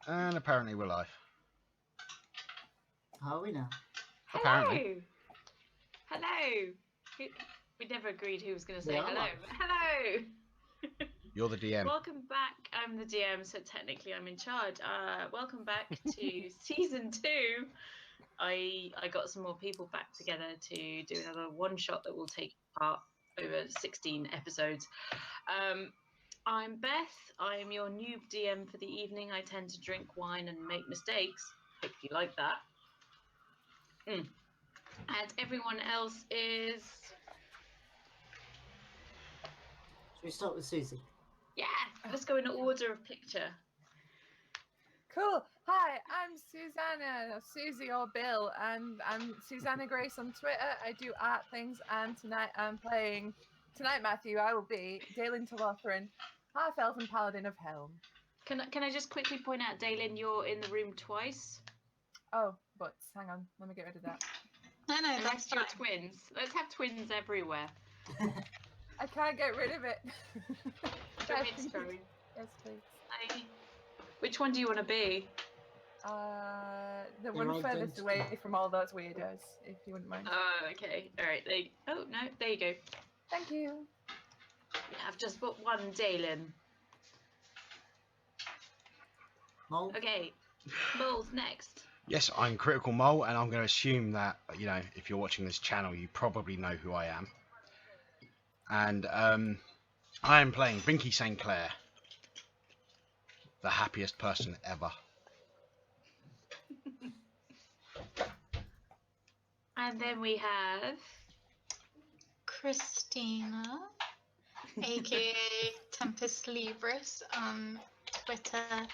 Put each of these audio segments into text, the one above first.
And apparently we're live. Are we now? Apparently. Hello. We never agreed who was going to say We are hello. live. Hello. You're the DM. Welcome back. I'm the DM, so technically I'm in charge. Welcome back to season 2. I got some more people back together to do another one shot that will take part over 16 episodes. I'm Beth. I'm your noob DM for the evening. I tend to drink wine and make mistakes. Hope you like that. And everyone else is... Should we start with Susie? Yeah, let's go in order of picture. Cool. Hi, I'm Susanna, Susie or Bill, and I'm Susanna Grace on Twitter. I do art things, and tonight, Matthew, I will be Daelynn Dukin, half-elf and paladin of Helm. Can I just quickly point out, Daelynn, you're in the room twice? Oh, but hang on, let me get rid of that. No, Unless that's you're fine. twins. Let's have twins everywhere. I can't get rid of it. Go mid story. Yes, please. Which one do you want to be? The one furthest away from all those weirdos, if you wouldn't mind. Oh, okay. All right. Oh, no. There you go. Thank you. We have just but one Daelynn. Mole? Okay. Mole's next. Yes, I'm Critical Mole, and I'm going to assume that, if you're watching this channel, you probably know who I am. And I am playing Binky St. Clair, the happiest person ever. And then we have... Christina, aka Tempest Libris on Twitter.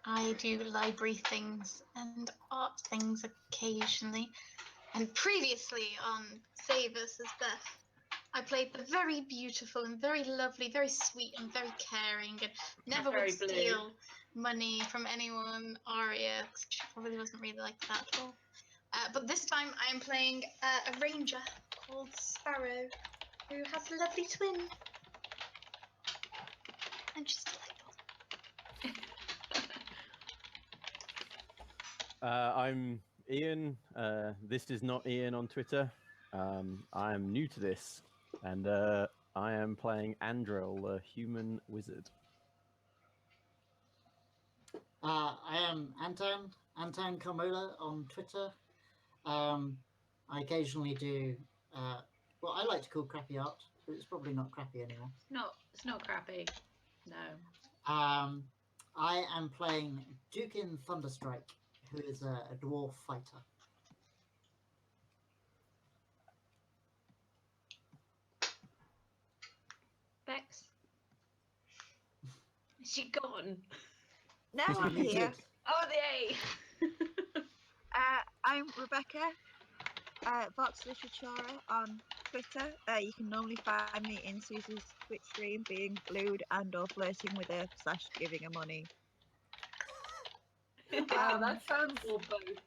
I do library things and art things occasionally. And previously on Say vs. Beth, I played the very beautiful and very lovely, very sweet and very caring and never Very would blue. steal money from anyone, Aria, 'cause she probably wasn't really like that at all. But this time I am playing a ranger called Sparrow, who has a lovely twin. And she's delightful. I'm Ian. This is not Ian on Twitter. I am new to this, and I am playing Andell, the human wizard. I am Anton Carmola on Twitter. I occasionally do what I like to call crappy art, but it's probably not crappy anymore. It's not crappy. No. I am playing Dukin Thunderstrike, who is a dwarf fighter. Bex? Is she gone? No, I'm here. Oh, yay! I'm Rebecca, Vox Literatura on Twitter. You can normally find me in Susie's Twitch stream being glued and or flirting with her / giving her money. Wow, that sounds... Or both.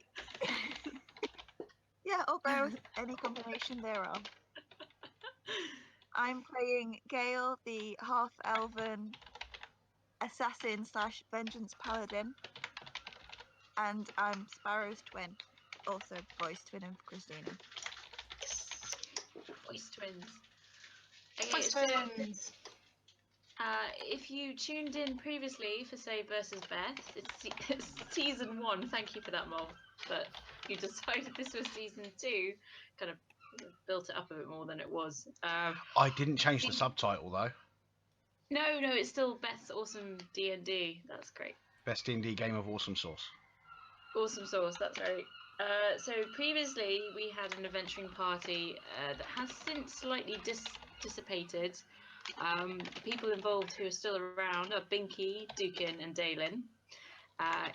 Yeah, or both, any combination thereof. I'm playing Gale, the half-elven assassin / vengeance paladin. And I'm Sparrow's twin, also voice twin of Christina. Voice twins. Voice twins. If you tuned in previously for Say vs. Beth, it's season 1. Thank you for that, Mol. But you decided this was season 2. Kind of built it up a bit more than it was. I didn't change the subtitle, though. No, it's still Beth's Awesome D&D. That's great. Best D&D game of awesome sauce. Awesome sauce, that's right. So previously we had an adventuring party that has since slightly dissipated. The people involved who are still around are Binky, Dukin and Daelynn.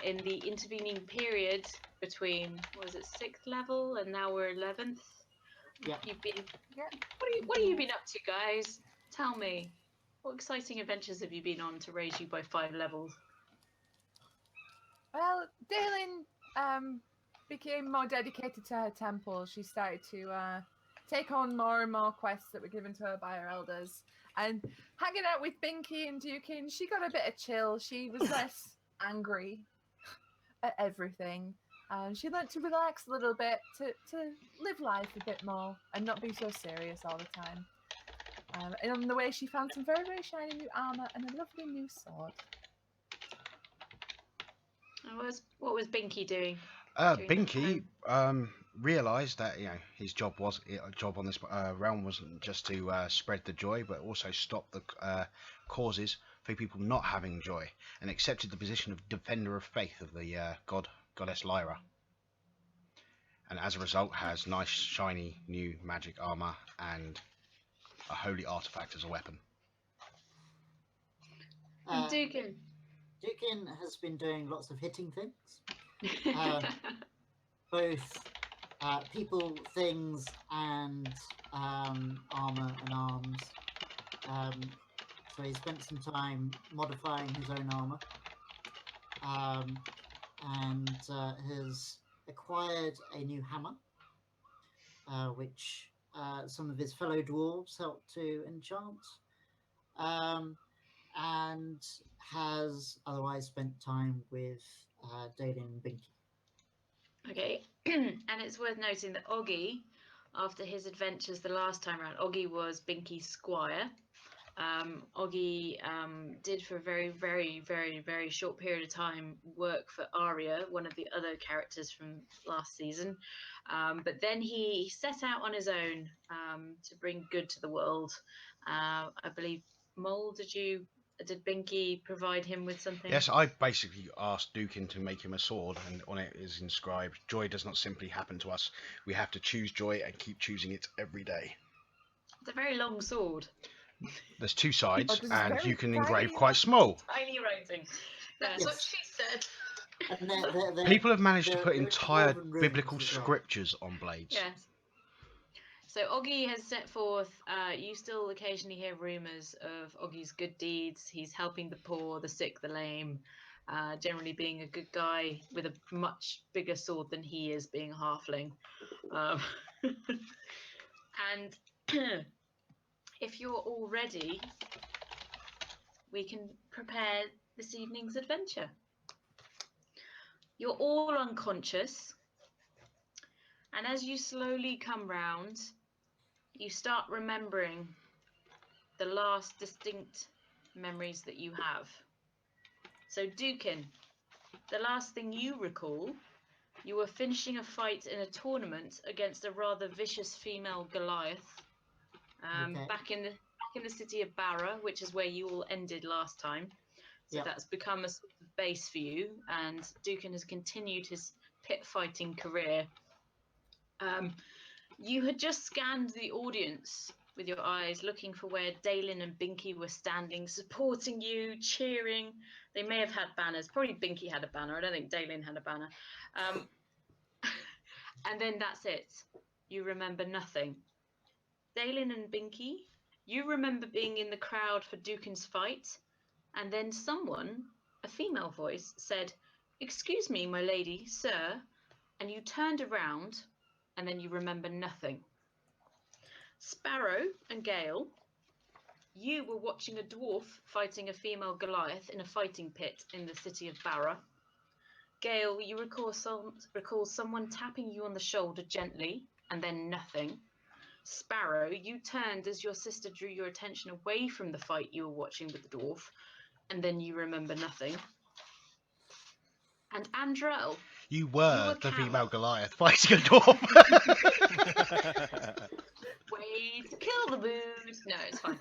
In the intervening period between, 6th level and now we're 11th? Yeah. You've been... What have you been up to, guys? Tell me. What exciting adventures have you been on to raise you by 5 levels? Well, Daelynn became more dedicated to her temple. She started to take on more and more quests that were given to her by her elders. And hanging out with Binky and Dukin, she got a bit of chill. She was less angry. at everything. And she learnt to relax a little bit, to live life a bit more and not be so serious all the time. And on the way, she found some very, very shiny new armor and a lovely new sword. What was Binky doing? during that Binky time? realised that his job on this realm wasn't just to spread the joy, but also stop the causes for people not having joy, and accepted the position of defender of faith of the goddess Lyra, and as a result has nice shiny new magic armor and a holy artifact as a weapon. And Dukin. Dukin has been doing lots of hitting things. Both people, things, and armor and arms. So he spent some time modifying his own armor, and has acquired a new hammer, which some of his fellow dwarves helped to enchant, and has otherwise spent time with Daelynn and Binky. Okay, and it's worth noting that Oggy, after his adventures the last time around, Oggy was Binky's squire. Oggy did for a very, very, very, very short period of time work for Arya, one of the other characters from last season. But then he set out on his own to bring good to the world. I believe, Mole, did Binky provide him with something? Yes, I basically asked Dukin to make him a sword, and on it is inscribed, "Joy does not simply happen to us. We have to choose joy and keep choosing it every day." It's a very long sword. There's two sides, this is and very you can tiny engrave quite small. Tiny writing. That's Yes. what she said. And they're People have managed to they're put in entire dwarven runes biblical as well. scriptures on blades. Yes. So Oggy has set forth, you still occasionally hear rumours of Oggy's good deeds. He's helping the poor, the sick, the lame, generally being a good guy with a much bigger sword than he is, being a halfling. And if you're all ready, we can prepare this evening's adventure. You're all unconscious, and as you slowly come round, you start remembering the last distinct memories that you have. So Dukin, the last thing you recall, you were finishing a fight in a tournament against a rather vicious female Goliath, Okay. back in the city of Barra, which is where you all ended last time. So Yep. that's become a sort of base for you, and Dukin has continued his pit fighting career. You had just scanned the audience with your eyes, looking for where Daelynn and Binky were standing, supporting you, cheering. They may have had banners. Probably Binky had a banner. I don't think Daelynn had a banner. And then that's it. You remember nothing. Daelynn and Binky, you remember being in the crowd for Dukin's fight, and then someone, a female voice, said, "Excuse me, my lady, sir," and you turned around, and then you remember nothing. Sparrow and Gale, you were watching a dwarf fighting a female Goliath in a fighting pit in the city of Barra. Gale, you recall someone tapping you on the shoulder gently, and then nothing. Sparrow, you turned as your sister drew your attention away from the fight you were watching with the dwarf, and then you remember nothing. And Andell, You were were the camped. female Goliath fighting a dwarf. Way to kill the mood. No, it's fine.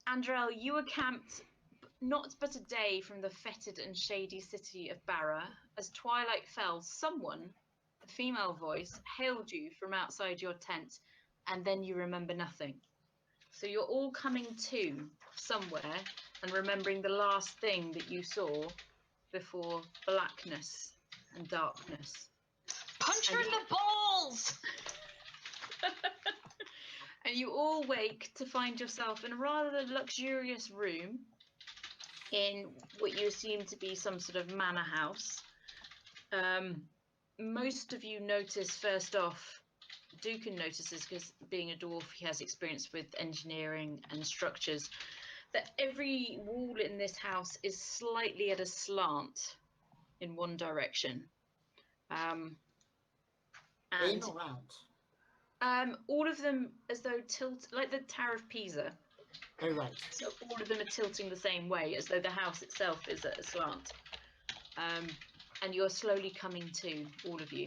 Andell, you were camped not but a day from the fetid and shady city of Barra. As twilight fell, someone, a female voice, hailed you from outside your tent, and then you remember nothing. So you're all coming to somewhere and remembering the last thing that you saw before blackness and darkness. Punch her in the balls! And you all wake to find yourself in a rather luxurious room in what you assume to be some sort of manor house. Most of you notice, first off, Dukin notices, because being a dwarf, he has experience with engineering and structures, that every wall in this house is slightly at a slant in one direction. In And or out? all of them as though tilt, like the Tower of Pisa. Oh, right. So all of them are tilting the same way, as though the house itself is at a slant. And you're slowly coming to, all of you.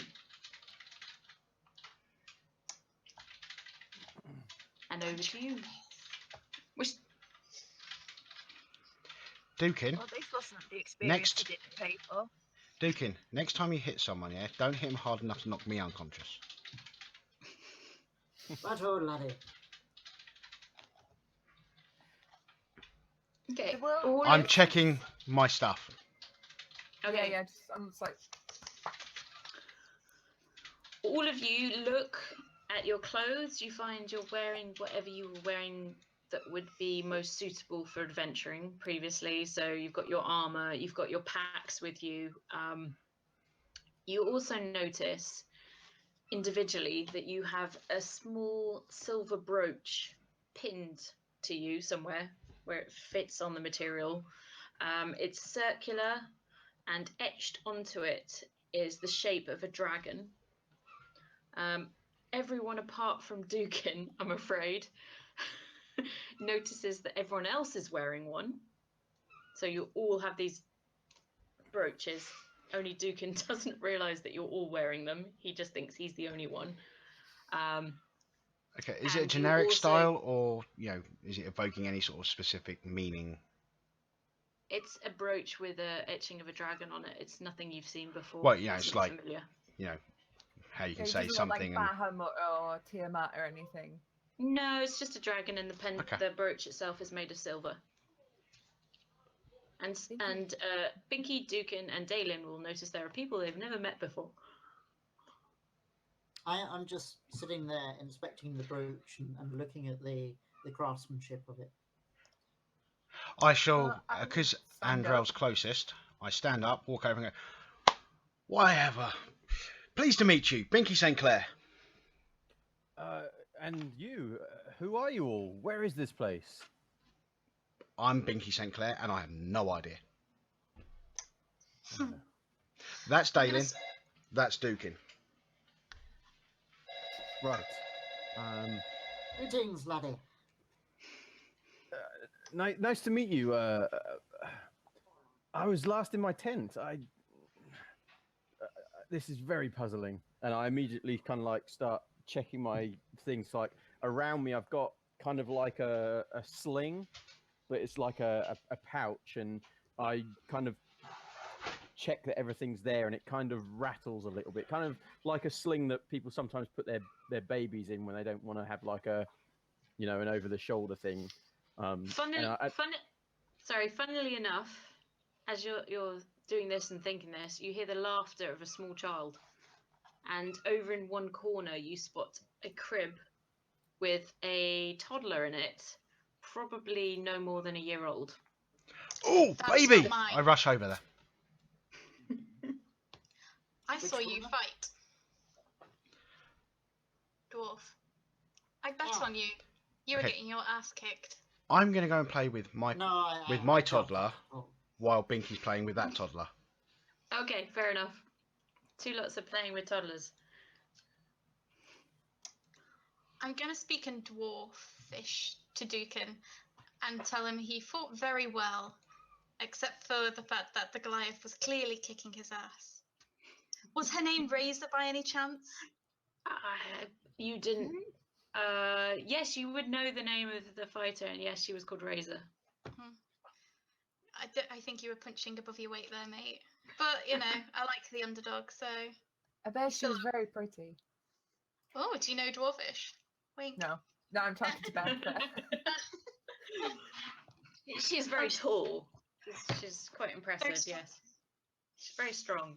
And over to you. Which, Dukin, Well, this wasn't the experience Next. I didn't pay for. Dukin, next time you hit someone, yeah, don't hit him hard enough to knock me unconscious. Right, old laddie. okay. Well, all I'm of- checking my stuff. Okay. Yeah. I'm just like, All of you look at your clothes. You find you're wearing whatever you were wearing that would be most suitable for adventuring previously. So you've got your armor, you've got your packs with you. You also notice individually that you have a small silver brooch pinned to you somewhere where it fits on the material. It's circular, and etched onto it is the shape of a dragon. Everyone apart from Dukin, I'm afraid, notices that everyone else is wearing one. So you all have these brooches. Only Dukin doesn't realise that you're all wearing them. He just thinks he's the only one. Okay, is it a And you generic also- style, or is it evoking any sort of specific meaning? It's a brooch with a etching of a dragon on it. It's nothing you've seen before. Well, yeah, it's not like- familiar. How you can it say doesn't look something like and Bahamut or Tiamat or anything. No, it's just a dragon, and Okay. the brooch itself is made of silver. And Binky, Dukin, and Daelynn will notice there are people they've never met before. I'm just sitting there inspecting the brooch and looking at the craftsmanship of it. I shall, I because stand Andrell's up. closest, I stand up, walk over and go, whatever. Pleased to meet you, Binky St. Clair. And you, who are you all? Where is this place? I'm Binky St. Clair, and I have no idea. That's Daelynn. That's Dukin. Right. Greetings, laddie. Nice to meet you. I was last in my tent. This is very puzzling, and I immediately kind of like start checking my things. Like around me, I've got kind of like a sling, but it's like a pouch, and I kind of check that everything's there, and it kind of rattles a little bit, kind of like a sling that people sometimes put their babies in when they don't want to have like a, an over-the-shoulder thing. Funnily enough, as you're doing this and thinking this, you hear the laughter of a small child, and over in one corner you spot a crib with a toddler in it, probably no more than a year old. Oh, That's baby! not mine. I rush over there. I Which saw you one? fight. Dwarf. I bet Oh. on you. You were Okay. getting your ass kicked. I'm going to go and play with my No, I my dropped toddler it. Oh. while Binky's playing with that toddler. Okay, fair enough. Two lots of playing with toddlers. I'm going to speak in dwarfish to Dukin and tell him he fought very well, except for the fact that the Goliath was clearly kicking his ass. Was her name Razor by any chance? You didn't. Yes, you would know the name of the fighter, and yes, she was called Razor. I think you were punching above your weight there, mate. But, I like the underdog, so... I bet she was very pretty. Oh, do you know Dwarfish? Wink. No, I'm talking to Beth. She's very tall. She's quite impressive, yes. She's very strong.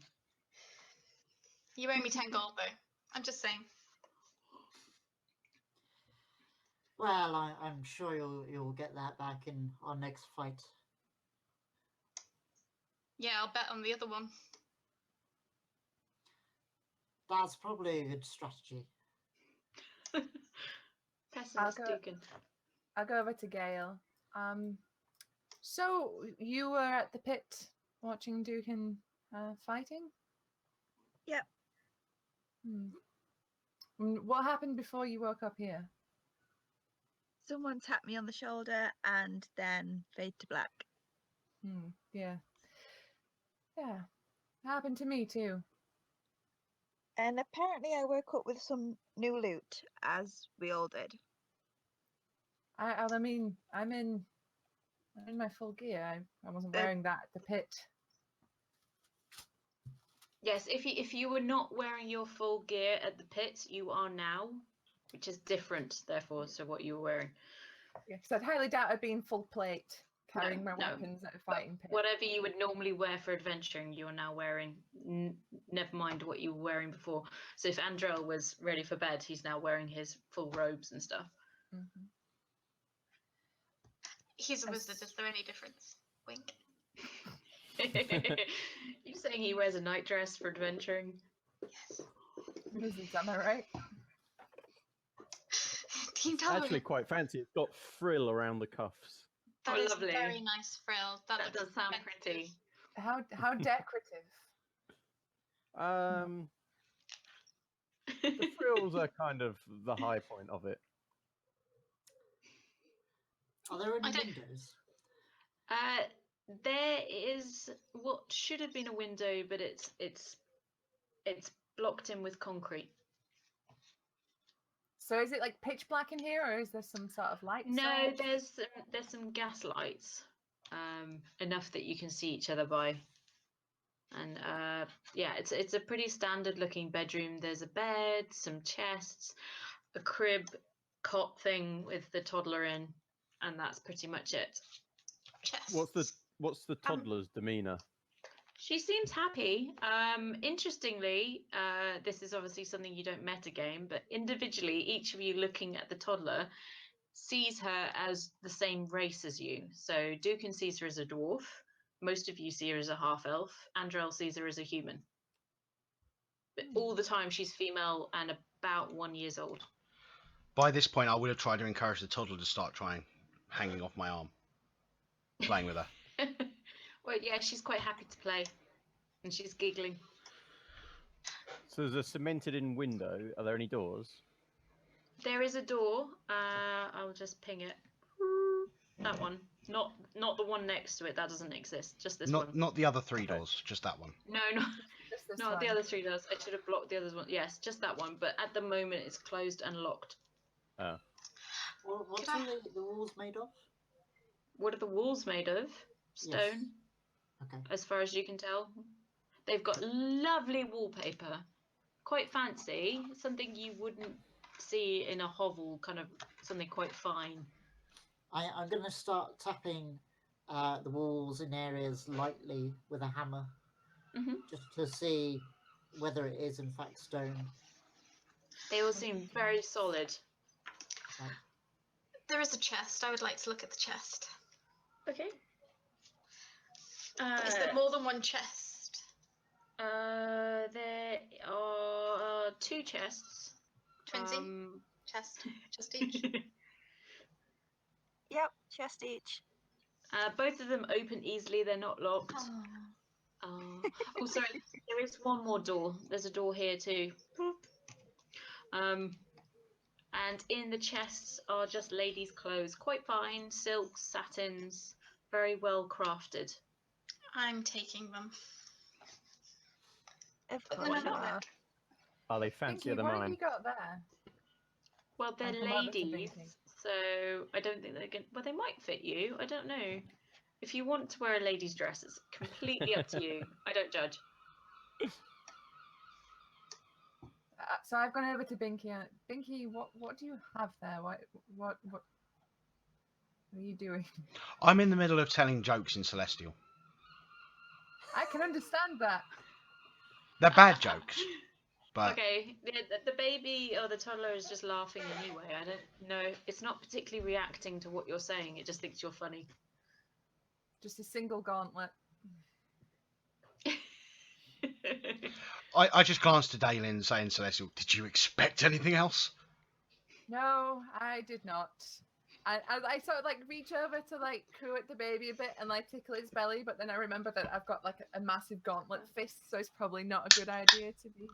You owe me 10 gold, though. I'm just saying. Well, I'm sure you'll get that back in our next fight. Yeah, I'll bet on the other one. That's probably a good strategy. Pessimist go- Dukin. I'll go over to Gale. So you were at the pit watching Dukin fighting? Yep. What happened before you woke up here? Someone tapped me on the shoulder and then fade to black. Yeah. Yeah. Happened to me too. And apparently I woke up with some new loot, as we all did. I mean, I'm in my full gear. I wasn't wearing that at the pit. Yes, if you were not wearing your full gear at the pit, you are now, which is different, therefore, to what you were wearing. Yeah, because I'd highly doubt I'd be in full plate, carrying my No. weapons at a fighting pit. Whatever you would normally wear for adventuring, you are now wearing. Never mind what you were wearing before. So if Andell was ready for bed, he's now wearing his full robes and stuff. Mm-hmm. He's a wizard. Is there any difference? Wink. You saying he wears a nightdress for adventuring? Yes. Wizards, am I right? Team It's actually quite fancy. It's got frill around the cuffs. That is lovely. very nice frill. That That does sound pretty. How decorative. The frills are kind of the high point of it. Are there any I don't- windows? There is what should have been a window, but it's blocked in with concrete. So is it like pitch black in here, or is there some sort of light? No, source? there's some gas lights, enough that you can see each other by. And yeah, it's a pretty standard looking bedroom. There's a bed, some chests, a crib, cot thing with the toddler in, and that's pretty much it. Chests. What's the toddler's demeanor? She seems happy. Interestingly, this is obviously something you don't metagame, but individually, each of you looking at the toddler sees her as the same race as you. So Dukin sees her as a dwarf. Most of you see her as a half-elf. Andell sees her as a human. But all the time, she's female and about 1 year old. By this point, I would have tried to encourage the toddler to start trying hanging off my arm, playing with her. Well, yeah, she's quite happy to play, and she's giggling. So there's a cemented-in window. Are there any doors? There is a door. I'll just ping it. That one, not the one next to it. That doesn't exist. Just this one. Not the other three Okay. doors, just that one. No, Just this no, one. the other three doors. I should have blocked the others one. Yes, just that one. But at the moment, it's closed and locked. Oh. What's Can I- the walls made of? What are the walls made of? Stone, Okay. as far as you can tell. They've got lovely wallpaper, quite fancy. Something you wouldn't see in a hovel. Kind of something quite fine. I'm going to start tapping the walls in areas lightly with a hammer, just to see whether it is in fact stone. They all seem very solid. Right. There is a chest. I would like to look at the chest. Okay. Is there more than one chest? There are two chests. Twinsy? Chest each? Yep, chest each. Both of them open easily. They're not locked. Oh, sorry. There is one more door. There's a door here too. And in the chests are just ladies' clothes, quite fine, silks, satins, very well crafted. I'm taking them. Of Put course them in you my are. bag. Are they fancier Binky, than what have mine? you got there? Well, they're I'll come over to ladies, Binky. so I don't think they're going. Well, they might fit you. I don't know. If you want to wear a lady's dress, it's completely up to you. I don't judge. So I've gone over to Binky. Binky, what do you have there? What are you doing? I'm in the middle of telling jokes in Celestial. I can understand that. They're bad jokes, but Okay, the baby or the toddler is just laughing anyway. I don't know. It's not particularly reacting to what you're saying. It just thinks you're funny. Just a single gauntlet. I just glanced at Daelynn saying, Celestial, did you expect anything else? No, I did not. I sort of like reach over to like coo at the baby a bit and like tickle its belly, but then I remember that I've got like a massive gauntlet fist, so it's probably not a good idea to be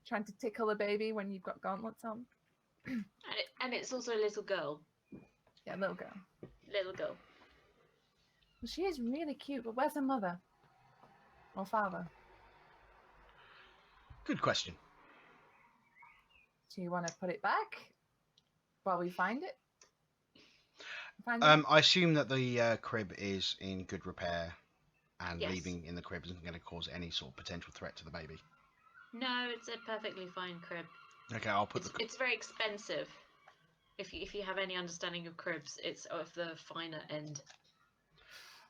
trying to tickle a baby when you've got gauntlets on. And it's also a little girl. Yeah, little girl. Little girl. Well, she is really cute, but where's her mother? Or father? Good question. Do you want to put it back while we find it? I assume that the crib is in good repair, and Yes. leaving in the crib isn't going to cause any sort of potential threat to the baby. No, it's a perfectly fine crib. Okay, I'll put It's very expensive. If you have any understanding of cribs, it's of the finer end.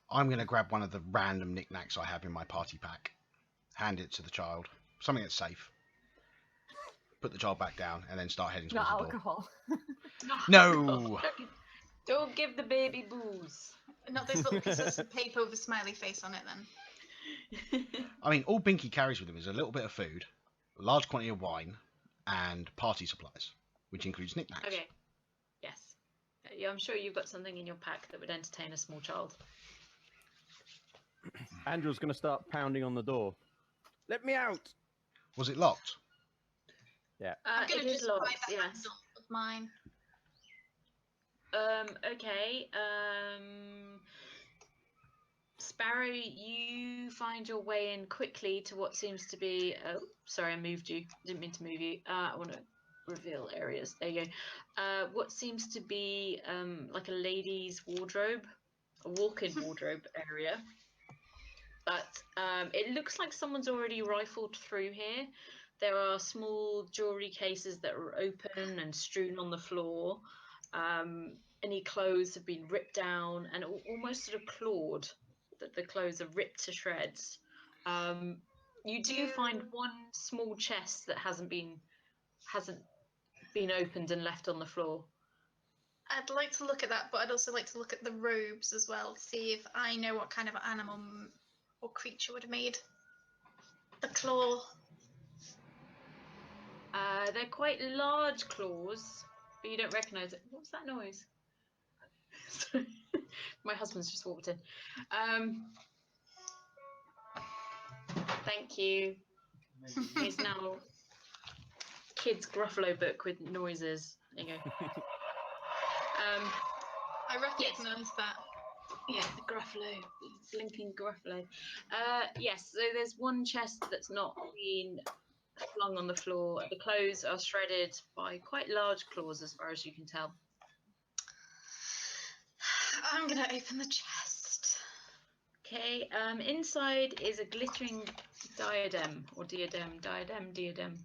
I'm going to grab one of the random knickknacks I have in my party pack, hand it to the child, something that's safe, put the child back down, and then start heading towards Not the door. alcohol. No! Don't give the baby booze. Not those little pieces of paper with a smiley face on it, then. I mean, all Binky carries with him is a little bit of food, a large quantity of wine, and party supplies, which includes knickknacks. Okay. Yes. Yeah, I'm sure you've got something in your pack that would entertain a small child. Andrew's going to start pounding on the door. Let me out! Was it locked? Yeah. I'm going It to is just locked, buy the yes. handle of mine. Okay. Sparrow, you find your way in quickly to what seems to be... Oh, sorry, I moved you. Didn't mean to move you. I want to reveal areas. There you go. What seems to be like a lady's wardrobe, a walk-in wardrobe area. But it looks like someone's already rifled through here. There are small jewelry cases that are open and strewn on the floor. Any clothes have been ripped down and almost sort of clawed. That the clothes are ripped to shreds. You do find one small chest that hasn't been opened and left on the floor. I'd like to look at that, but I'd also like to look at the robes as well to see if I know what kind of animal or creature would have made the claw. They're quite large claws, but you don't recognise it. What was that noise? Sorry. My husband's just walked in. Thank you. It's now kids' Gruffalo book with noises. There you go. I recognise that. Yeah, the Gruffalo, blinking Gruffalo. Yes, so there's one chest that's not been flung on the floor. The clothes are shredded by quite large claws, as far as you can tell. I'm going to open the chest. Okay, inside is a glittering diadem, or diadem. Diadem?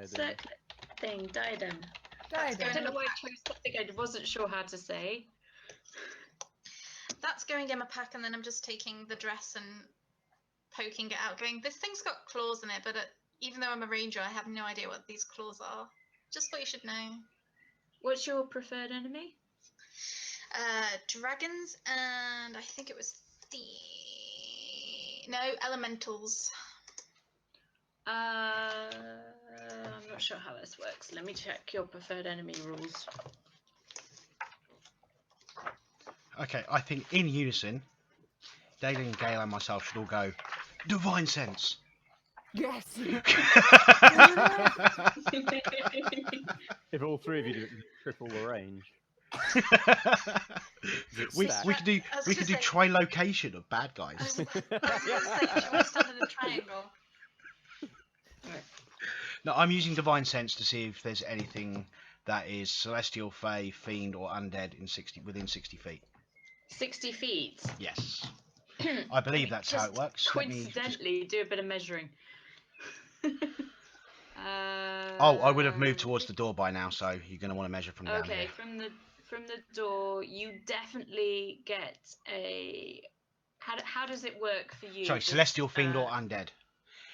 Circlet thing, diadem. I don't know why I chose something I wasn't sure how to say. That's going in my pack, and then I'm just taking the dress and poking it out, going, this thing's got claws in it, but even though I'm a ranger, I have no idea what these claws are. Just what you should know. What's your preferred enemy? Dragons, and I think it was elementals. I'm not sure how this works. Let me check your preferred enemy rules. Okay, I think in unison, Daelynn, Gale, and myself should all go, Divine Sense! Yes! If all three of you do triple the range. we could do trilocation of bad I guys. was going to say, should we stand in a triangle? No, I'm using Divine Sense to see if there's anything that is celestial, fae, fiend, or undead within 60 feet. 60 feet. Yes. I believe that's how it works. Coincidentally, do a bit of measuring. I would have moved towards the door by now, so you're going to want to measure from down here. Okay, from the door, you definitely get a. How does it work for you? Sorry, celestial, fiend, or undead.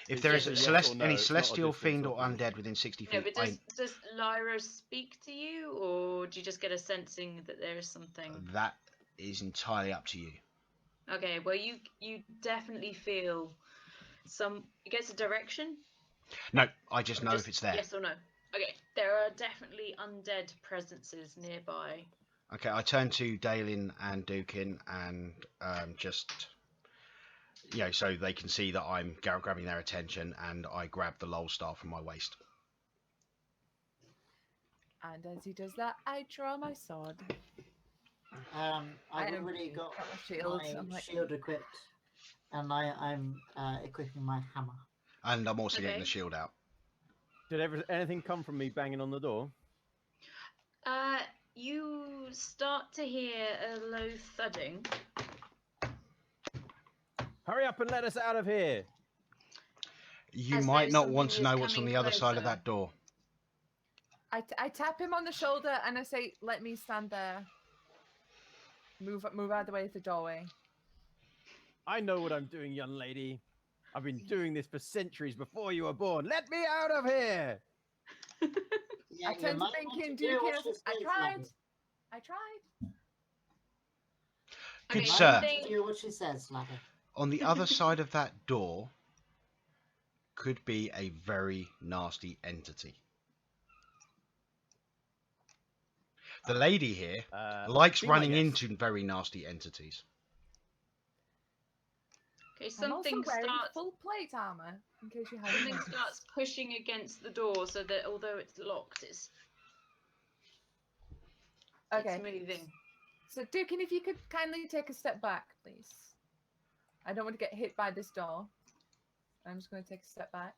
If there is any celestial, fiend, or undead within 60 feet, No, but does Lyra speak to you, or do you just get a sensing that there is something? That is entirely up to you. Okay, well, you definitely feel some. You get a direction. No, I just know if it's there. Yes or no. Okay, there are definitely undead presences nearby. Okay, I turn to Daelynn and Dukin and just, so they can see that I'm grabbing their attention, and I grab the lol star from my waist. And as he does that, I draw my sword. I've am already got my shield. I'm my like, shield equipped, and I'm equipping my hammer. And I'm also getting Okay. the shield out. Did anything come from me banging on the door? You start to hear a low thudding. Hurry up and let us out of here! You As might though not want to something is know what's on coming the other side of closer. that door. I tap him on the shoulder and I say, "Let me stand there. Move out of the way of the doorway." I know what I'm doing, young lady. I've been doing this for centuries before you were born. Let me out of here! Yeah, I you turn to might Binky want to and do Dukin. what I she say, I says, tried. laddie. I tried. Good Okay, sir. Might want to do what she says, laddie. On the other side of that door could be a very nasty entity. The lady here likes be my running guest. into very nasty entities. Okay, I'm also something wearing starts. full plate armor, in case you hadn't Something noticed. starts pushing against the door, so that although it's locked, it's Okay. moving. So, Dukin, if you could kindly take a step back, please. I don't want to get hit by this door. I'm just going to take a step back.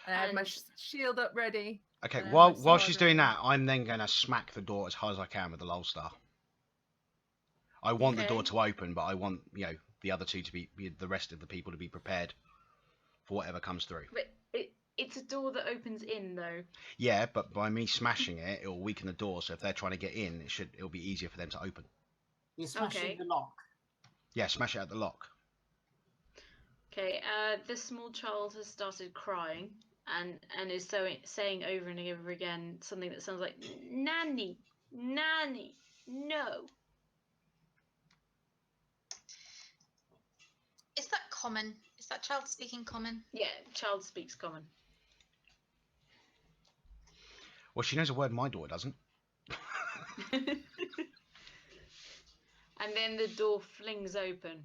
And I have my And- shield up ready. Okay, and I have while my she's sword doing ready. that, I'm then going to smack the door as hard as I can with the lol star. I want the door Okay. to open, but I want the other two to be the rest of the people to be prepared for whatever comes through. But it's a door that opens in, though. Yeah, but by me smashing it, it will weaken the door. So if they're trying to get in, it'll be easier for them to open. You're smashing Okay. the lock. Yeah, smash it at the lock. Okay, this small child has started crying and is saying over and over again something that sounds like "Nanny, Nanny, no." Is that common? Is that child speaking common? Yeah, child speaks common. Well, she knows a word my daughter doesn't. And then the door flings open,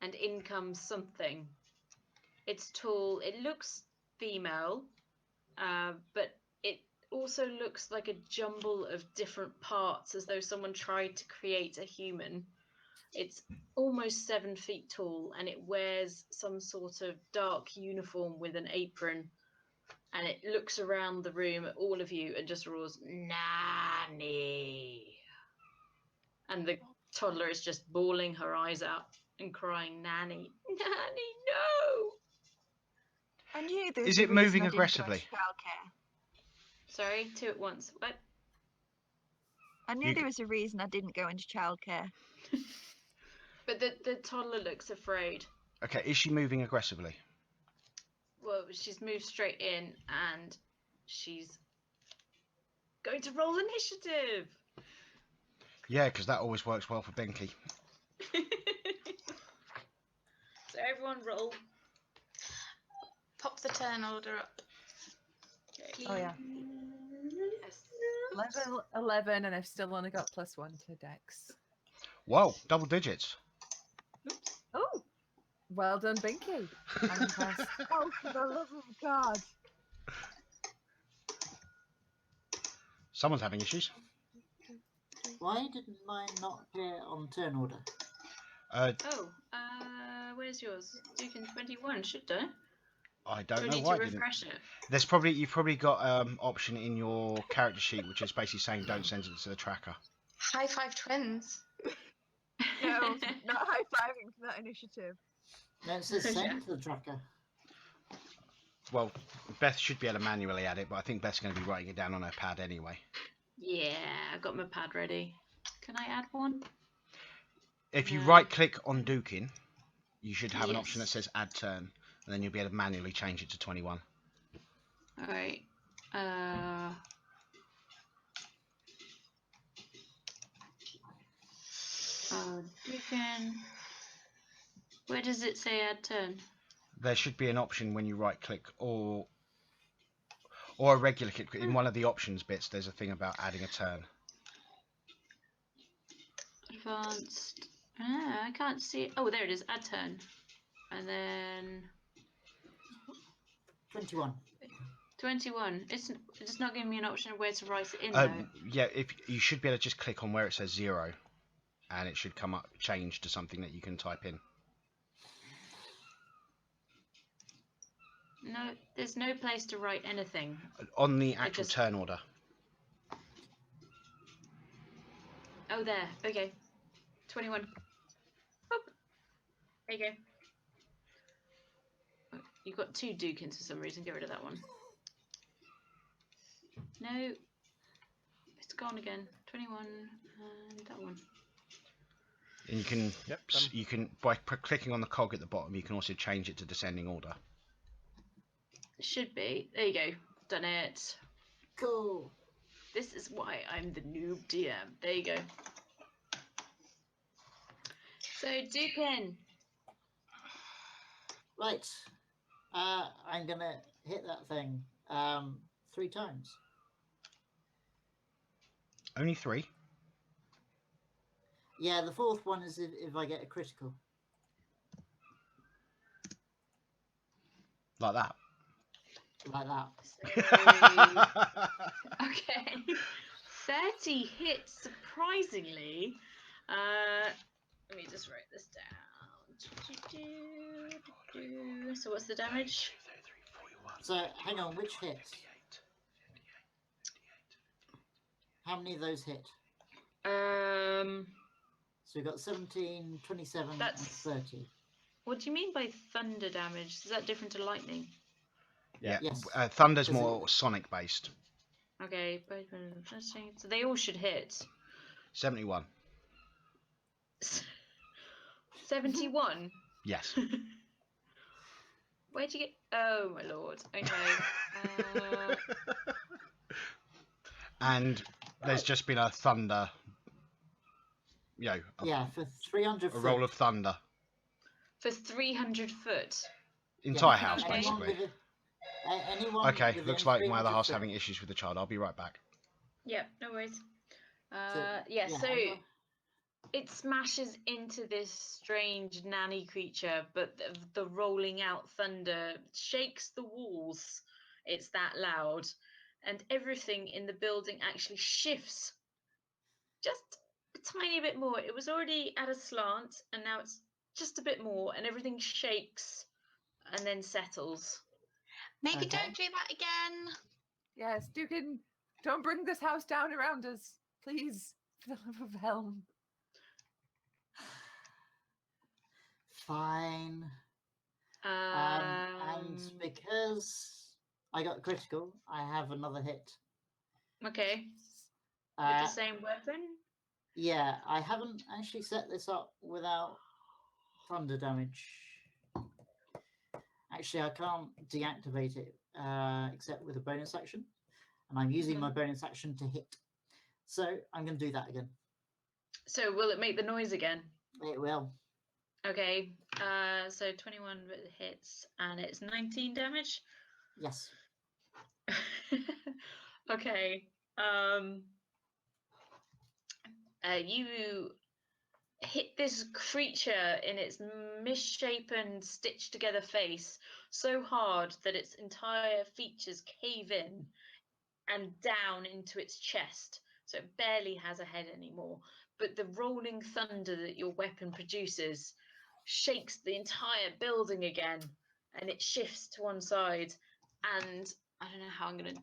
and in comes something. It's tall. It looks female, but it also looks like a jumble of different parts, as though someone tried to create a human. It's almost 7 feet tall, and it wears some sort of dark uniform with an apron. And it looks around the room at all of you and just roars, "Nanny!" And the toddler is just bawling her eyes out and crying, "Nanny, Nanny, no!" I knew there was Is a it reason moving I didn't go into aggressively? childcare. Sorry, 2 at once. What? I knew there was a reason I didn't go into childcare. But the toddler looks afraid. Okay, is she moving aggressively? Well, she's moved straight in and she's going to roll initiative. Yeah, because that always works well for Binky. So everyone roll. Pop the turn order up. Okay. Oh, yeah. Yes. Level 11, and I've still only got +1 to Dex. Whoa, double digits. Oh, well done, Binky. I'm impressed. Oh, for the love of God. Someone's having issues. Why didn't mine not appear on turn order? Where's yours? Dukin 21 should do. I Do don't I know need why to it didn't. refresh it? You've probably got option in your character sheet which is basically saying don't send it to the tracker. High five twins. No, not high-fiving for that initiative. No, it says send to the tracker. Well, Beth should be able to manually add it, but I think Beth's going to be writing it down on her pad anyway. Yeah, I've got my pad ready. Can I add one? If you No. right-click on Dukin, you should have an option that Yes. says add turn, and then you'll be able to manually change it to 21. Alright. Dukin. Where does it say add turn? There should be an option when you right-click, or Or a regular kick. In one of the options bits, there's a thing about adding a turn. Advanced. Ah, I can't see. Oh, there it is. Add turn. And then 21. 21. It's not giving me an option of where to write it in though. Yeah, if you should be able to just click on where it says 0, and it should come up change to something that you can type in. No, there's no place to write anything. On the actual turn order. Oh, there. Okay. 21. Boop. There you go. Oh, you've got 2 Dukins for some reason. Get rid of that one. No. It's gone again. 21 and that one. And you can, you can by clicking on the cog at the bottom, you can also change it to descending order. Should be. There you go. Done it. Cool. This is why I'm the noob DM. There you go. So, Dukin. Right. I'm going to hit that thing 3 times. Only 3? Yeah, the 4th one is if I get a critical. Like that? Like that. So, okay. 30 hits, surprisingly. Let me just write this down. So what's the damage? So, hang on, which hit? How many of those hit? So we've got 17, 27, and 30. What do you mean by thunder damage? Is that different to lightning? Yeah. Yes. Thunder's more sonic based. Okay, so they all should hit. 71. 71? Yes. Where'd you get... Oh, my lord. Okay. And there's just been a thunder... yeah, for 300 a roll of thunder. For 300 foot? Entire Yeah, house, basically. Anyone Okay, within looks like my other 300 half's foot. having issues with the child. I'll be right back. Yeah, no worries. Yeah, So it smashes into this strange nanny creature, but the rolling out thunder shakes the walls. It's that loud. And everything in the building actually shifts just a tiny bit more. It was already at a slant, and now it's just a bit more, and everything shakes and then settles. Maybe Okay. don't do that again. Yes, Dukin, don't bring this house down around us, please, for the love of Helm. Fine. And because I got critical, I have another hit. Okay. With the same weapon? Yeah, I haven't actually set this up without thunder damage. Actually, I can't deactivate it except with a bonus action. And I'm using my bonus action to hit. So I'm going to do that again. So will it make the noise again? It will. Okay. So 21 hits, and it's 19 damage? Yes. Okay. You hit this creature in its misshapen, stitched together face so hard that its entire features cave in and down into its chest, so it barely has a head anymore. But the rolling thunder that your weapon produces shakes the entire building again, and it shifts to one side. And I don't know how I'm going to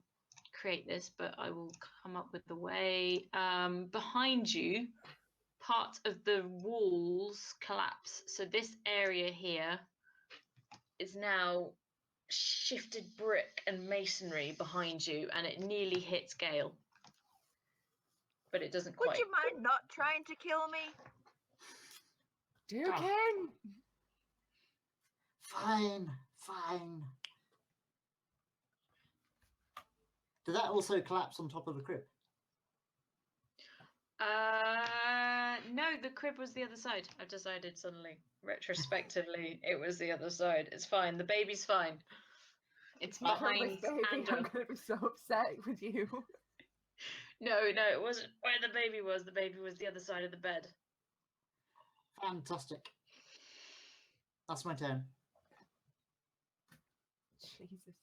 create this, but I will come up with the way. Behind you, part of the walls collapse. So this area here is now shifted brick and masonry behind you, and it nearly hits Gale. But it doesn't quite. Would you mind not trying to kill me? Dukin! Fine. Fine. Did that also collapse on top of the crib? No, the crib was the other side. I've decided suddenly, retrospectively, it was the other side. It's fine. The baby's fine. It's Not from behind this baby. I'm Andell. going to be so upset with you. No, it wasn't where the baby was. The baby was the other side of the bed. Fantastic. That's my turn. Jesus.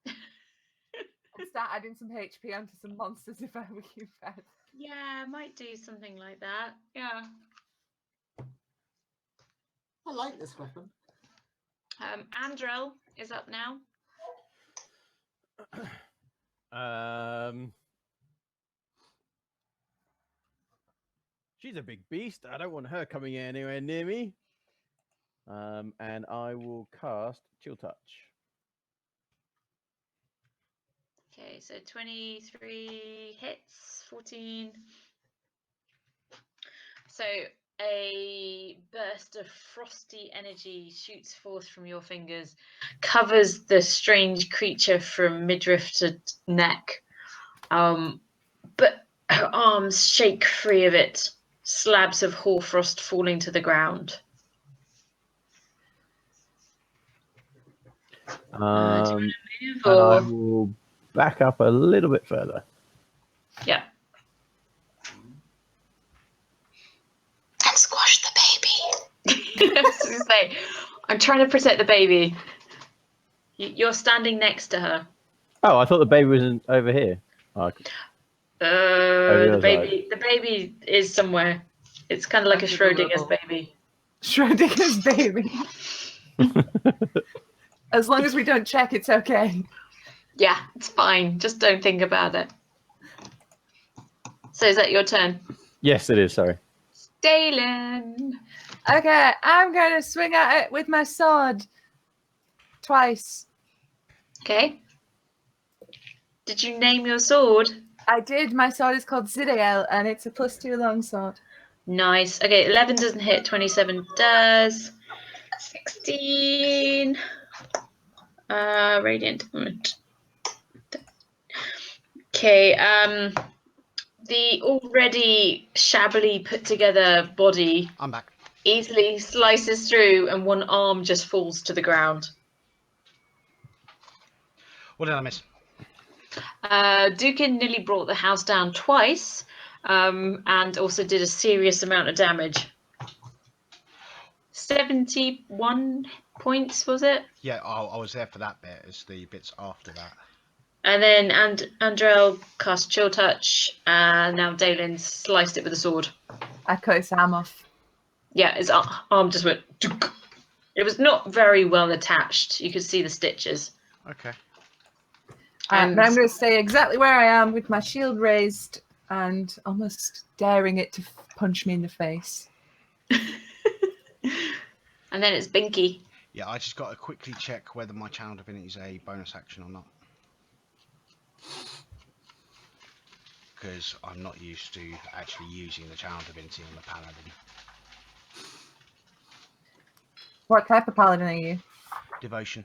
I'd start adding some HP onto some monsters if I were you, Beth. Yeah, I might do something like that. Yeah. I like this weapon. Andrel is up now. She's a big beast. I don't want her coming anywhere near me. And I will cast Chill Touch. Okay, so 23 hits, 14. So a burst of frosty energy shoots forth from your fingers, covers the strange creature from midriff to neck. But her arms shake free of it, slabs of hoarfrost falling to the ground. Do you want to move, And I or... will back up a little bit further. Yeah. And squash the baby. I was gonna say, I'm trying to protect the baby. You're standing next to her. Oh, I thought the baby was over here. Oh, The baby is somewhere. It's kind of like a Schrodinger's baby. Schrodinger's baby. As long as we don't check, it's okay. Yeah, it's fine. Just don't think about it. So is that your turn? Yes, it is. Sorry. Daelynn. Okay, I'm going to swing at it with my sword. Twice. Okay. Did you name your sword? I did. My sword is called Zidael, and it's a +2 longsword. Nice. Okay, 11 doesn't hit, 27 does. 16. Radiant. Okay, the already shabbily put together body I'm back. easily slices through and one arm just falls to the ground. What did I miss? Dukin nearly brought the house down twice, and also did a serious amount of damage. 71 points, was it? Yeah, I was there for that bit. It's the bits after that. And then Andrel cast Chill Touch, and now Daelynn sliced it with a sword. I cut his arm off. Yeah, his arm just went... It was not very well attached. You could see the stitches. Okay. And But I'm going to stay exactly where I am with my shield raised and almost daring it to punch me in the face. and then it's Binky. Yeah, I just got to quickly check whether my channel divinity is a bonus action or not. Because I'm not used to actually using the channel divinity on the paladin. What type of paladin are you? Devotion.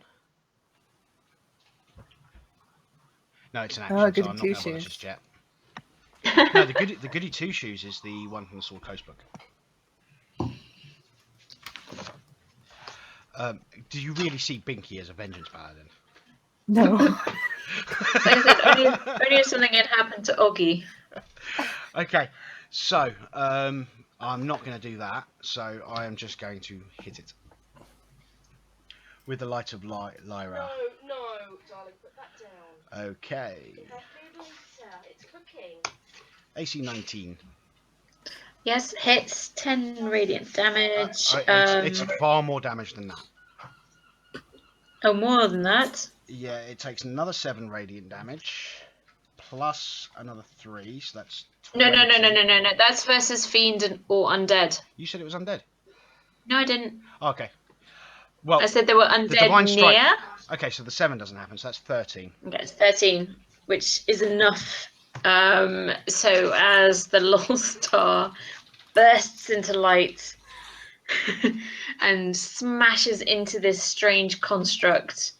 No, it's an action, Oh, so goody I'm not going to bother two-shoes. just yet. No, the goody two shoes is the one from the Sword Coast book. Do you really see Binky as a vengeance paladin? No. Like I said, only if something had happened to Oggy. Okay, so I'm not going to do that. So I am just going to hit it with the light of Lyra. No, darling, put that down. Okay. Put that food later. It's cooking. AC 19. Yes, hits 10 radiant damage. It's far more damage than that. Oh, more than that? Yeah, it takes another 7 radiant damage, plus another 3, so that's 20. No. That's versus fiend or undead. You said it was undead? No, I didn't. Okay. Well, I said there were the divine undead strike. near. Okay, so the 7 doesn't happen, so that's 13. Okay, it's 13, which is enough. So as the Lol Star bursts into light and smashes into this strange construct,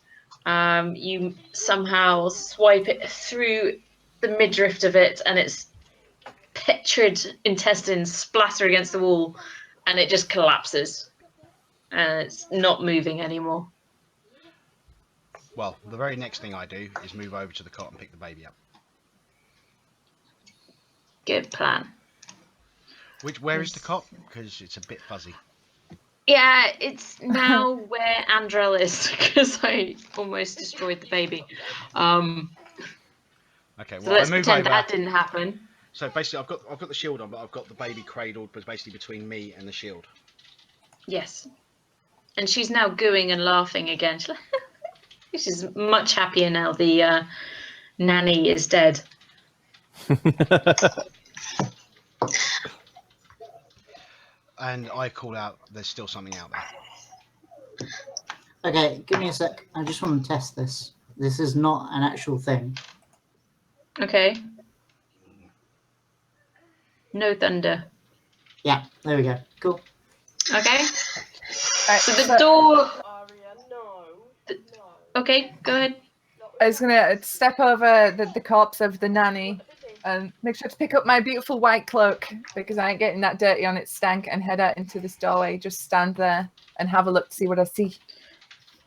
you somehow swipe it through the midriff of it, and its putrid intestines splatter against the wall, and it just collapses. And it's not moving anymore. Well, the very next thing I do is move over to the cot and pick the baby up. Good plan. Where is the cot? Because it's a bit fuzzy. Yeah, it's now where Andell is because I almost destroyed the baby. Okay, So well let's I move pretend over. that didn't happen. So basically, I've got the shield on, but I've got the baby cradled, but basically between me and the shield. Yes. And she's now gooing and laughing again. She's much happier now the nanny is dead. And I call out, there's still something out there. Okay, give me a sec. I just want to test this. This is not an actual thing. Okay. No thunder. Yeah, there we go. Cool. Okay. Right, So the door. Aria, no. Okay, go ahead. I was gonna step over the corpse of the nanny and make sure to pick up my beautiful white cloak because I ain't getting that dirty on its stank, and head out into this doorway. Just stand there and have a look to see what I see.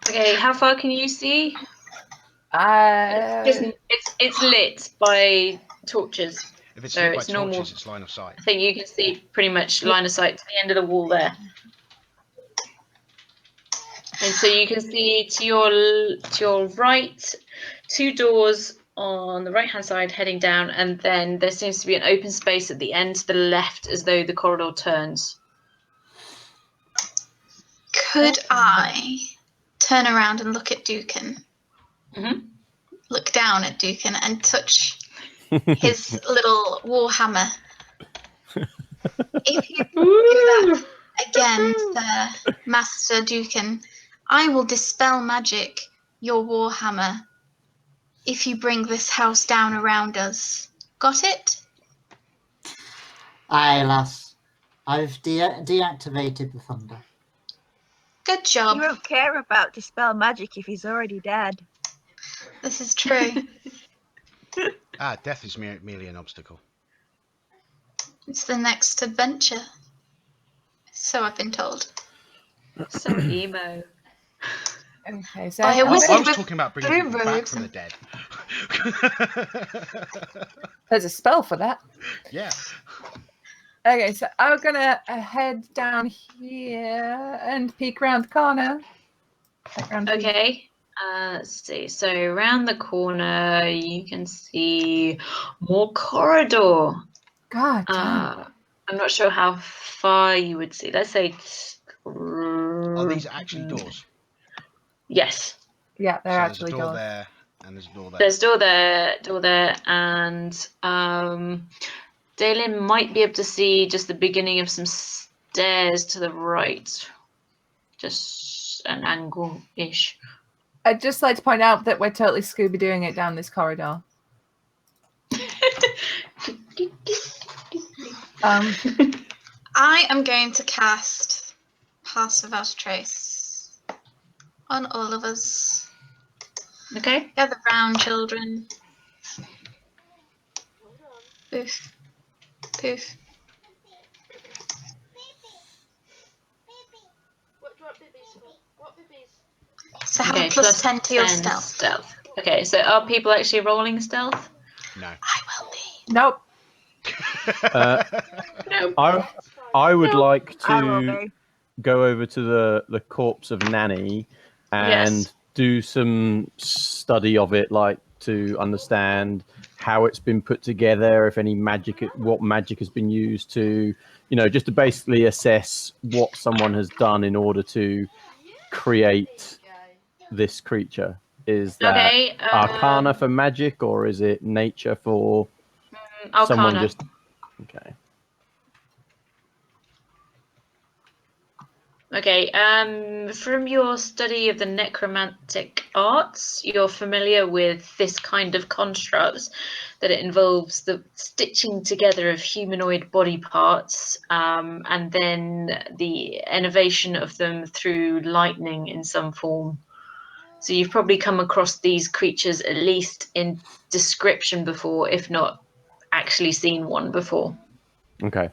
Okay, how far can you see? Uh, It's lit by torches. If it's So lit by it's normal. torches, it's line of sight. I think you can see pretty much line of sight to the end of the wall there. And so you can see to your right, 2 doors on the right-hand side heading down, and then there seems to be an open space at the end to the left as though the corridor turns. Could I turn around and look at Dukin? Mhm. Look down at Dukin and touch his little warhammer. If you do that again, Sir Master Dukin, I will dispel magic your warhammer if you bring this house down around us. Got it? Aye, lass. I've deactivated the thunder. Good job. You won't care about dispel magic if he's already dead. This is true. Death is merely an obstacle. It's the next adventure. So I've been told. So emo. okay, so I I was was with talking about bringing people back robes from the and- dead. there's a spell for that. Yeah. Okay, so I'm gonna head down here and peek around the corner. Okay. Let's see. So around the corner, you can see more corridor. God damn. I'm not sure how far you would see. Let's say. Are these actually doors? Yes. Yeah, they're So actually there's a door doors. there, and there's a door there. There's door there, and Daelynn might be able to see just the beginning of some stairs to the right. Just an angle-ish. I'd just like to point out that we're totally Scooby-Dooing it down this corridor. I am going to cast Pass Without a Trace on all of us. Okay. Gather round, children. Poof. Poof. What do you want bibbies for? What bibbies? So have Okay, a plus 10 to your 10 stealth. Okay, so are people actually rolling stealth? No. I will be. Nope. No. I would like I will to be. go over to the corpse of Nanny and Yes. do some study of it, like to understand how it's been put together, if any magic, what magic has been used to, just to basically assess what someone has done in order to create this creature. Is that Okay. Arcana for magic, or is it nature for someone Arcana. just? Okay. Okay, from your study of the necromantic arts, you're familiar with this kind of construct, that it involves the stitching together of humanoid body parts, and then the innovation of them through lightning in some form. So you've probably come across these creatures at least in description before, if not actually seen one before. Okay.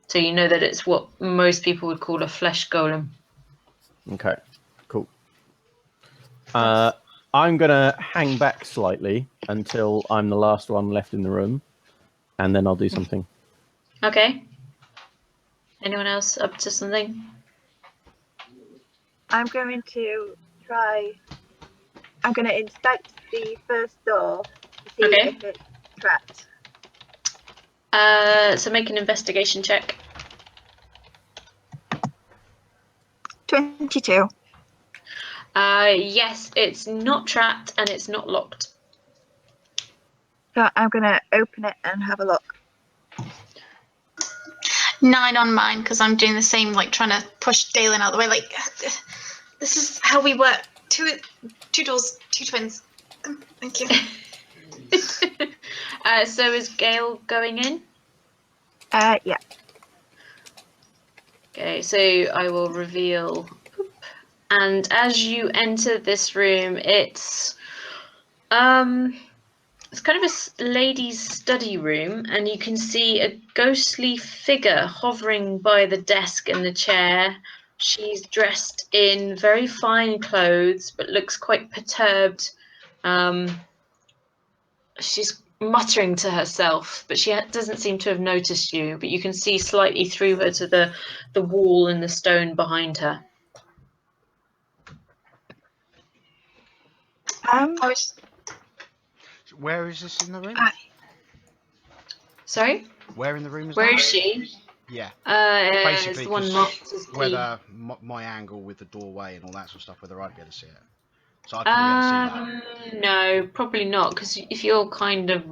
So you know that it's what most people would call a flesh golem. Okay. Cool. I'm gonna hang back slightly until I'm the last one left in the room, and then I'll do something. Okay. Anyone else up to something? I'm going to try. I'm going to inspect the first door to see Okay. if it's trapped. So make an investigation check. 22. Yes, it's not trapped and it's not locked. So I'm going to open it and have a look. 9 on mine because I'm doing the same, like trying to push Daelynn out of the way. Like, this is how we work. Two doors, two twins. Thank you. So is Gale going in? Yeah. Okay, so I will reveal. And as you enter this room, it's kind of a lady's study room, and you can see a ghostly figure hovering by the desk and the chair. She's dressed in very fine clothes, but looks quite perturbed. She's muttering to herself, but she doesn't seem to have noticed you. But you can see slightly through her to the wall and the stone behind her. Where is this in the room? Sorry? Where in the room is Where that? is she? Yeah. It's Basically, the one 'cause marked as P. whether my angle with the doorway and all that sort of stuff, whether I'd be able to see it. So I'd probably be able to see that. No, probably not, because if you're kind of...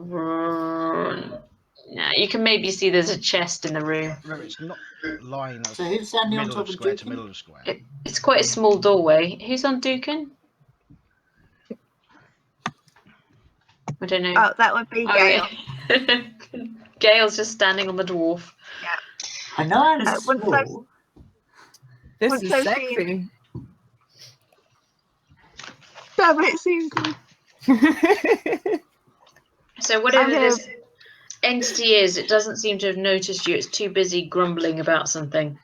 Nah, you can maybe see there's a chest in the room. Remember, it's not lying So who's standing on middle top of of square to Dukin? middle of square. It's quite a small doorway. Who's on Dukin? I don't know. Oh, that would be Gale. Yeah. Gale's just standing on the dwarf. Yeah. I know I'm once I've- small. This Once is I've sexy. seen- Damn it, Susan. So whatever gonna- this entity is, it doesn't seem to have noticed you. It's too busy grumbling about something.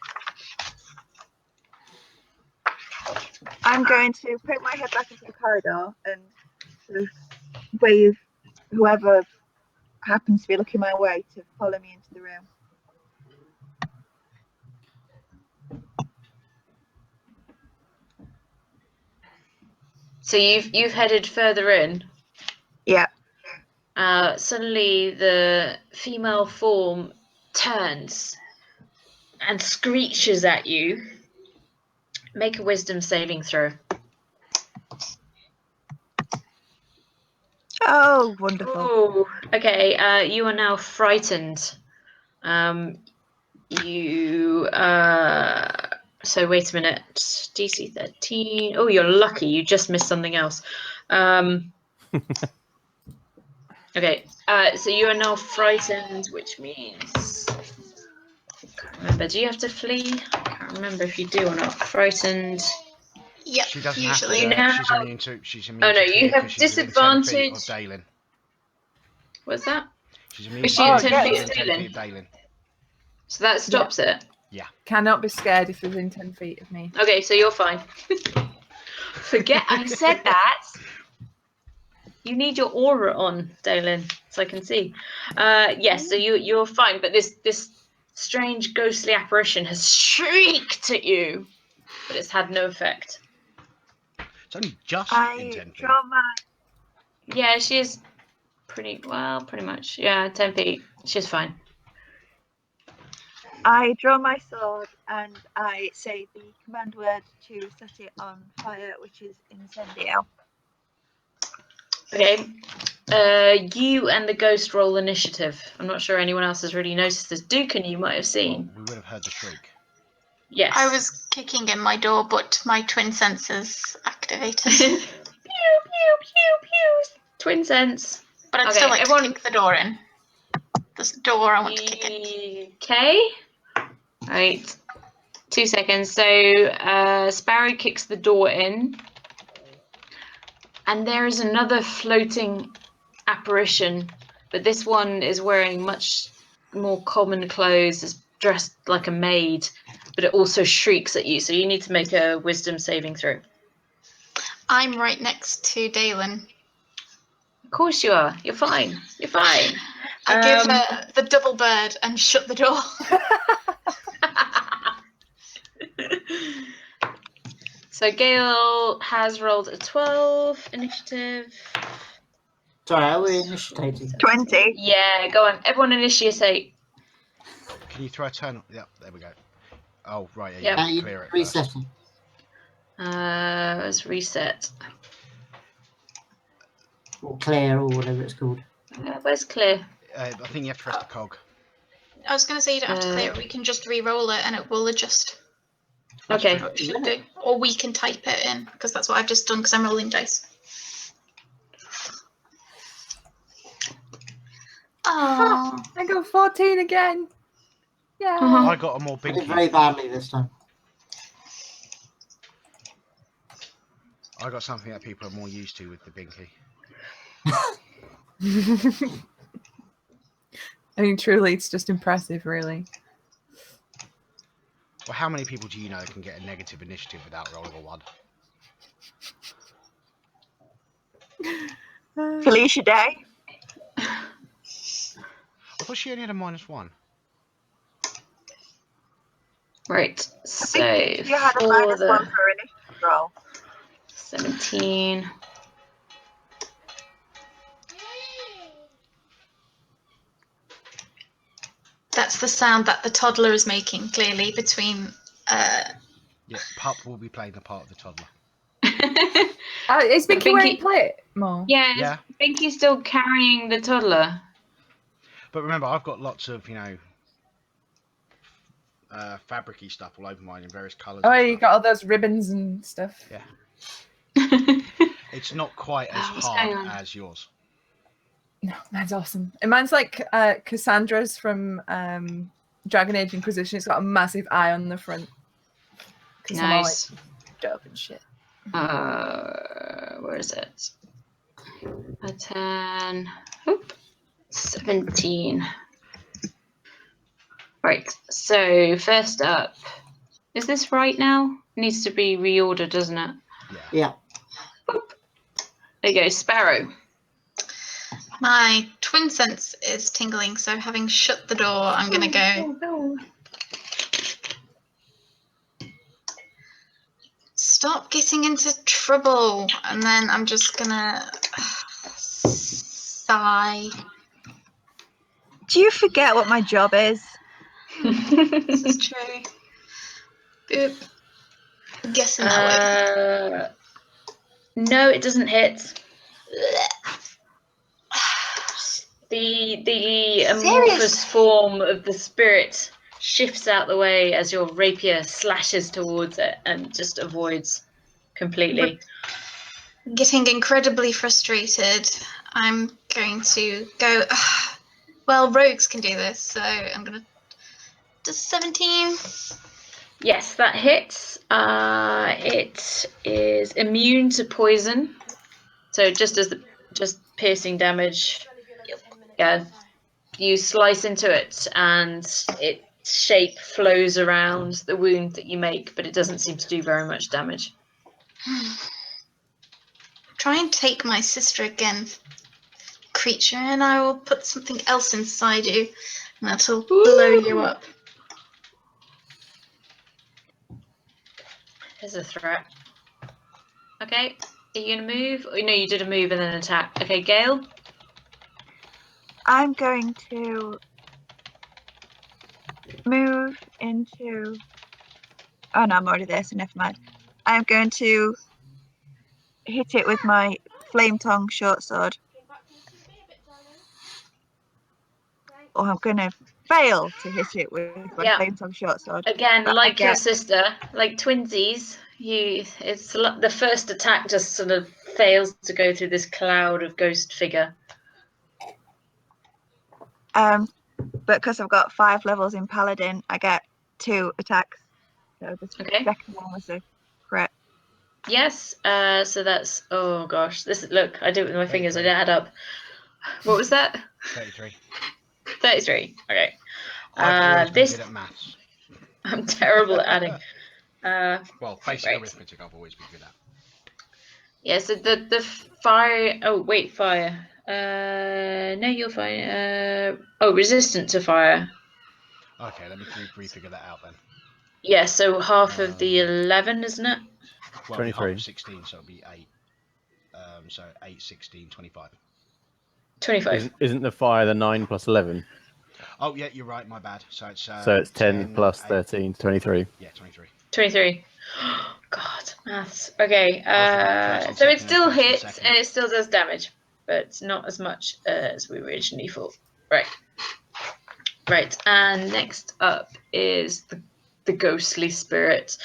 I'm going to put my head back into the corridor and sort of wave whoever happens to be looking my way to follow me into the room. So you've headed further in. Yeah. Suddenly the female form turns and screeches at you. Make a wisdom saving throw. Oh, wonderful. Oh, okay. You are now frightened. So wait a minute. DC 13. Oh, you're lucky. You just missed something else. Okay. So you are now frightened, which means... Can't remember. Do you have to flee? I can't remember if you do or not. Frightened. Yep, She doesn't usually. have to. Now- She's immune to. She's immune Oh, no, to you fear have 'cause she's within 10 feet of disadvantage. Daelynn. What's that? She's immune Is to she fear in 'cause 10 she's feet within of 10 Daelynn? feet of Daelynn. So that stops it. Cannot be scared if it's within 10 feet of me. Okay, so you're fine. Forget I said that. You need your aura on, Daelynn, so I can see. Yes, so you're fine, but this strange ghostly apparition has shrieked at you, but it's had no effect. It's only just in 10 feet. Draw my. Yeah, she's pretty much. Yeah, 10 feet. She's fine. I draw my sword and I say the command word to set it on fire, which is incendio. Okay. You and the ghost roll initiative. I'm not sure anyone else has really noticed this. Dukin, you might have seen. We would have heard the shriek. Yes. I was kicking in my door, but my twin senses activated. Pew, pew, pew, pew. Twin sense. But I'd Okay, still like everyone- to kick the door in. This door I want to kick in. Okay. Right. 2 seconds. So Sparrow kicks the door in. And there is another floating apparition. But this one is wearing much more common clothes. Is dressed like a maid. But it also shrieks at you. So you need to make a wisdom saving throw. I'm right next to Daelynn. Of course you are. You're fine. You're fine. I give her the double bird and shut the door. So Gale has rolled a 12 initiative. Sorry, are we initiating? 20. Yeah, go on. Everyone initiate. Can you throw a turn? Yep, there we go. Oh, right, yeah, Yep. you You clear it reset first. it. Let's reset. Or clear, or whatever it's called. Where's Clear? I think you have to press the cog. I was going to say you don't have to clear it. We can just re-roll it and it will adjust. Okay. What it should do. Or we can type it in, because that's what I've just done, because I'm rolling dice. Oh. I got 14 again. Yeah. Uh-huh. I got a more I did Binky. very badly this time. I got something that people are more used to with the Binky. I mean, truly, it's just impressive, really. Well, how many people do you know can get a negative initiative without rolling a 1? Felicia Day. I thought she only had a -1. Right. I So think you had a for -1 the for initiative roll. 17. That's the sound that the toddler is making, clearly, between... Yeah, Pup will be playing the part of the toddler. Is But Binky wearing Binky- plate more? Yeah, Yeah. is Binky still carrying the toddler? But remember, I've got lots of, fabricy stuff all over mine in various colours. Oh, and you stuff. got all those ribbons and stuff. Yeah. It's not quite as What's hard going on? as yours. No, that's awesome. And mine's like Cassandra's from Dragon Age Inquisition. It's got a massive eye on the front. 'Cause I'm all, like, Nice. dope and shit. Where is it? A 10. Oop. 17. Right. So first up, is this right now? Needs to be reordered, doesn't it? Yeah. Yeah. Boop. There you go, Sparrow. My twin sense is tingling, so having shut the door, I'm going to go... no. Stop getting into trouble. And then I'm just going to... sigh. Do you forget what my job is? This is true. Boop. I'm guessing that way. No, it doesn't hit. The amorphous form of the spirit shifts out the way as your rapier slashes towards it and just avoids completely. Getting incredibly frustrated. I'm going to go... well, rogues can do this, so I'm going to... Does 17? Yes, that hits. It is immune to poison, so just piercing damage. Yeah, you slice into it, and its shape flows around the wound that you make, but it doesn't seem to do very much damage. Try and take my sister again, creature, and I will put something else inside you, and that'll blow you up. There's a threat. Okay, are you gonna move? Oh, no, you did a move and then attack. Okay, Gale. I'm going to move into... Oh no, I'm already there, so never mind. I'm going to hit it with my flame tongue short sword. Or I'm going to fail to hit it with my flame tongue short sword. Again, But like your sister, like twinsies, the first attack just sort of fails to go through this cloud of ghost figure. But because I've got 5 levels in Paladin, I get 2 attacks. So the second one was a crit. Yes. So that's, oh gosh, look, I do it with my fingers. I didn't add up. What was that? 33. 33. Okay. I've always been good at maths. I'm terrible at adding. Well, basic arithmetic I've always been good at. Yeah, so the fire. Oh wait, fire. No, you're fine. Oh, resistant to fire. Okay, let me refigure that out then. Yeah, so half of the 11, isn't it? Well, it'll be half 23. of 16, so it'll be 8. So 8, 16, 25. 25. Isn't the fire the 9 plus 11? Oh, yeah, you're right. My bad. So it's So it's 10 plus 8. 13, 23. Yeah, 23. 23. God, maths. Okay, I was the first and so it second and still first and hits second. and it still does damage, but not as much as we originally thought. Right. Right, and next up is the ghostly spirit.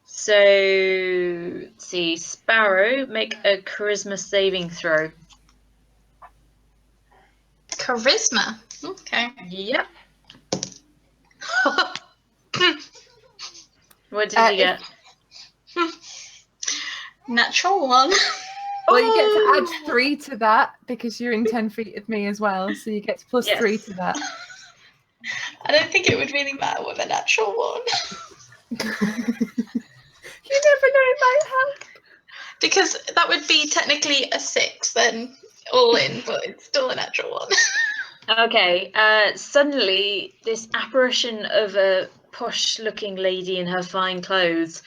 So let's see, Sparrow, make a charisma saving throw. Charisma. Okay. Yep. What did you get? Natural 1. Well, you get to add Oh! 3 to that because you're in 10 feet of me as well, so you get to plus 3 Yes. to that. I don't think it would really matter with a natural 1. You never know, it might help. Because that would be technically a 6 then, all in, but it's still a natural 1. Okay, suddenly this apparition of a posh-looking lady in her fine clothes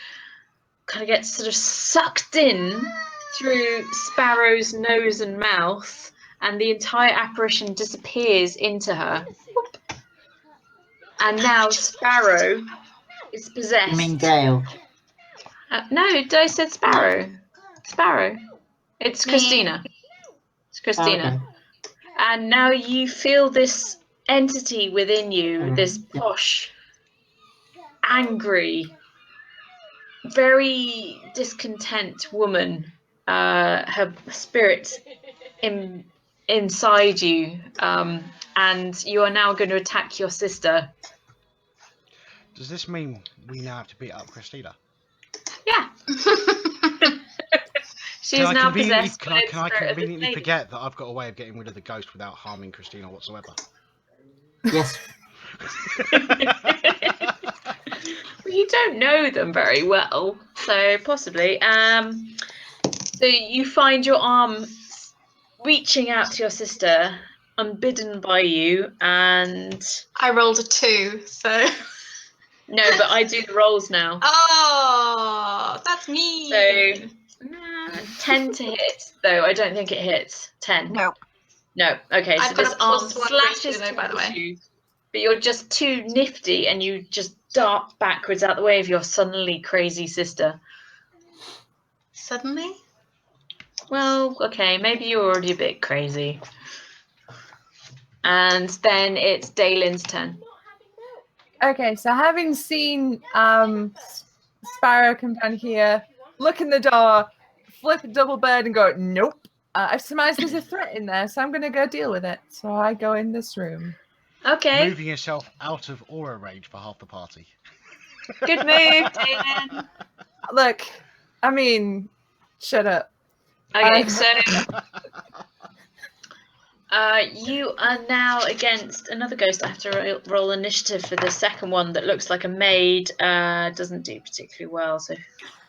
kind of gets sort of sucked in through Sparrow's nose and mouth, and the entire apparition disappears into her. And now Sparrow is possessed. You mean Gale? No, I said Sparrow. Sparrow. It's Christina. It's Christina. Okay. And now you feel this entity within you, this posh, angry, very discontent woman. Her spirit inside you, and you are now going to attack your sister. Does this mean we now have to beat up Christina? Yeah. She is now possessed Can by I the spirit of this conveniently lady. forget that I've got a way of getting rid of the ghost without harming Christina whatsoever? Yes. Well, you don't know them very well, so possibly. So you find your arm reaching out to your sister, unbidden by you, and I rolled a 2, so. no, but I do the rolls now. Oh, that's me. So 10 to hit, though I don't think it hits. 10. No. No. Okay, I've so got this a arm +1 slashes ratio, though, by the towards way. you, but you're just too nifty, and you just dart backwards out the way of your suddenly crazy sister. Suddenly? Well, okay, maybe you're already a bit crazy. And then it's Daelynn's turn. Okay, so having seen Sparrow come down here, look in the door, flip a double bird and go, nope. I've surmised there's a threat in there, so I'm going to go deal with it. So I go in this room. Okay. Moving yourself out of aura range for half the party. Good move, Daelynn. Look, I mean, shut up. Okay, so you are now against another ghost. I have to roll initiative for the second one that looks like a maid. Doesn't do particularly well, so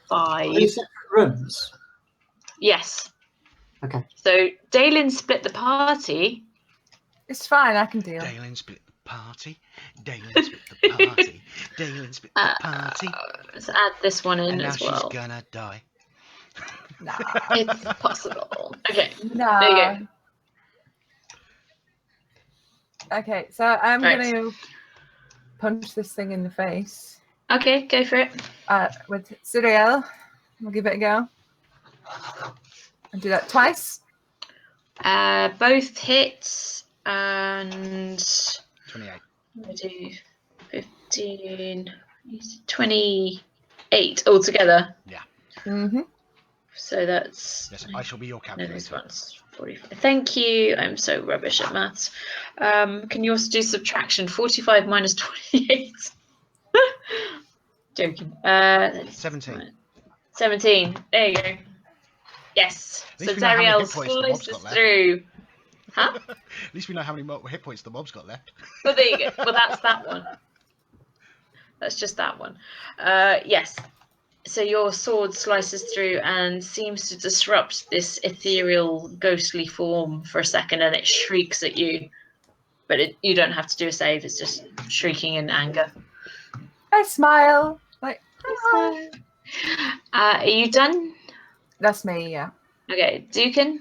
5. Are these separate rooms? Yes. Okay. So Daelynn split the party. It's fine, I can deal. Daelynn split the party. Daelynn split the party. Daelynn split the party. Let's add this one in And now as well. she's gonna die. Nah. It's possible. Okay. Nah. There you go. Okay, so I'm Right. going to punch this thing in the face Okay, go for it. with Cyril. We'll give it a go. And do that twice. Both hits and 28. I do 15, 28 altogether. Yeah. Mm-hmm. So that's Yes, I shall be your no, this calculator. one's 45. Thank you. I'm so rubbish at maths. Can you also do subtraction? 45 minus 28. Joking. 17. 17. There you go. Yes. At So least we know how many Dariel hit points the mob's slices got left. through. Huh? At least we know how many more hit points the mob's got left. Well, there you go. Well, that's that one. That's just that one. Yes. So your sword slices through and seems to disrupt this ethereal, ghostly form for a second, and it shrieks at you. But you don't have to do a save. It's just shrieking in anger. I smile. Like, hi. Are you done? That's me, yeah. Okay, Dukin.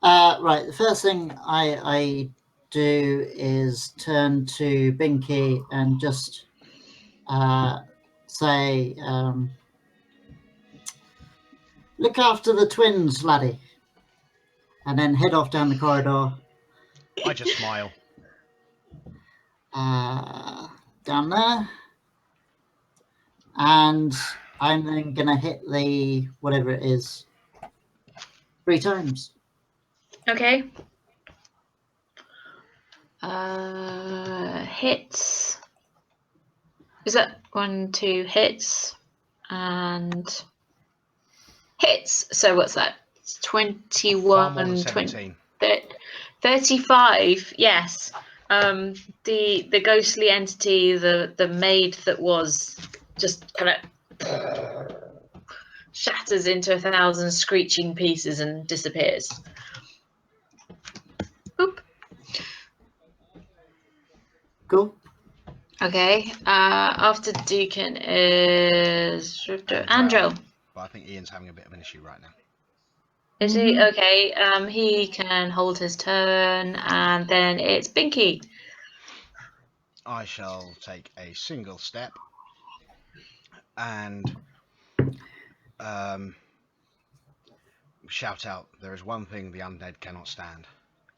Right. The first thing I do is turn to Binky and just say, "Look after the twins, laddie," and then head off down the corridor. I just smile. Down there, and I'm then gonna hit the whatever it is 3 times. Okay. Hits. Is that 1, 2 hits? And hits. So what's that? It's Far more 21, than 20, 17. 35. Yes. The ghostly entity, the maid that was, just kind of shatters into 1,000 screeching pieces and disappears. Boop. Cool. Okay. After Dukin is Andell. But I think Ian's having a bit of an issue right now. Is he? Okay. He can hold his turn, and then it's Binky. I shall take a single step and shout out, "There is one thing the undead cannot stand,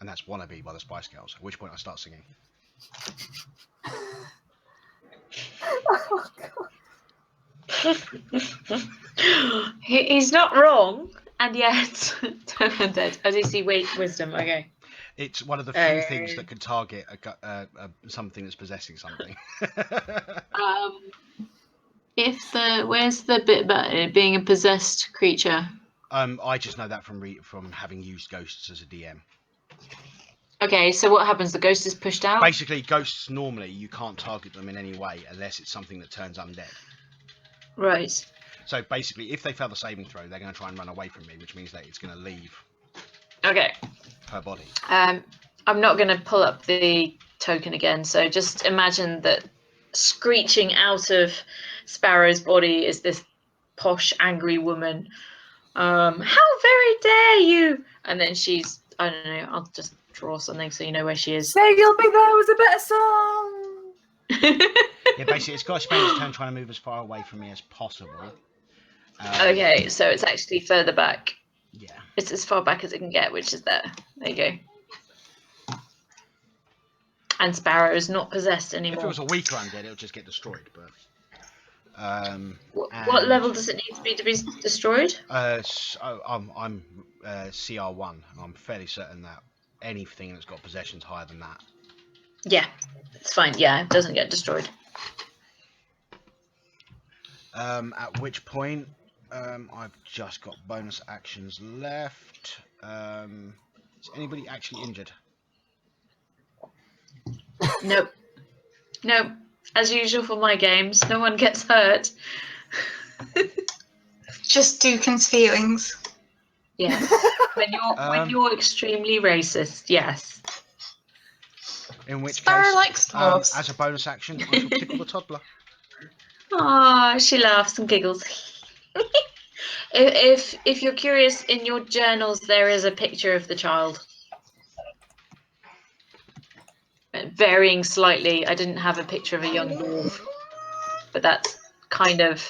and that's Wannabe by the Spice Girls," at which point I start singing. Oh, God. He's not wrong, and yet undead. I do see wisdom. Okay. It's one of the few things that could target something that's possessing something. Where's the bit about it being a possessed creature? I just know that from having used ghosts as a DM. Okay, so what happens? The ghost is pushed out? Basically, ghosts normally you can't target them in any way unless it's something that turns undead. Right. So basically, if they fail the saving throw, they're going to try and run away from me, which means that it's going to leave Okay. per body. I'm not going to pull up the token again, so just imagine that screeching out of Sparrow's body is this posh, angry woman. How very dare you! And then she's, I don't know, I'll just draw something so you know where she is. Say You'll Be There was a better song! Yeah, basically, it's got to spend its turn trying to move as far away from me as possible. Okay, so it's actually further back. Yeah. It's as far back as it can get, which is there. There you go. And Sparrow is not possessed anymore. If it was a weaker undead, it would just get destroyed. But what level does it need to be destroyed? So I'm CR1, and I'm fairly certain that anything that's got possession's higher than that. Yeah, it's fine. Yeah, it doesn't get destroyed. At which point, I've just got bonus actions left. Is anybody actually injured? Nope. Nope. As usual for my games, no one gets hurt. Just Dukin's feelings. Yes. When you're extremely racist, yes. In which Sparrow case, likes dwarves. as a bonus action, I shall tickle the toddler. Ah, she laughs and giggles. If you're curious, in your journals there is a picture of the child. Varying slightly. I didn't have a picture of a young dwarf, but that's kind of.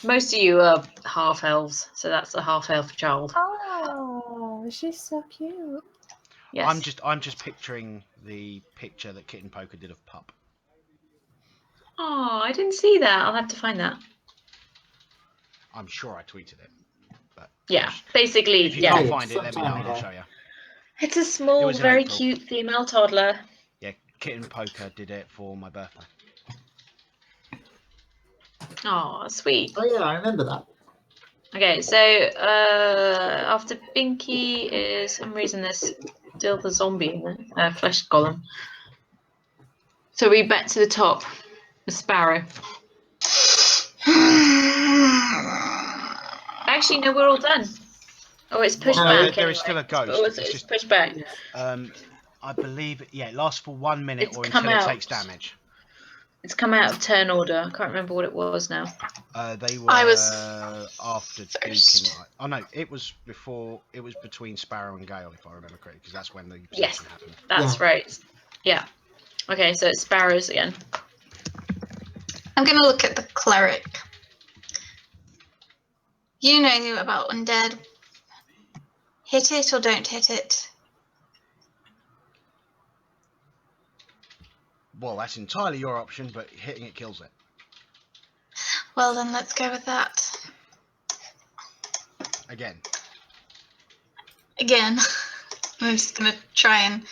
Most of you are half elves, so that's a half elf child. Oh, she's so cute. Yes. I'm just picturing the picture that Kitten Poker did of Pup. Oh, I didn't see that. I'll have to find that. I'm sure I tweeted it. But yeah, basically, if you yeah. can't find it, let me know and I'll show you. It's a small, very April. cute female toddler. Yeah, Kitten Poker did it for my birthday. Oh, sweet. Oh yeah, I remember that. Okay, so after Binky is some reason there's still the zombie in the flesh golem. So we back to the top, the Sparrow. Actually, no, we're all done. Oh, it's pushed No, back. there is anyway. still a ghost. Oh, It's it's just pushed back. I believe it lasts for 1 minute It's or come until it out. takes damage. It's come out of turn order. I can't remember what it was now. They were I was after first. Dukin. Oh no, it was before. It was between Sparrow and Gale, if I remember correctly, because that's when the Yes, possession happened. that's right. Yeah. Okay, so it's Sparrows again. I'm gonna look at the cleric. You know about undead. Hit it or don't hit it. Well, that's entirely your option, but hitting it kills it. Well, then let's go with that. Again. Again. I'm just gonna try and.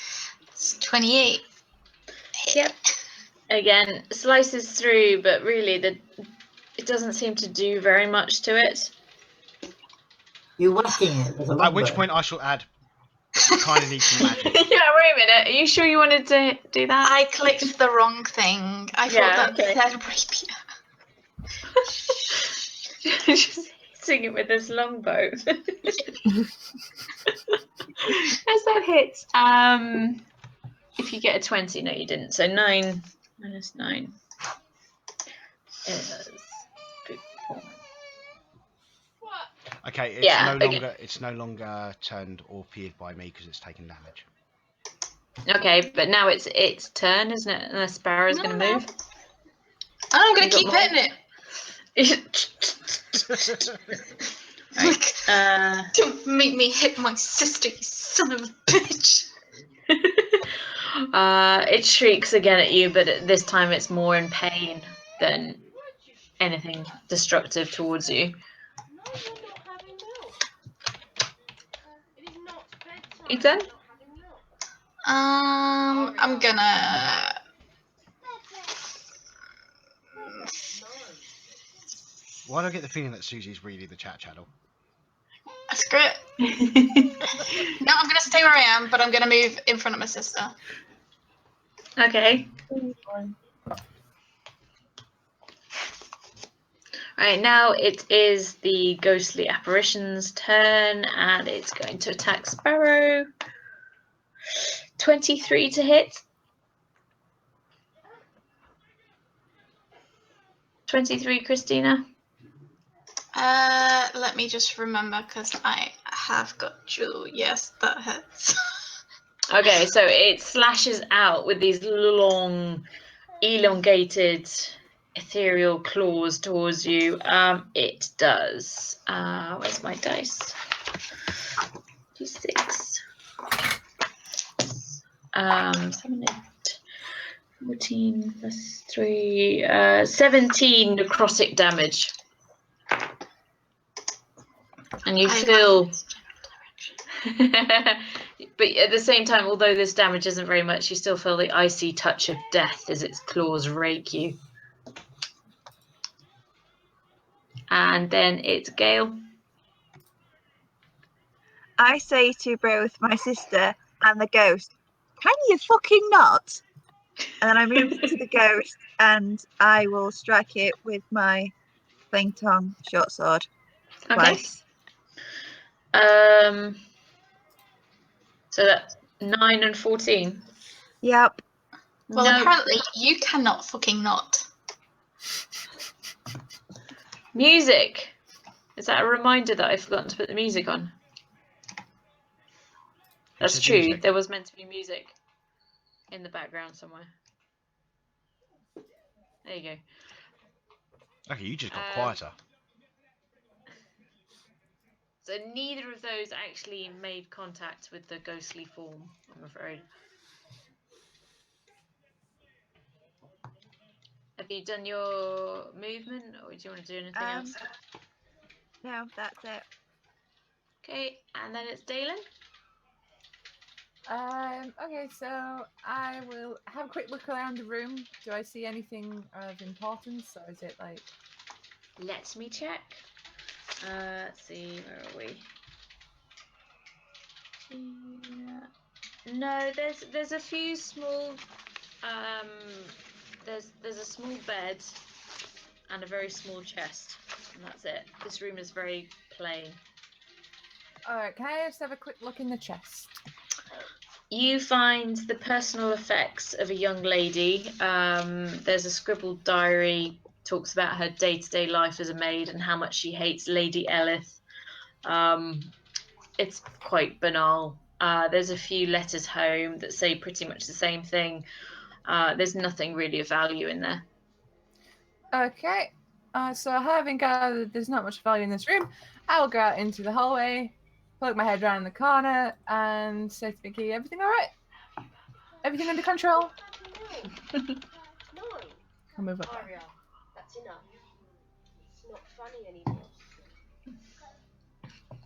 It's 28. Yep. Again, slices through, but really it doesn't seem to do very much to it. You're whacking it with a longbow. At which point I shall add, you kind of need some magic. Yeah, wait a minute. Are you sure you wanted to do that? I clicked the wrong thing. I thought that said rapier. Just hitting it with this longbow. As that hits, if you get a 20, no, you didn't. So 9 minus 9 is 4. Okay, it's no longer turned or feared by me because it's taken damage. Okay, but now it's its turn, isn't it? And the sparrow's going to move. I'm gonna keep hitting it. Right. Don't make me hit my sister, you son of a bitch. It shrieks again at you, but this time it's more in pain than anything destructive towards you. You done? I'm gonna. Why do I get the feeling that Susie's really the chat channel? Screw it. No, I'm gonna stay where I am, but I'm gonna move in front of my sister. Okay. Right, now it is the ghostly apparition's turn, and it's going to attack Sparrow. 23 to hit. 23, Christina. Let me just remember because I have got you. Yes, that hurts. Okay, so it slashes out with these long, elongated, ethereal claws towards you. It does. Where's my dice? D6. 7, 8, 14 plus 3, 17 necrotic damage. And you feel. But at the same time, although this damage isn't very much, you still feel the icy touch of death as its claws rake you. And then it's Gale. I say to both my sister and the ghost, "Can you fucking not?" And then I move to the ghost and I will strike it with my fling tongue short sword twice. Okay. So that's 9 and 14. Yep. Well, apparently you cannot fucking not. Music. Is that a reminder that I've forgotten to put the music on? That's true. Music? There was meant to be music in the background somewhere. There you go. Okay, you just got quieter. So neither of those actually made contact with the ghostly form, I'm afraid. Have you done your movement, or do you want to do anything else? No, that's it. Okay, and then it's Daelynn. Okay, so I will have a quick look around the room. Do I see anything of importance, or is it like? Let me check. Let's see, where are we? No, there's a few small. There's a small bed. and a very small chest, and that's it. This room is very plain. Alright, can I just have a quick look in the chest? You find the personal effects of a young lady. There's a scribbled diary, talks about her day-to-day life as a maid and how much she hates Lady Elith. It's quite banal. There's a few letters home that say pretty much the same thing. There's nothing really of value in there. Okay, so having gathered there's not much value in this room, I'll go out into the hallway, poke my head around the corner, and say to Binky, everything alright? Everything under control? No. I'll move up. Aria, that's enough. It's not funny anymore.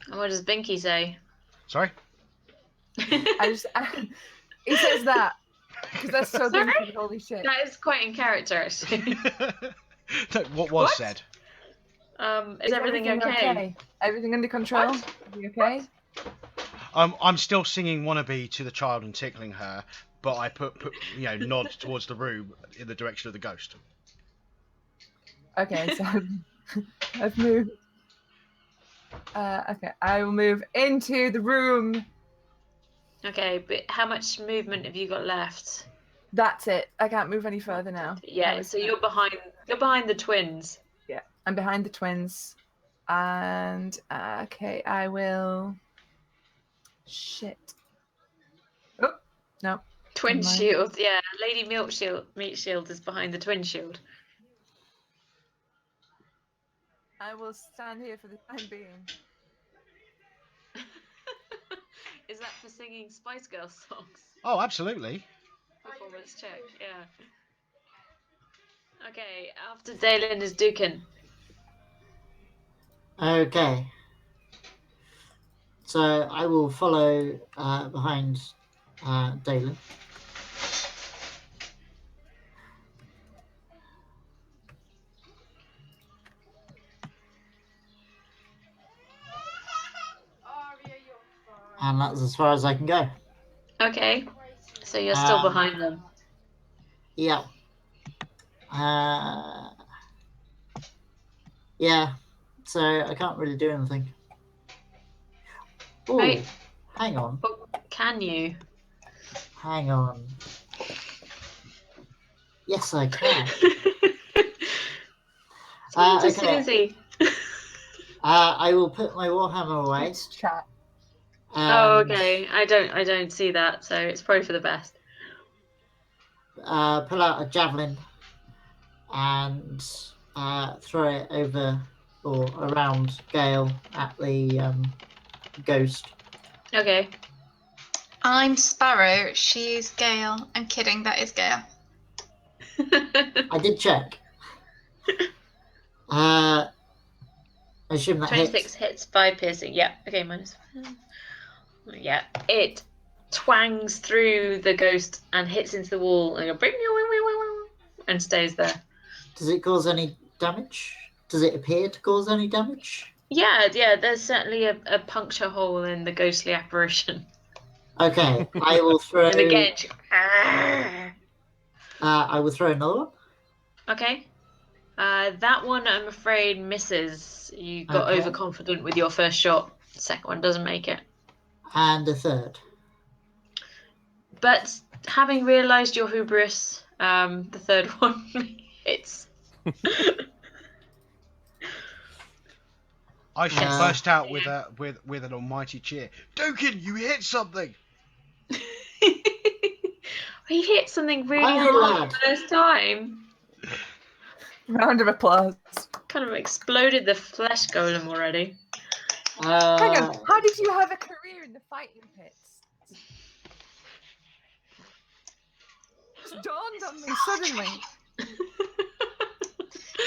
And what does Binky say? Sorry? He says that because that's so Sorry? Binky, holy shit. That is quite in character, actually. No, what was What? said? Is everything okay? Everything under control? What? Are you okay? I'm still singing "Wannabe" to the child and tickling her, but I put nod towards the room in the direction of the ghost. Okay, so I've moved. Okay, I will move into the room. Okay, but how much movement have you got left? That's it. I can't move any further now. Yeah, so you're behind the twins. Yeah, I'm behind the twins. And okay, I will. Shit. Oh no. Twin Never mind. shield, yeah. Lady Meat Shield is behind the twin shield. I will stand here for the time being. Is that for singing Spice Girls songs? Oh, absolutely. Performance check, yeah. Okay, after Daelynn is Dukin. Okay. So I will follow behind Daelynn. Aria, you're fine. And that's as far as I can go. Okay, so you're still behind them. Yeah. Yeah. So I can't really do anything. Ooh, Right. hang on. But can you? Hang on. Yes, I can. Talk to Okay. Susie. I will put my warhammer away. Let's chat. Oh, and, okay. I don't see that, so it's probably for the best. Pull out a javelin and throw it over or around Gale at the ghost. Okay. I'm Sparrow. She's Gale. I'm kidding. That is Gale. I did check. I assume that 26 hits, 5 piercing. Yeah. Okay, minus. Yeah. It twangs through the ghost and hits into the wall and stays there. Does it cause any damage? Does it appear to cause any damage? Yeah. There's certainly a puncture hole in the ghostly apparition. Okay, I will throw. And again. I will throw another one. Okay. That one, I'm afraid, misses. You got Okay. overconfident with your first shot. The second one doesn't make it. And a third. But having realised your hubris, the third one hits. I should burst out with an almighty cheer. Dukin, you hit something! He hit something really Aye, hard lad. the first time. Round of applause. Kind of exploded the flesh golem already. Hang on, how did you have a career in the fighting pits? Just dawned on me suddenly.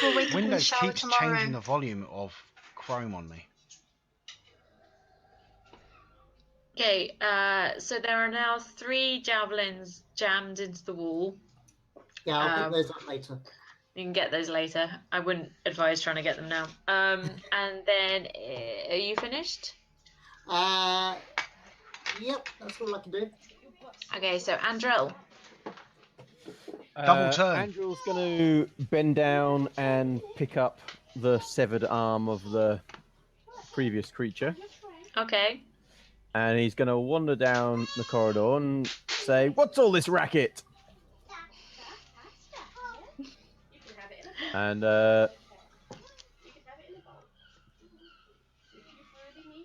We'll wake up in the Windows shower keeps tomorrow. changing the volume of Chrome on me. Okay, so there are now 3 javelins jammed into the wall. Yeah, I'll pick those up later. You can get those later. I wouldn't advise trying to get them now. And then, are you finished? Yep, that's all I can do. Okay, so Andrell. Double turn. Andrew's going to bend down and pick up the severed arm of the previous creature. Okay. And he's going to wander down the corridor and say, "What's all this racket?" And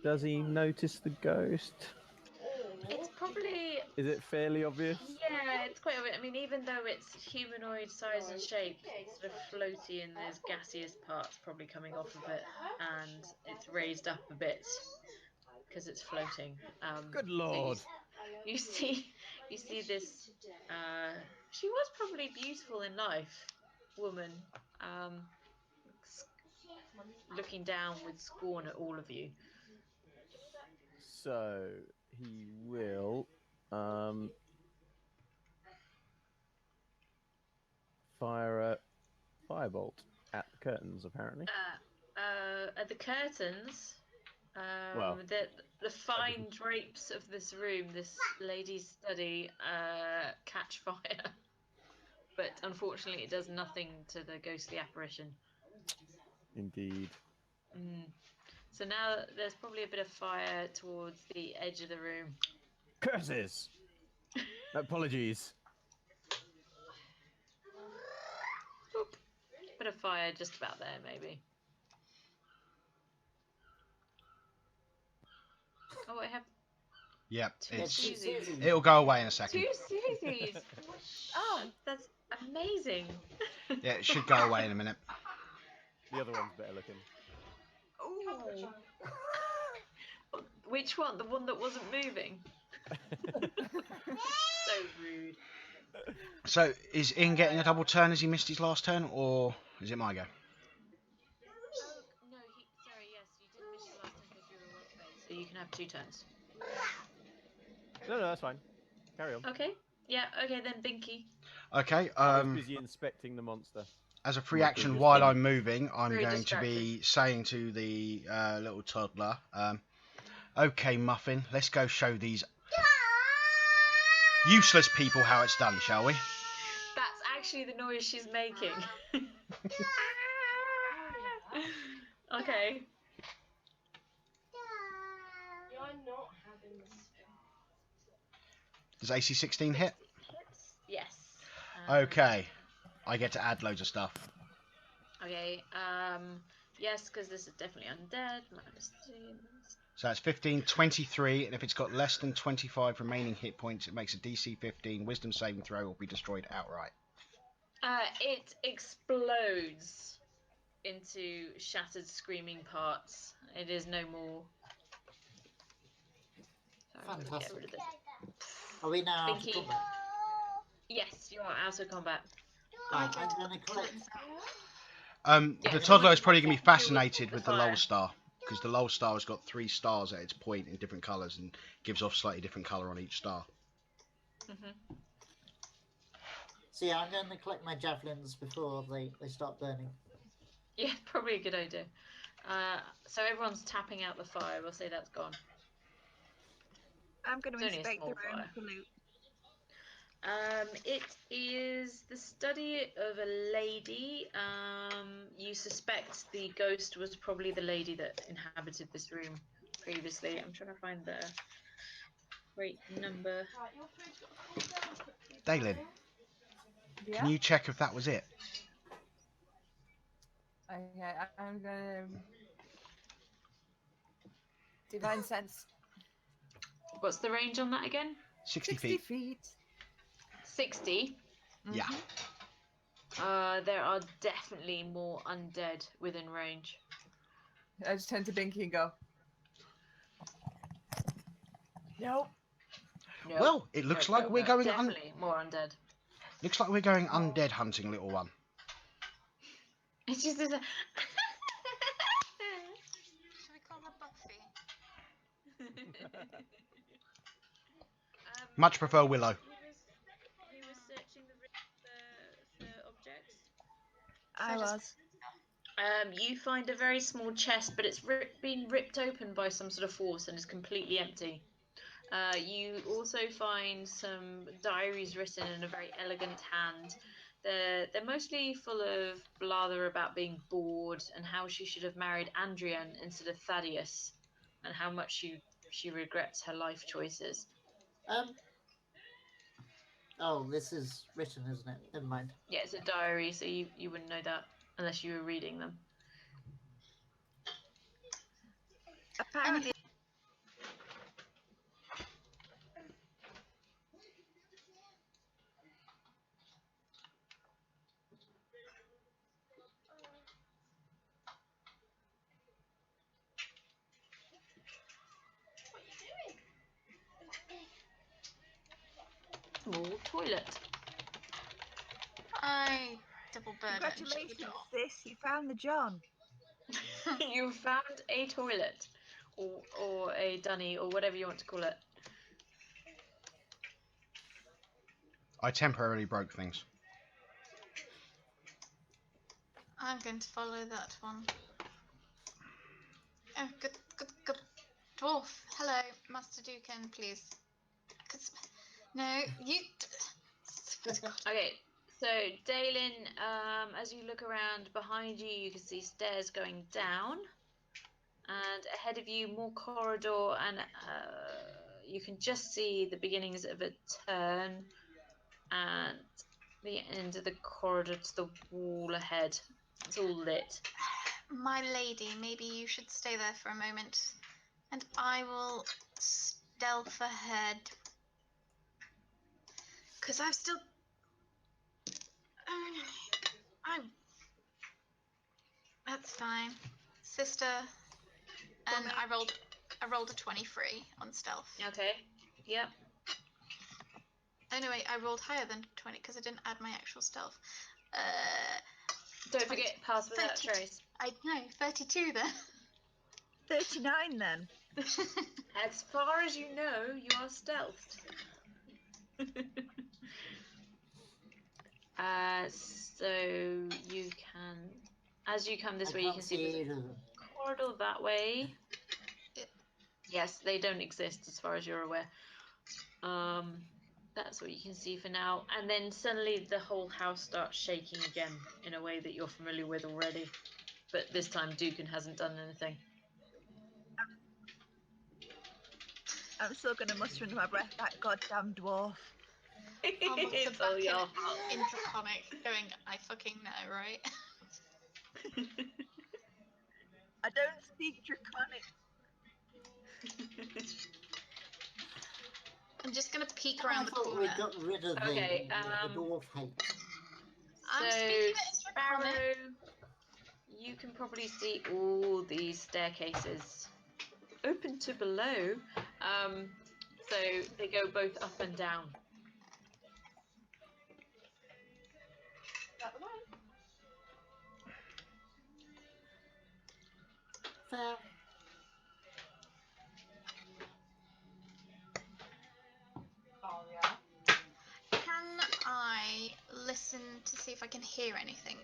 does he notice the ghost? It's probably... Is it fairly obvious? Yeah, it's quite obvious. I mean, even though it's humanoid size and shape, it's sort of floaty and there's gaseous parts probably coming off of it, and it's raised up a bit because it's floating. Good so lord. you see this. She was probably beautiful in life, woman, looking down with scorn at all of you. So he will fire a firebolt at the curtains, apparently. At the curtains, Well, the fine drapes of this room, this lady's study, catch fire. But unfortunately, it does nothing to the ghostly apparition. Indeed. So now there's probably a bit of fire towards the edge of the room. Curses! Apologies. Boop. Bit of fire just about there, maybe. Oh, I have Yep, two it's Susies. it'll go away in a second. Two Susies! Oh, that's amazing. Yeah, it should go away in a minute. The other one's better looking. Ooh. Which one? The one that wasn't moving? So rude. So, is Ian getting a double turn as he missed his last turn, or is it my go? No, sorry, yes, you did miss your last turn because you were a work phase, so you can have 2 turns. No, that's fine. Carry on. Okay, yeah, okay then, Binky. Okay, I was busy inspecting the monster. as a free My action previous while turn. I'm moving, I'm Very going to be saying to the little toddler, okay, Muffin, let's go show these useless people how it's done, shall we? That's actually the noise she's making. Okay. You're not having this. Does AC 16 hit? Yes. Okay, I get to add loads of stuff. Okay, yes, because this is definitely undead. -2. So that's 15, 23, and if it's got less than 25 remaining hit points, it makes a DC 15 Wisdom saving throw or be destroyed outright. It explodes into shattered, screaming parts. It is no more. Sorry, I'm gonna get rid of this. Are we now out of Binky. combat? Yes, you are out of combat. Right, I'm going to collect. Yeah, The so toddler when is probably you going to be deal with fascinated the with the fire. Lol Star, because the Lol Star has got 3 stars at its point in different colours and gives off slightly different colour on each star. So yeah, I'm going to collect my javelins before they start burning. Yeah, probably a good idea. So everyone's tapping out the fire. We'll say that's gone. I'm going to It's only a inspect the small room fire. for loot. It is the study of a lady. You suspect the ghost was probably the lady that inhabited this room previously. I'm trying to find the right number. Daelynn, Yeah. can you check if that was it? Okay, I'm gonna divine sense. What's the range on that again? 60 60 feet. feet. 60. Yeah. There are definitely more undead within range. I just turn to Binky and go, nope. No. Well, it looks like we're going definitely more undead. looks like we're going undead hunting, little one. It's just this. Should we call her Buffy? Much prefer Willow. Who was searching the objects? I was. You find a very small chest, but it's been ripped open by some sort of force and is completely empty. You also find some diaries written in a very elegant hand, They're mostly full of blather about being bored and how she should have married Andrian instead of Thaddeus, and how much she regrets her life choices. Oh, this is written, isn't it? Never mind. Yeah, it's a diary, so you wouldn't know that unless you were reading them. Apparently, Oh, toilet. I double bird congratulations, sis. You found the John. You found a toilet, or a dunny, or whatever you want to call it. I temporarily broke things. I'm going to follow that one. Oh, good. Dwarf, hello, Master Dukin, please. No, you. Okay, so Daelynn, as you look around behind you, you can see stairs going down, and ahead of you, more corridor, and you can just see the beginnings of a turn, and the end of the corridor to the wall ahead. It's all lit. My lady, maybe you should stay there for a moment, and I will stealth ahead. Because I've still. That's fine, sister. And I rolled a 23 on stealth. Okay. Yep. Oh no, wait, I rolled higher than 20 because I didn't add my actual stealth. Don't forget, pass without 32. trace. I know, 32 then. 39 then. As far as you know, you are stealthed. So you can, as you come this way, you can see there's a corridor that way. Yes, they don't exist as far as you're aware. That's what you can see for now. And then suddenly the whole house starts shaking again in a way that you're familiar with already. But this time Dukin hasn't done anything. I'm still going to muster under my breath that goddamn dwarf. It's all your fault. In Draconic, going, I fucking know, right? I don't speak Draconic. I'm just gonna peek around the I thought corner. we got rid of Okay, the dwarf hate. I'm So, speaking at Draconic. Sparrow, you can probably see all these staircases open to below. So they go both up and down. Fair. Can I listen to see if I can hear anything?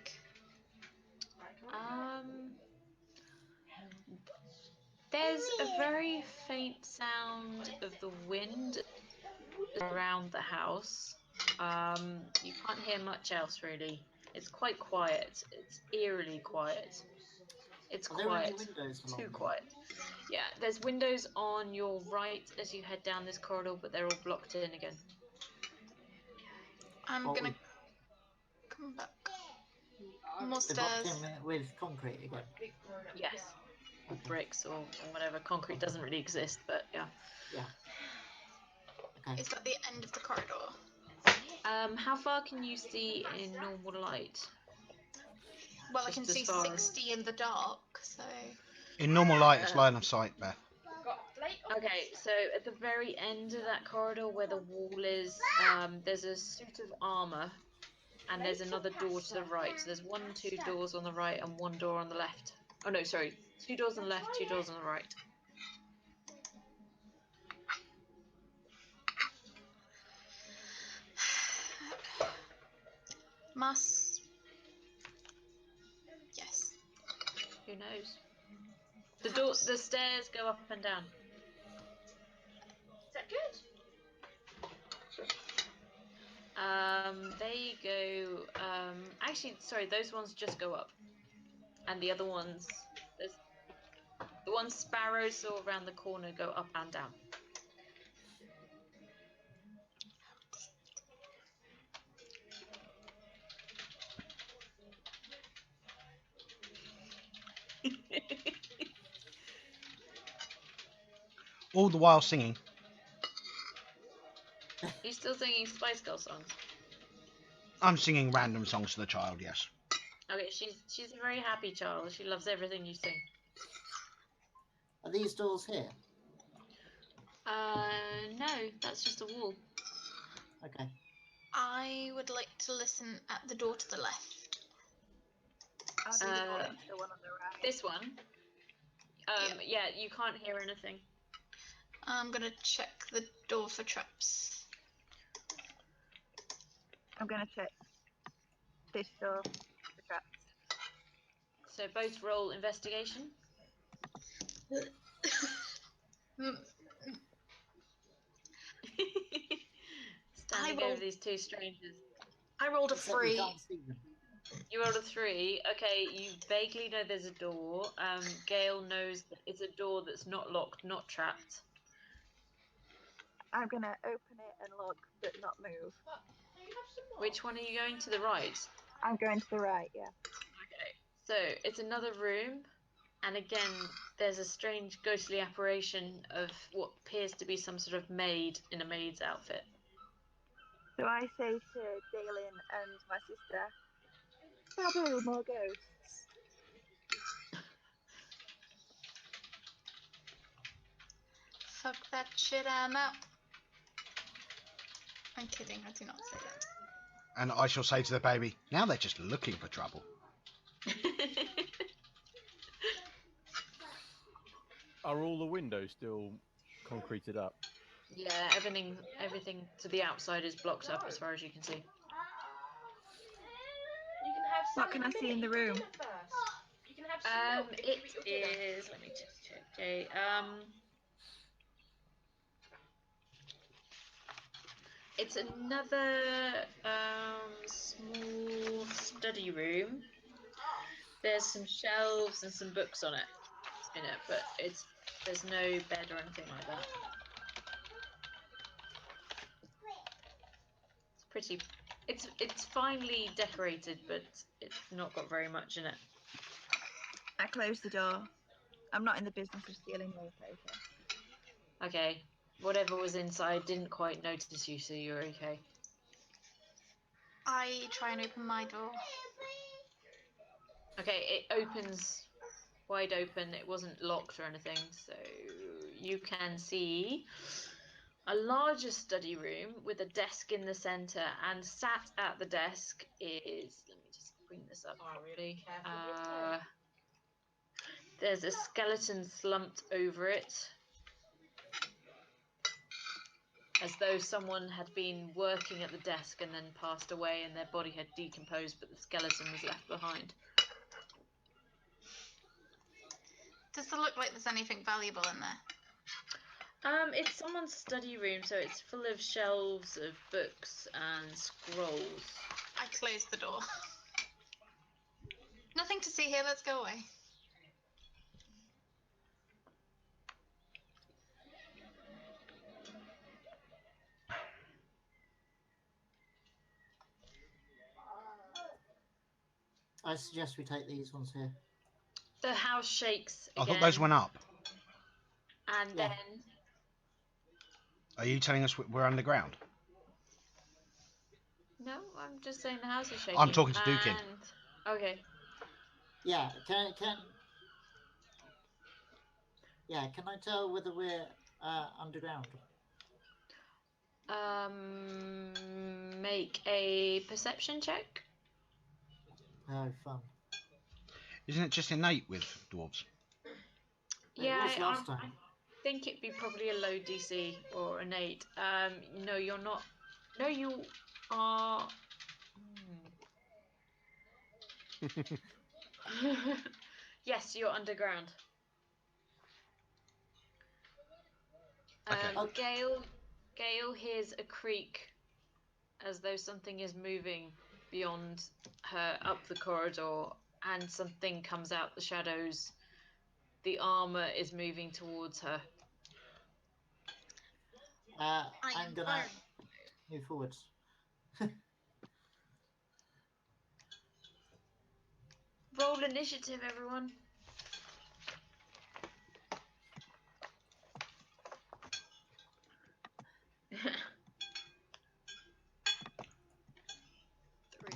There's a very faint sound of the wind around the house. You can't hear much else really. It's quite quiet. It's eerily quiet. It's Are there any quiet. windows along Too there? quiet. Yeah, there's windows on your right as you head down this corridor, but they're all blocked in again. I'm What gonna come back. More They blocked stairs. him with concrete again. Yes. Or bricks or whatever. Concrete doesn't really exist, but yeah. Yeah. Okay. Is that the end of the corridor? How far can you see in normal light? Well, I Just can as see far as- 60 in the dark, so. In normal light, it's line of sight, Beth. Okay, so at the very end of that corridor where the wall is, there's a suit of armour, and there's another door to the right. So there's 2 doors on the right and 1 door on the left. Oh no, sorry, 2 doors on the left, 2 doors on the right. Must. Yes. Who knows? The stairs go up and down. Is that good? They go. Actually, sorry, those ones just go up, and the other ones, there's the ones Sparrow saw around the corner go up and down. All the while singing. You still singing Spice Girl songs? I'm singing random songs to the child, yes. Okay, she's a very happy child. She loves everything you sing. Are these doors here? No, that's just a wall. Okay. I would like to listen at the door to the left. I'll do the one on the right. This one. Yeah, you can't hear anything. I'm gonna check the door for traps. I'm gonna check this door for traps. So both roll investigation. Standing over these two strangers. I rolled a Except we 3. can't see them. You rolled a 3. Okay, you vaguely know there's a door. Gale knows that it's a door that's not locked, not trapped. I'm gonna open it and look, but not move. Which one are you going to the right? I'm going to the right, yeah. Okay, so it's another room, and again, there's a strange ghostly apparition of what appears to be some sort of maid in a maid's outfit. So I say to Daelynn and my sister, Babu, more ghosts. Fuck that shit, I'm out. I'm kidding, I do not say that. And I shall say to the baby, now they're just looking for trouble. Are all the windows still concreted up? Yeah, everything to the outside is blocked up as far as you can see. You can have What can I see in the room? You can have some milk if you It eat your dinner. is. Let me just check. Okay. It's another small study room. There's some shelves and some books on it in it, but there's no bed or anything like that. It's pretty. It's finely decorated, but it's not got very much in it. I close the door. I'm not in the business of stealing wallpaper. Okay. Whatever was inside didn't quite notice you, so you're okay. I try and open my door. Okay, it opens wide open. It wasn't locked or anything, so you can see a larger study room with a desk in the center, and sat at the desk is, let me just bring this up properly. There's a skeleton slumped over it, as though someone had been working at the desk and then passed away and their body had decomposed, but the skeleton was left behind. Does it look like there's anything valuable in there? It's someone's study room, so it's full of shelves of books and scrolls. I close the door. Nothing to see here, let's go away. I suggest we take these ones here. The house shakes I again. thought those went up. And Yeah. then Are you telling us we're underground? no, I'm just saying the house is shaking. I'm talking to Dukin. Okay. Yeah, can I tell whether we're underground? Make a perception check. Oh, fun. Isn't it just innate with dwarves? Yeah, It was last time. I think it'd be probably a low DC or an 8. No, you're not. No, you are. Yes, you're underground. Okay. Gale hears a creak as though something is moving beyond her up the corridor, and something comes out the shadows. The armor is moving towards her. I'm gonna move forwards. Roll initiative, everyone. Three.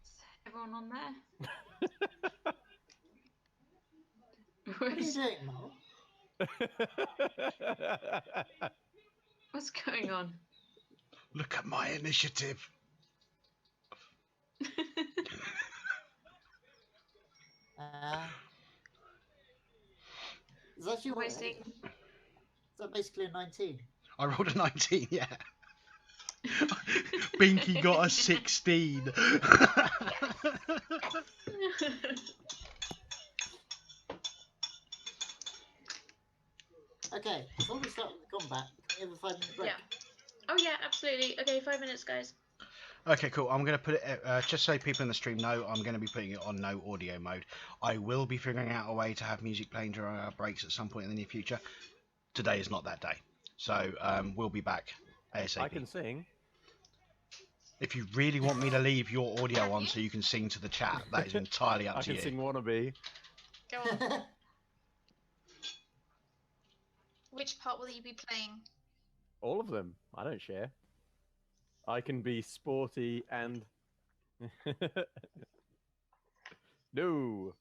Is everyone on there? What are you doing, Mo? What's going on? Look at my initiative. Is that your Wasting. Is that basically a 19? I rolled a 19, yeah. Binky got a 16. Okay, before we start the combat, can we have a 5-minute break? Yeah. Oh yeah, absolutely. Okay, 5 minutes, guys. Okay, cool. I'm going to put it, just so people in the stream know, I'm going to be putting it on no audio mode. I will be figuring out a way to have music playing during our breaks at some point in the near future. Today is not that day. So we'll be back ASAP. I can sing. If you really want me to leave your audio on so you can sing to the chat, that is entirely up I to can you. sing Wannabe. Go on. Which part will you be playing? All of them. I don't share. I can be sporty and... No.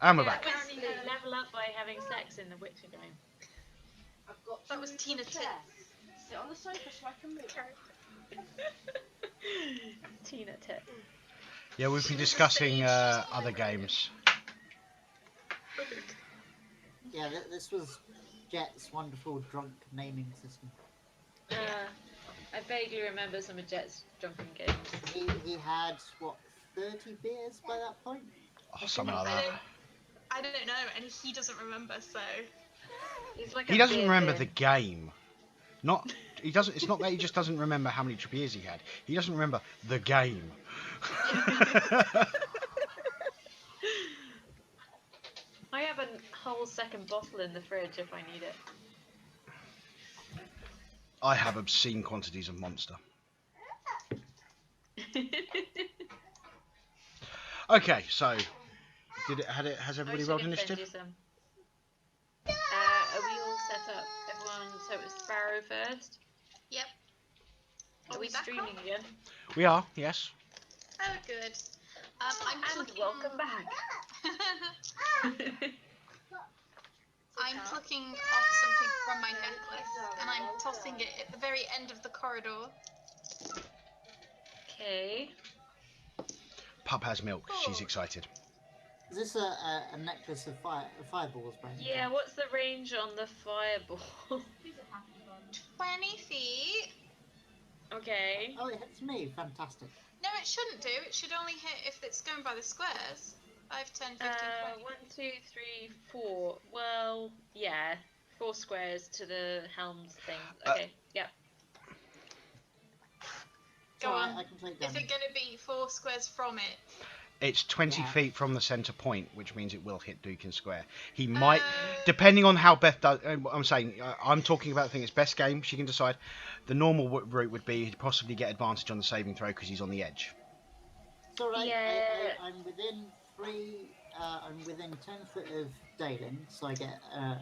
And we're Yeah, back. apparently you level up by having sex in the Witcher game. I've got That was Tina Tits. Sit on the sofa so I can move. Tina Tit. Yeah, we've been discussing other games. Yeah, this was Jet's wonderful drunk naming system. I vaguely remember some of Jet's drunken games. He had, what, 30 beers by that point? Oh, something like that. I don't know, and he doesn't remember, so. He's like He a doesn't beer remember bin. the game. He doesn't. It's not that he just doesn't remember how many beers he had. He doesn't remember the game. I have a whole second bottle in the fridge if I need it. I have obscene quantities of Monster. Okay, so has everybody rolled initiative? Are we all set up? Everyone, so it was Sparrow first. Yep. Are we back streaming on? again? We are, yes. Oh, good. I'm And plucking... welcome back. I'm plucking off something from my necklace, and I'm tossing it at the very end of the corridor. Okay. Pup has milk. She's excited. Is this a necklace of fireballs, Brandon? Yeah, what's the range on the fireball? 20 feet. Okay. Oh, it hits me. Fantastic. No, it shouldn't do. It should only hit if it's going by the squares. 5, 10, 15, 20. 1, 2, 3, 4. Well, yeah. 4 squares to the helms thing. Okay, yeah. Go on. I can take Is damage. it going to be 4 squares from it? It's 20 Yeah. feet from the centre point, which means it will hit Dukin Square. He might, depending on how Beth does. I'm saying, I'm talking about the thing. It's Beth's game. She can decide. The normal route would be he'd possibly get advantage on the saving throw because he's on the edge. It's alright. Yeah. I'm within 3. I'm within 10 foot of Daelynn, so I get a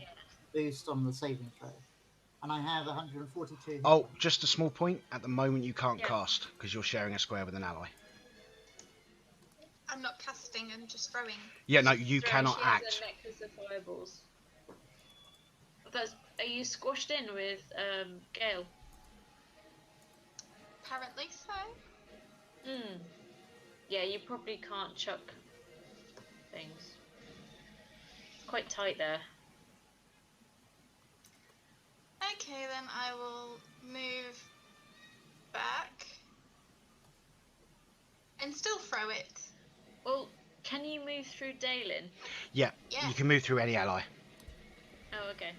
boost on the saving throw, and I have 142. hit Oh, points. just a small point. At the moment, you can't Yeah. cast because you're sharing a square with an ally. I'm not casting, I'm just throwing. Yeah, no, you Throw, cannot she has act. a necklace of fireballs. Are you squashed in with Gale? Apparently so. Yeah, you probably can't chuck things. It's quite tight there. Okay, then I will move back. And still throw it. Well, can you move through Daelynn? Yeah, Yeah. you can move through any ally. Oh, okay.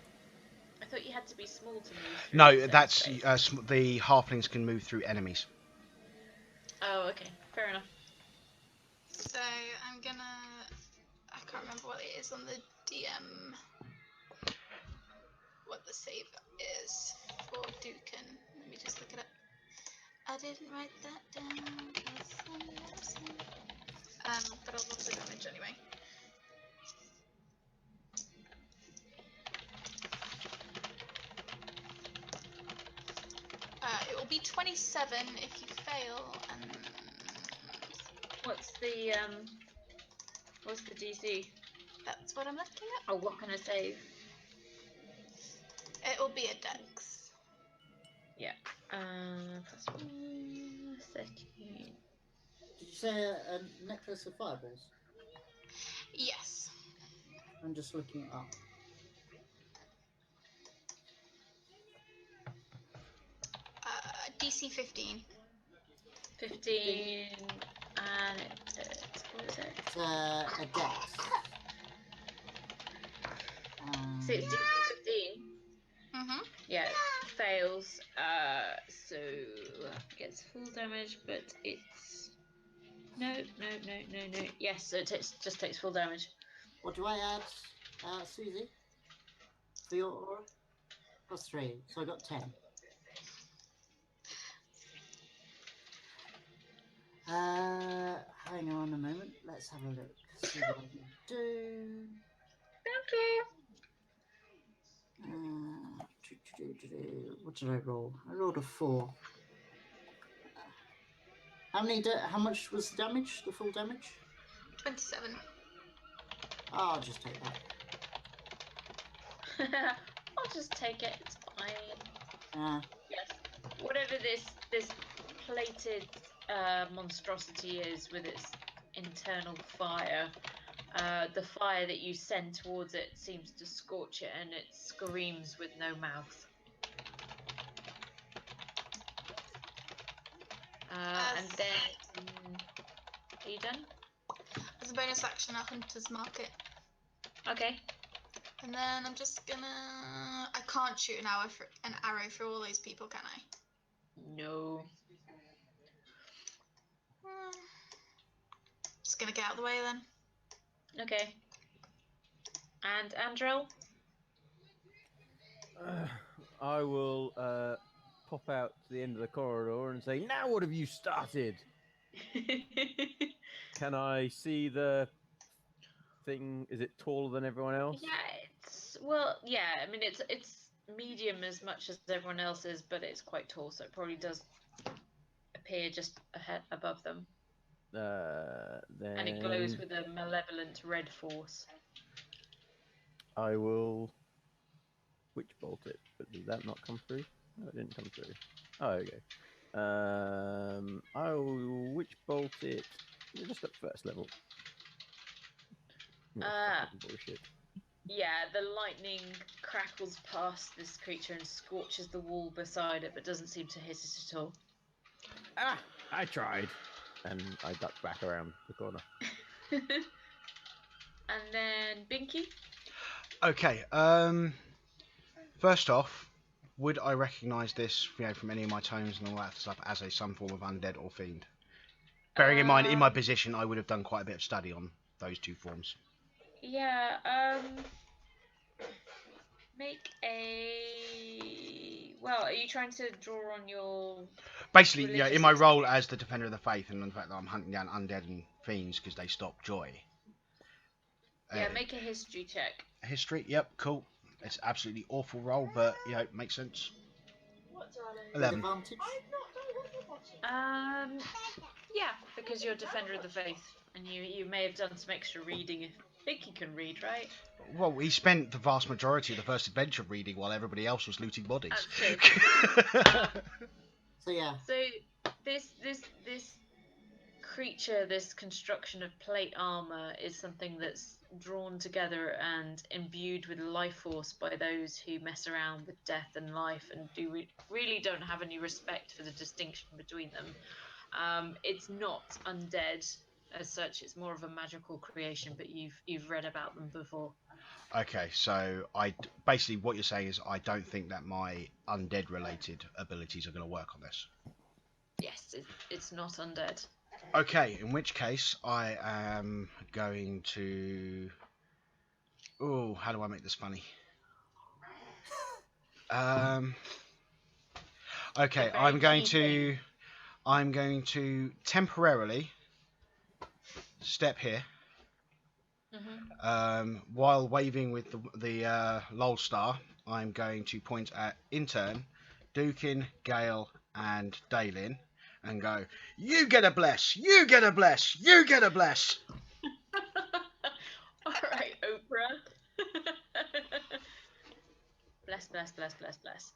I thought you had to be small to move through. No, certain that's space. the halflings can move through enemies. Oh, okay. Fair enough. So I'm gonna... I can't remember what it is on the DM. What the save is for Dukin. Let me just look it up. I didn't write that down. But I'll love the damage anyway. It will be 27 if you fail, and What's the DC? that's what I'm looking at. Oh, what can I save? It will be a dex. Yeah. Plus 1, 13. Did you say a necklace of fireballs? Yes. I'm just looking it up. DC 15. 15. And what is it? It's a dex. So it's DC 15. Mm-hmm. Yeah, it fails. So gets full damage, but it's no. Yes, so it just takes full damage. What do I add, Susie? For your aura? Plus 3, so I got 10. Hang on a moment. Let's have a look. See what I can do. What did I roll? I rolled a 4. How much was the damage? The full damage? 27. I'll just take that. I'll just take it. It's fine. Yes. Whatever this plated monstrosity is with its internal fire, the fire that you send towards it seems to scorch it, and it screams with no mouth. And then, are you done? As a bonus action, a hunter's market. Okay. And then I'm just gonna. I can't shoot an arrow through all those people, can I? No. Just gonna get out of the way then. Okay. And Andrel? I will pop out to the end of the corridor and say, "Now what have you started?" Can I see the thing? Is it taller than everyone else? Yeah, I mean it's medium as much as everyone else's, but it's quite tall, so it probably does appear just ahead above them. Then And it glows with a malevolent red force. I will witch bolt it, but did that not come through? No, it didn't come through. Oh, okay. I will witch bolt it just at first level. No, bullshit. Yeah, the lightning crackles past this creature and scorches the wall beside it, but doesn't seem to hit it at all. Ah, I tried. And I ducked back around the corner. And then Binky? Okay, first off, would I recognise this, from any of my tones and all that stuff as some form of undead or fiend? Bearing in mind, in my position, I would have done quite a bit of study on those two forms. Yeah, make a... Well, are you trying to draw on your... Basically, yeah, in my role as the Defender of the Faith, and the fact that I'm hunting down undead and fiends because they stop joy. Yeah, make a history check. History, yep, cool. It's absolutely awful roll, but, makes sense. What, darling? 11. Advantage? Yeah, because you're Defender of the Faith, and you may have done some extra reading. If Binky can read, right? Well, he spent the vast majority of the first adventure reading while everybody else was looting bodies. That's true. So yeah. So this creature, this construction of plate armor, is something that's drawn together and imbued with life force by those who mess around with death and life and really don't have any respect for the distinction between them. It's not undead as such; it's more of a magical creation. But you've read about them before. Okay, so basically what you're saying is I don't think that my undead related abilities are going to work on this. Yes, it's not undead. Okay, in which case I am going to... Oh, how do I make this funny? Okay, I'm going to temporarily step here. While waving with the lol star, I'm going to point at intern, Dukin, Gale, and Daelynn, and go, "You get a bless! You get a bless! You get a bless!" All right, Oprah. Bless, bless, bless, bless, bless.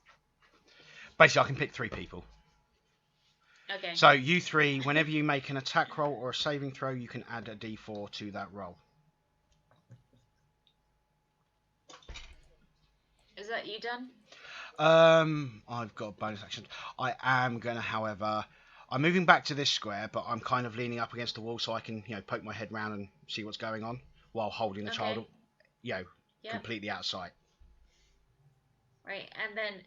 Basically, I can pick 3 people. Okay. So you 3, whenever you make an attack roll or a saving throw, you can add a d4 to that roll. Is that you done? I've got a bonus action. I am going to, however, I'm moving back to this square, but I'm kind of leaning up against the wall so I can, poke my head round and see what's going on while holding the child, completely out of sight. Right, and then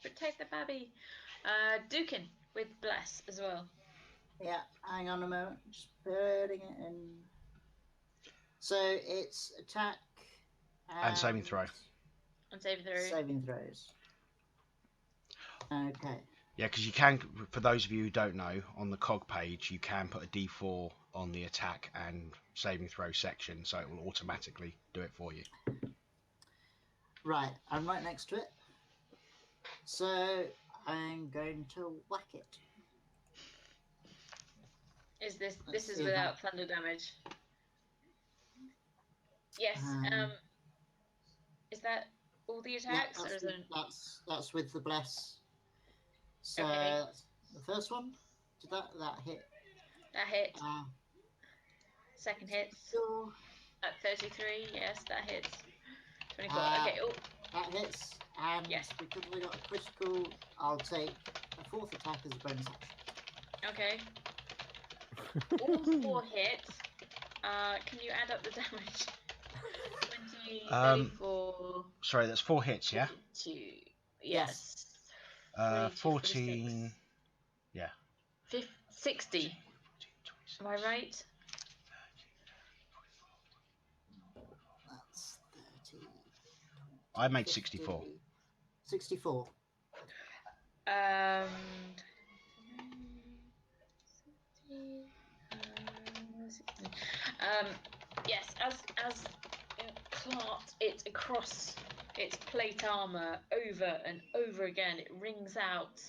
protect the baby. Dukin with bless as well. Yeah, hang on a moment. Just putting it in. So it's attack And saving throw. And saving throw. Saving throws. Okay. Yeah, because you can, for those of you who don't know, on the cog page, you can put a d4 on the attack and saving throw section, so it will automatically do it for you. Right, I'm right next to it. So I'm going to whack it. Is this is without thunder damage? Yes. Is that all the attacks, or is it? That's with the bless. So Okay. the first one, did that hit? That hit. Uh, Second hits. Sure. At 33, yes, that hits. 24. Okay. Oh. That hits, and Yes. because we got a critical, I'll take a fourth attack as a bonus action. Okay. All 4 hits. Can you add up the damage? 20, 34. Sorry, that's 4 hits, yeah? 2. Yes. 14. Yeah. 60. Am I right? That's 30. I made 64. 64. Yes, as Clark it across its plate armor over and over again, it rings out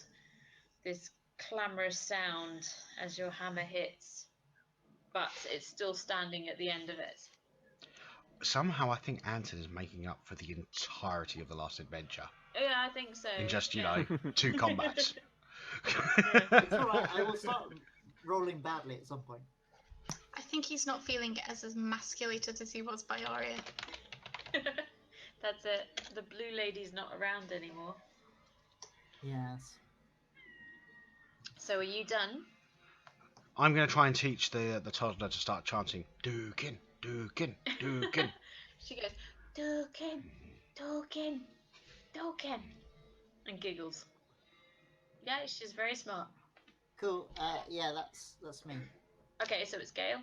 this clamorous sound as your hammer hits, but it's still standing at the end of it. Somehow I think Anton is making up for the entirety of the last adventure. Yeah, I think so. In just, 2 combats. It's alright, I will start rolling badly at some point. I think he's not feeling as emasculated as he was by Arya. That's it. The blue lady's not around anymore. Yes. So are you done? I'm going to try and teach the toddler to start chanting, Dukin, Dukin, Dukin. She goes, Dukin, Dukin, Dukin, and giggles. Yeah, she's very smart. Cool. Yeah, that's me. Okay, so it's Gale.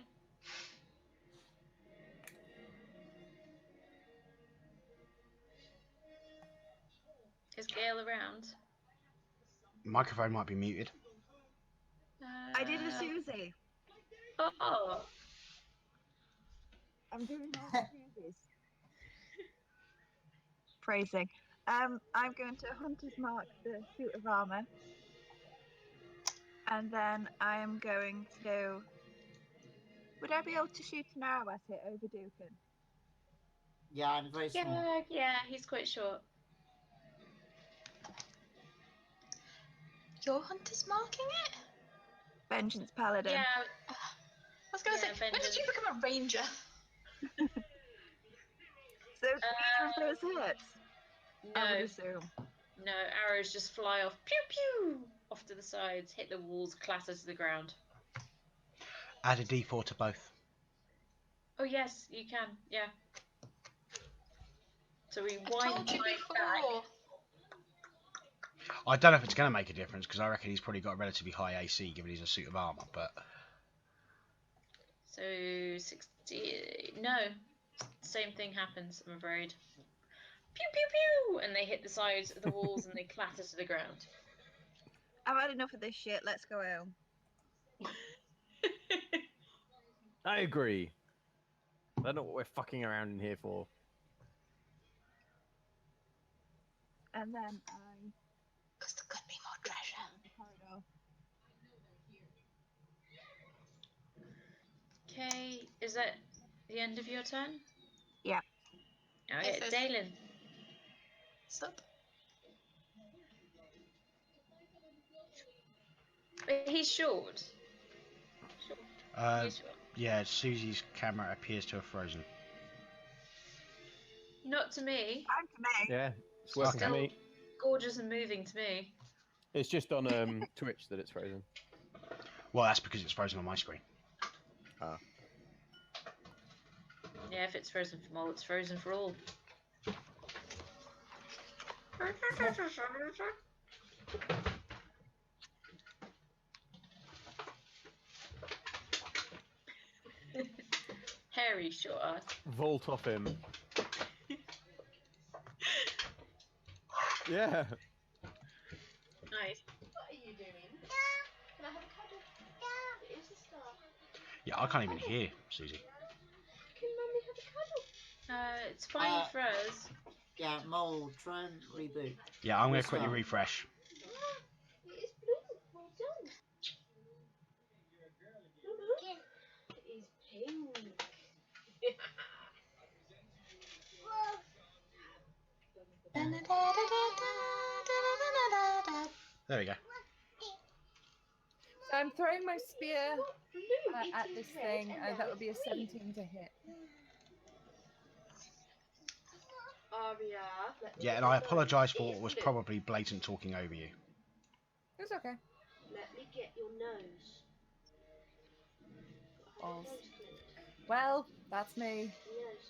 Is Gale around? Microphone might be muted. I did a Susie. Oh. I'm doing all the Susies. Phrasing. I'm going to Hunter's Mark the suit of armor. And then I am going to... Would I be able to shoot an arrow at it over Dukin? Yeah, I'm very small. Yeah, he's quite short. Your hunter's marking it? Vengeance Paladin. Yeah. I was going to say, when did you become a ranger? So neither of those hits? No. I would assume. No, arrows just fly off. Pew pew! Off to the sides, hit the walls, clatter to the ground. Add a d4 to both. Oh yes, you can. Yeah. So we I wind told you back. before. I don't know if it's going to make a difference, because I reckon he's probably got a relatively high AC, given he's a suit of armour, but... So 60... No. Same thing happens, I'm afraid. Pew pew pew! And they hit the sides of the walls and they clatter to the ground. I've had enough of this shit. Let's go home. I agree. I don't know what we're fucking around in here for. And then Because there could be more treasure. Okay, is that the end of your turn? Yeah. Okay, Yes, Daelynn. Stop. He's short. He's short. Yeah, Susie's camera appears to have frozen. Not to me. Back to me. Yeah, it's working for Still me. gorgeous and moving to me. It's just on Twitch that it's frozen. Well, that's because it's frozen on my screen. Yeah, if it's frozen for all, it's frozen for all. Hairy short ass. Vault off him. Yeah. Nice. What are you doing? Can I have a cuddle? It is a star. Yeah, I can't even hear Susie. Can Mummy have a cuddle? It's fine for us. Yeah, Mole, try and reboot. Yeah, I'm going to Yes, quickly sir. refresh. It is blue. Well done. It is pink. There we go. So I'm throwing my spear Blue at eating this red, thing. and now That would it's be a green. 17 to hit. Aria, let me Yeah, get and your I nose. apologise for It what is was blue. probably blatant talking over you. It's okay. Let me get your nose. Got Balls. your nose clipped. Well, that's me. Your nose.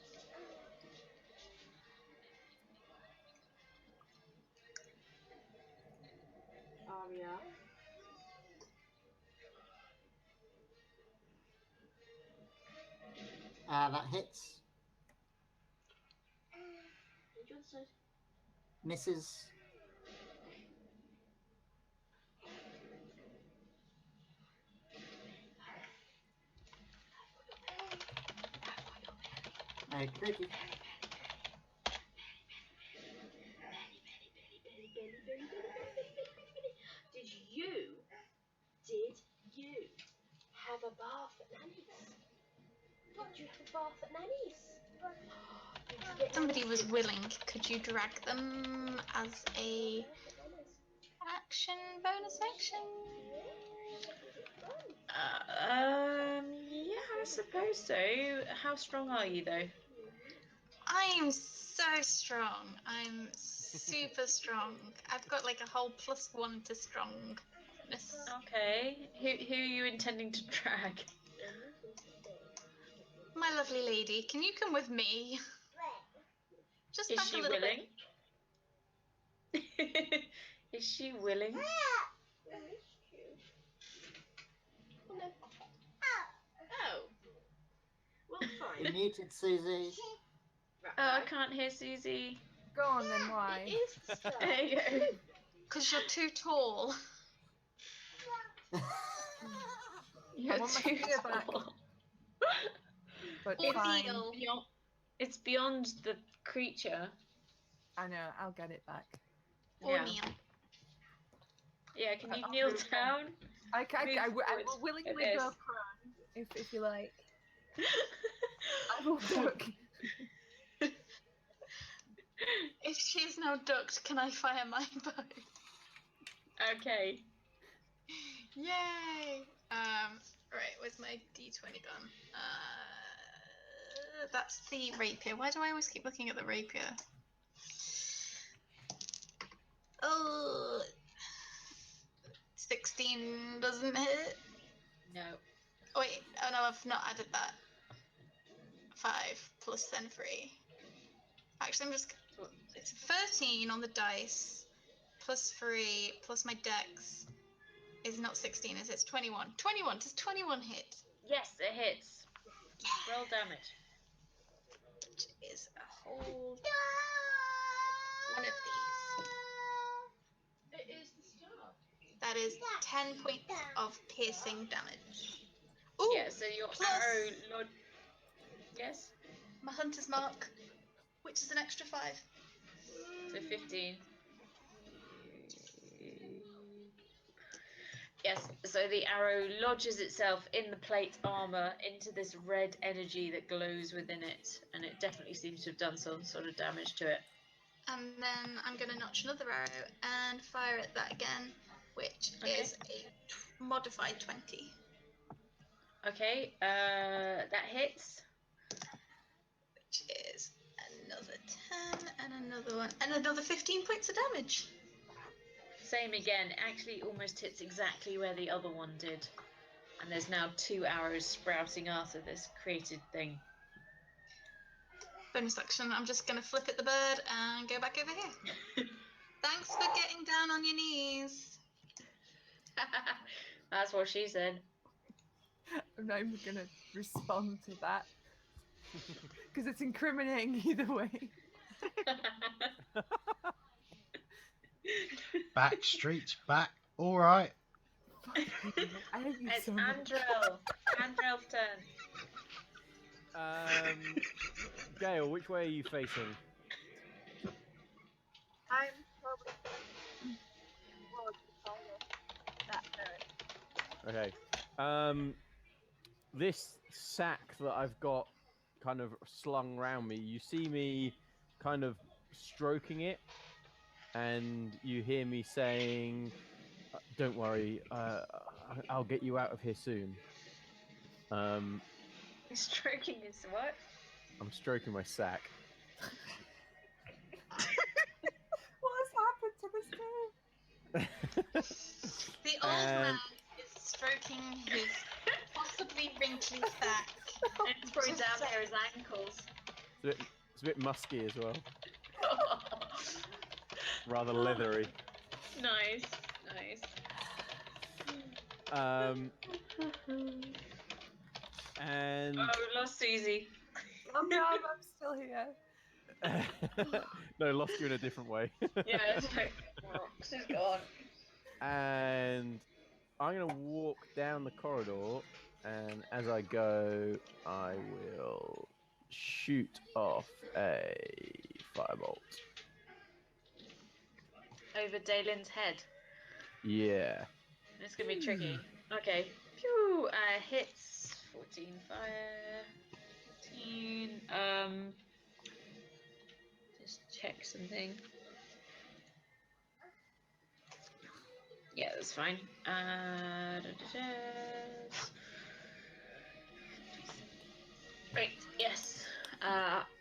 Aria. That hits. Enjoy the nose. Misses. Okay. Did you have a bath at Nanny's? Did you have a bath at Nanny's? Did you get Somebody Nanny's was tips? willing. Could you drag them as a action bonus action? Yeah, I suppose so. How strong are you, though? I'm so strong. I'm super strong. I've got like a whole +1 to strongness. Okay. Who are you intending to drag? My lovely lady, can you come with me? Just Is back she a little willing? bit. Is she willing? I missed you. Oh no. Oh. Well, You're fine. muted, Susie. Right, Oh, I right. can't hear Susie. Go on then, why? It is the start. There you go. Because you're too tall. You're want my too spear back. tall. But Or fine. heel. It's beyond the creature. I know, I'll get it back. Or Yeah. kneel. Yeah, can you I'll kneel move down? I Move will forward willingly like go this. prone, if you like. I will duck. If she's now ducked, can I fire my bow? Okay. Yay! Right, where's my d20 gone? That's the rapier. Why do I always keep looking at the rapier? Oh, 16 doesn't hit. No. Oh wait, oh no, I've not added that. 5 plus then 3. Actually, I'm just. It's 13 on the dice, plus 3, plus my dex is not 16, is it? It's 21. 21, does 21 hit? Yes, it hits. Roll damage. Which is a whole one of these. It is the start. That is 10 points of piercing damage. Ooh, Yeah, so your plus- arrow lord. Yes? my hunter's mark, which is an extra 5. So 15. Yes, so the arrow lodges itself in the plate armor into this red energy that glows within it, and it definitely seems to have done some sort of damage to it. And then I'm going to notch another arrow and fire at that again, which Okay. is a modified 20. Okay, that hits. Which is another 10 and another one and another 15 points of damage. Same again, actually almost hits exactly where the other one did. And there's now 2 arrows sprouting out of this created thing. Bonus action, I'm just going to flip at the bird and go back over here. Thanks for getting down on your knees. That's what she said. I'm not even gonna respond to that. Because it's incriminating either way. Back streets, back. All right. I hate you It's so much. Andell. Andrell's turn. Gale, which way are you facing? I'm probably towards the side of that bird. Okay. This sack that I've got kind of slung round me, you see me kind of stroking it and you hear me saying, "Don't worry, I'll get you out of here soon." He's stroking his what? I'm stroking my sack. What has happened to this game? The old And- man is stroking his possibly wrinkly sack. And it's probably down there his ankles. It's a bit musky as well. Rather leathery. Nice, nice. And Oh, we lost Susie. Oh no, I'm still here. no, lost you in a different way. Yeah, it's like, she's gone. And I'm gonna walk down the corridor, and as I go, I will shoot off a firebolt. Over Daelynn's head. Yeah. It's gonna be tricky. Okay. Phew, hits 14 fire. 14. Just check something. Yeah, that's fine. Right, yes.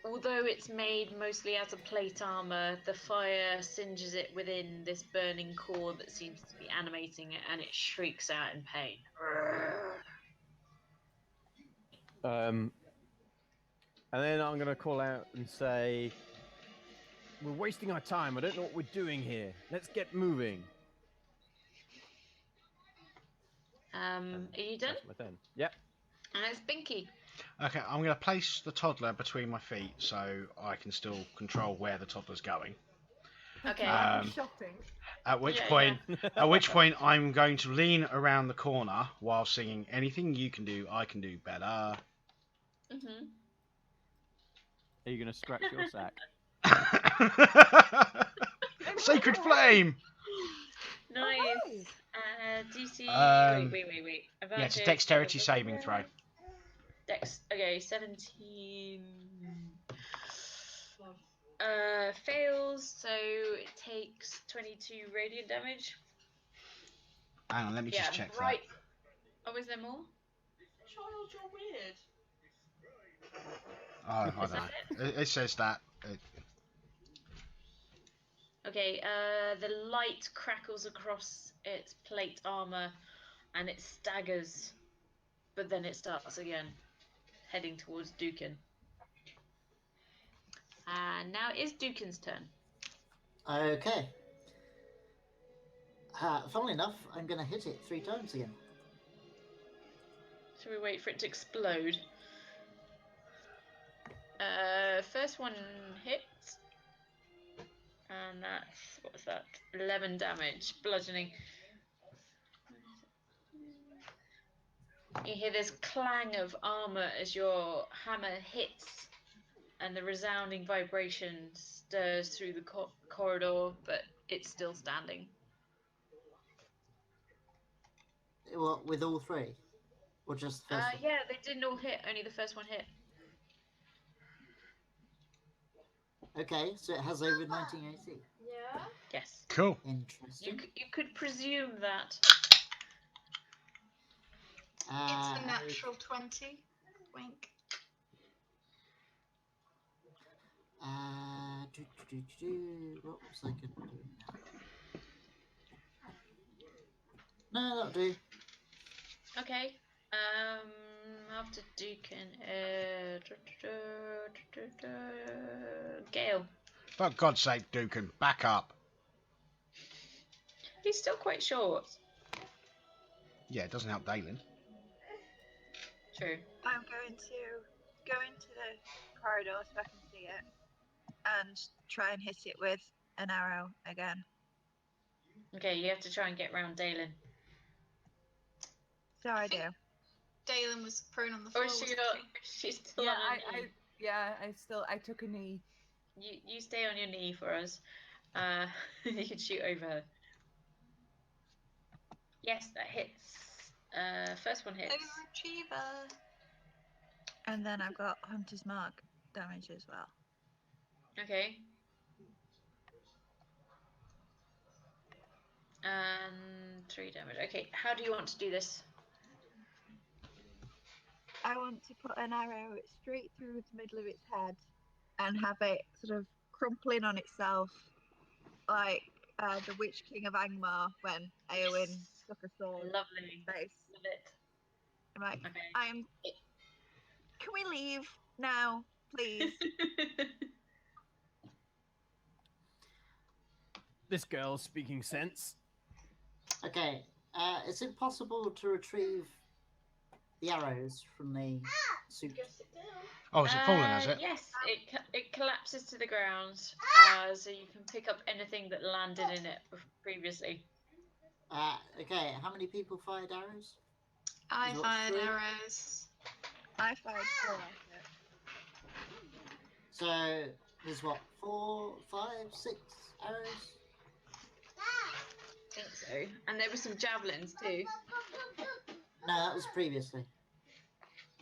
Although it's made mostly out of plate armor, the fire singes it within this burning core that seems to be animating it, and it shrieks out in pain. And then I'm gonna call out and say, "We're wasting our time. I don't know what we're doing here. Let's get moving." Are you done? That's my turn. Yep. And it's Binky. Okay, I'm going to place the toddler between my feet so I can still control where the toddler's going. Okay. Shocking. At which Yeah, point, at which point, I'm going to lean around the corner while singing "Anything you can do, I can do better." Mhm. Are you gonna scratch your sack? Sacred flame. Nice. DC. Wait. Yeah, it's a Advantage. dexterity saving throw. Dex. Okay, 17. Fails, so it takes 22 radiant damage. Hang on, let me just check right. Oh, is there more? Child, you're weird. that. Oh, I Is don't that know. It says that. Okay, the light crackles across its plate armor and it staggers, but then it starts again, heading towards Dukin. And now it is Dukin's turn. Okay. Funnily enough, I'm going to hit it 3 times again. Should we wait for it to explode? First one hits. And that's, what's that? 11 damage, bludgeoning. You hear this clang of armor as your hammer hits, and the resounding vibration stirs through the corridor, but it's still standing. What, with all 3? Or just the first one? Yeah, they didn't all hit, only the first one hit. Okay, so it has over 19 AC. Yeah. Yes. Cool. Interesting. You could presume that. It's a natural 20. Wink. What was I going to do now? No, that'll do. Okay. After Dukin, Gale. For God's sake, Dukin, back up. He's still quite short. Yeah, it doesn't help Daelynn. True. I'm going to go into the corridor so I can see it and try and hit it with an arrow again. Okay, you have to try and get round Daelynn. So I do. Daelynn was prone on the floor. Or is she wasn't not? She's still Yeah, on her knee. I took a knee. You stay on your knee for us. You can shoot over her. Yes, that hits. First one hits. Overachiever. And then I've got Hunter's Mark damage as well. Okay. 3 damage. Okay, how do you want to do this? I want to put an arrow straight through the middle of its head and have it sort of crumpling on itself like the Witch King of Angmar when Eowyn took a sword in Lovely. his face. Love it. I'm like, Okay. Can we leave now, please? This girl's speaking sense. Okay. Is it possible to retrieve the arrows from the suit? Just sit down. Oh, is it fallen, has it? Yes, it collapses to the ground, so you can pick up anything that landed in it previously. Okay. How many people fired arrows? I Is it fired 3? arrows. I fired 4 at it. So there's what, 4, 5, 6 arrows? I think so. And there were some javelins too. No, that was previously.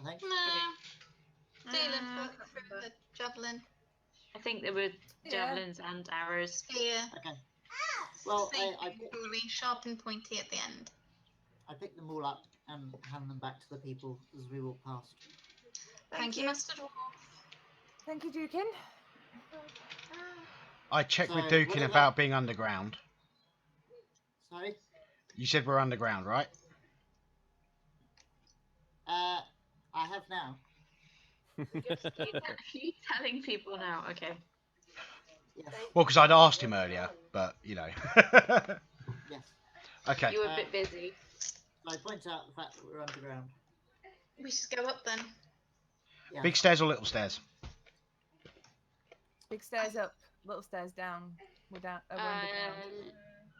I think. No. Daelynn Uh, put the javelin. I think there were javelins and arrows. Spear. Okay. Well, Same I truly sharp and pointy at the end. picked them all up and hand them back to the people as we walk past. Thank you, Master Dwarf. Thank you, Dukin. I checked with So, Dukin what about being underground. Sorry? You said we're underground, right? I have now. You telling people now? Okay. Yes. Well, because I'd asked him earlier, but, you know. Yes. Okay. You were a bit busy. So I point out the fact that we're underground. We should go up then. Yeah. Big stairs or little stairs? Big stairs up, little stairs down. We're down. We're underground.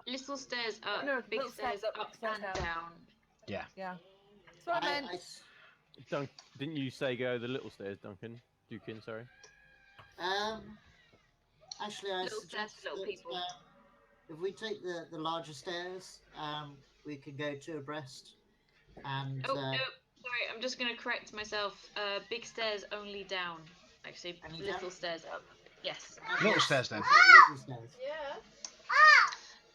Little stairs up, No, big little stairs stairs up, up stairs and down. down. Yeah. That's what I meant. Didn't you say go the little stairs, Duncan? Dukin, sorry. Actually, I Little stairs suggest for little that, people. if we take the larger stairs, we could go 2 abreast. And Oh, no, sorry, I'm just going to correct myself. Big stairs only down. Actually, Only little down? stairs up. Yes. Little stairs then. Little stairs. Yeah.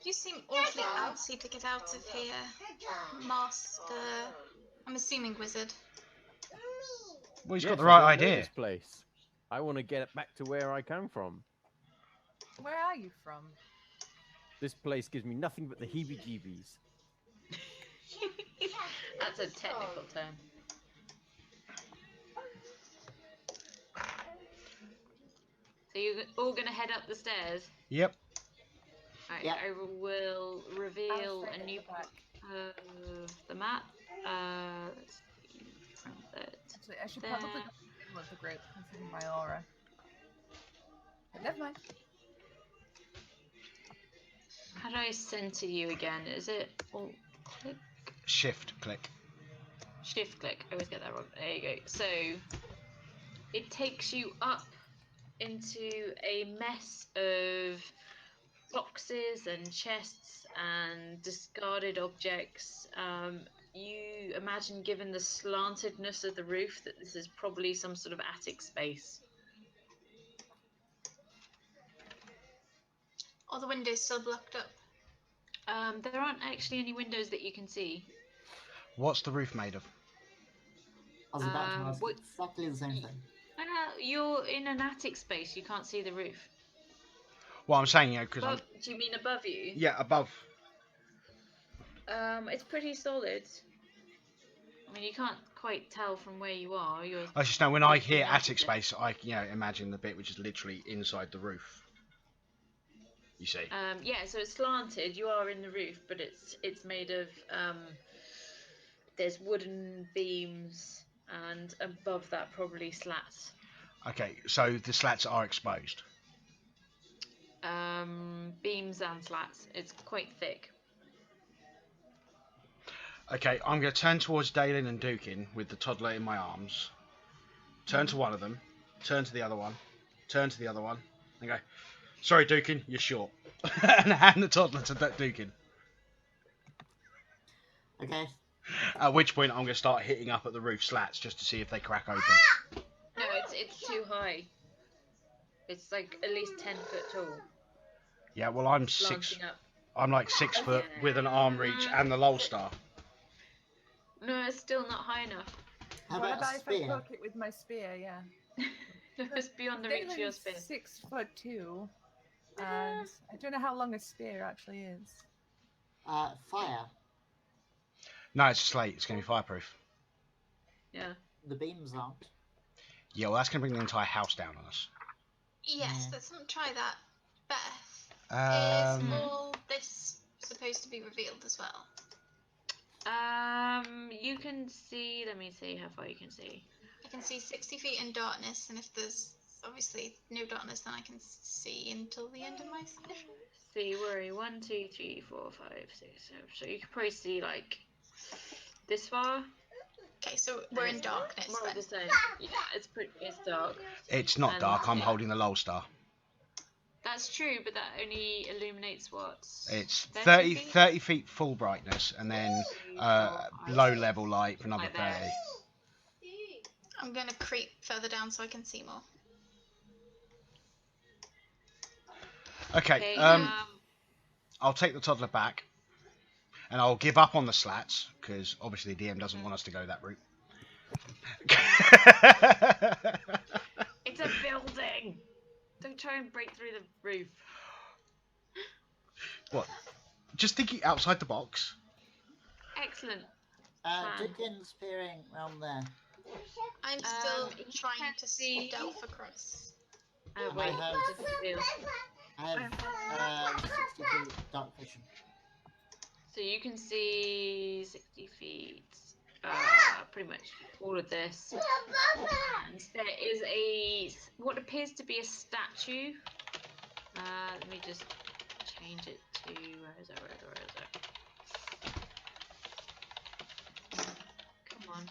You seem awfully antsy to get out of here, Master. I'm assuming wizard. Well, he's Yes, got the I right don't know idea. This place. I want to get back to where I come from. Where are you from? This place gives me nothing but the heebie-jeebies. That's a technical term. So you're all going to head up the stairs? Yep. Right, Yeah. I will reveal a new back. part of the map. Let's see. From that. Actually, I should There. probably go to the middle of the group considering my aura. But never mind. How do I center you again? Is it alt click? Shift click. Shift click. I always get that wrong. There you go. So it takes you up into a mess of boxes and chests and discarded objects. You imagine, given the slantedness of the roof, that this is probably some sort of attic space. Are the windows still blocked up? There aren't actually any windows that you can see. What's the roof made of? I was about to ask what- exactly the same thing. You're in an attic space. You can't see the roof. Well, I'm saying, you know, because I'm... Do you mean above you? Yeah, above. It's pretty solid. I mean, you can't quite tell from where you are. I just know when I you're hear out attic of it. space, I imagine the bit which is literally inside the roof. You see? Yeah, so it's slanted. You are in the roof, but it's made of there's wooden beams, and above that probably slats. Okay, so the slats are exposed. Beams and slats. It's quite thick. Okay, I'm going to turn towards Daelynn and Dukin with the toddler in my arms. Turn to one of them. Turn to the other one. Turn to the other one. And go, sorry, Dukin, you're short. And hand the toddler to Dukin. Okay. At which point I'm going to start hitting up at the roof slats just to see if they crack open. No, it's too high. It's like at least 10 foot tall. Yeah, well, I'm six. Slanting up. I'm like 6 foot with an arm reach and the lol star. No, it's still not high enough. How What about a about if I spear? poke it with my spear? Yeah. No, it's beyond the reach of your spin. 6'2", and I don't know how long a spear actually is. Fire. No, it's slate. It's going to be fireproof. Yeah. The beams aren't. Yeah, well, that's going to bring the entire house down on us. Yes, Yeah. let's not try that. Beth, is Um, all this supposed to be revealed as well? You can see. Let me see how far you can see. I can see 60 feet in darkness, and if there's obviously no darkness, then I can see until the end of my session. See, worry. 1, 2, 3, 4, 5, 6, 7. So you can probably see like this far. Okay, so we're in darkness More then. of the same. Yeah, it's dark. it's not And- dark. I'm holding the lol star. That's true, but that only illuminates what? It's 30 30 feet full brightness, and then low level light for another Like 30. that. I'm gonna creep further down so I can see more. Okay, Okay. I'll take the toddler back, and I'll give up on the slats, because obviously the DM doesn't want us to go that route. It's a building. Don't try and break through the roof. What? Just thinking outside the box. Excellent. Dukin's peering round there. I'm still you trying can't to see- stealth across. Oh wait, have- what did you do? I have 60 feet dark vision. So you can see 60 feet, pretty much all of this. And there is what appears to be a statue. Let me just change it to, where is it? Come on.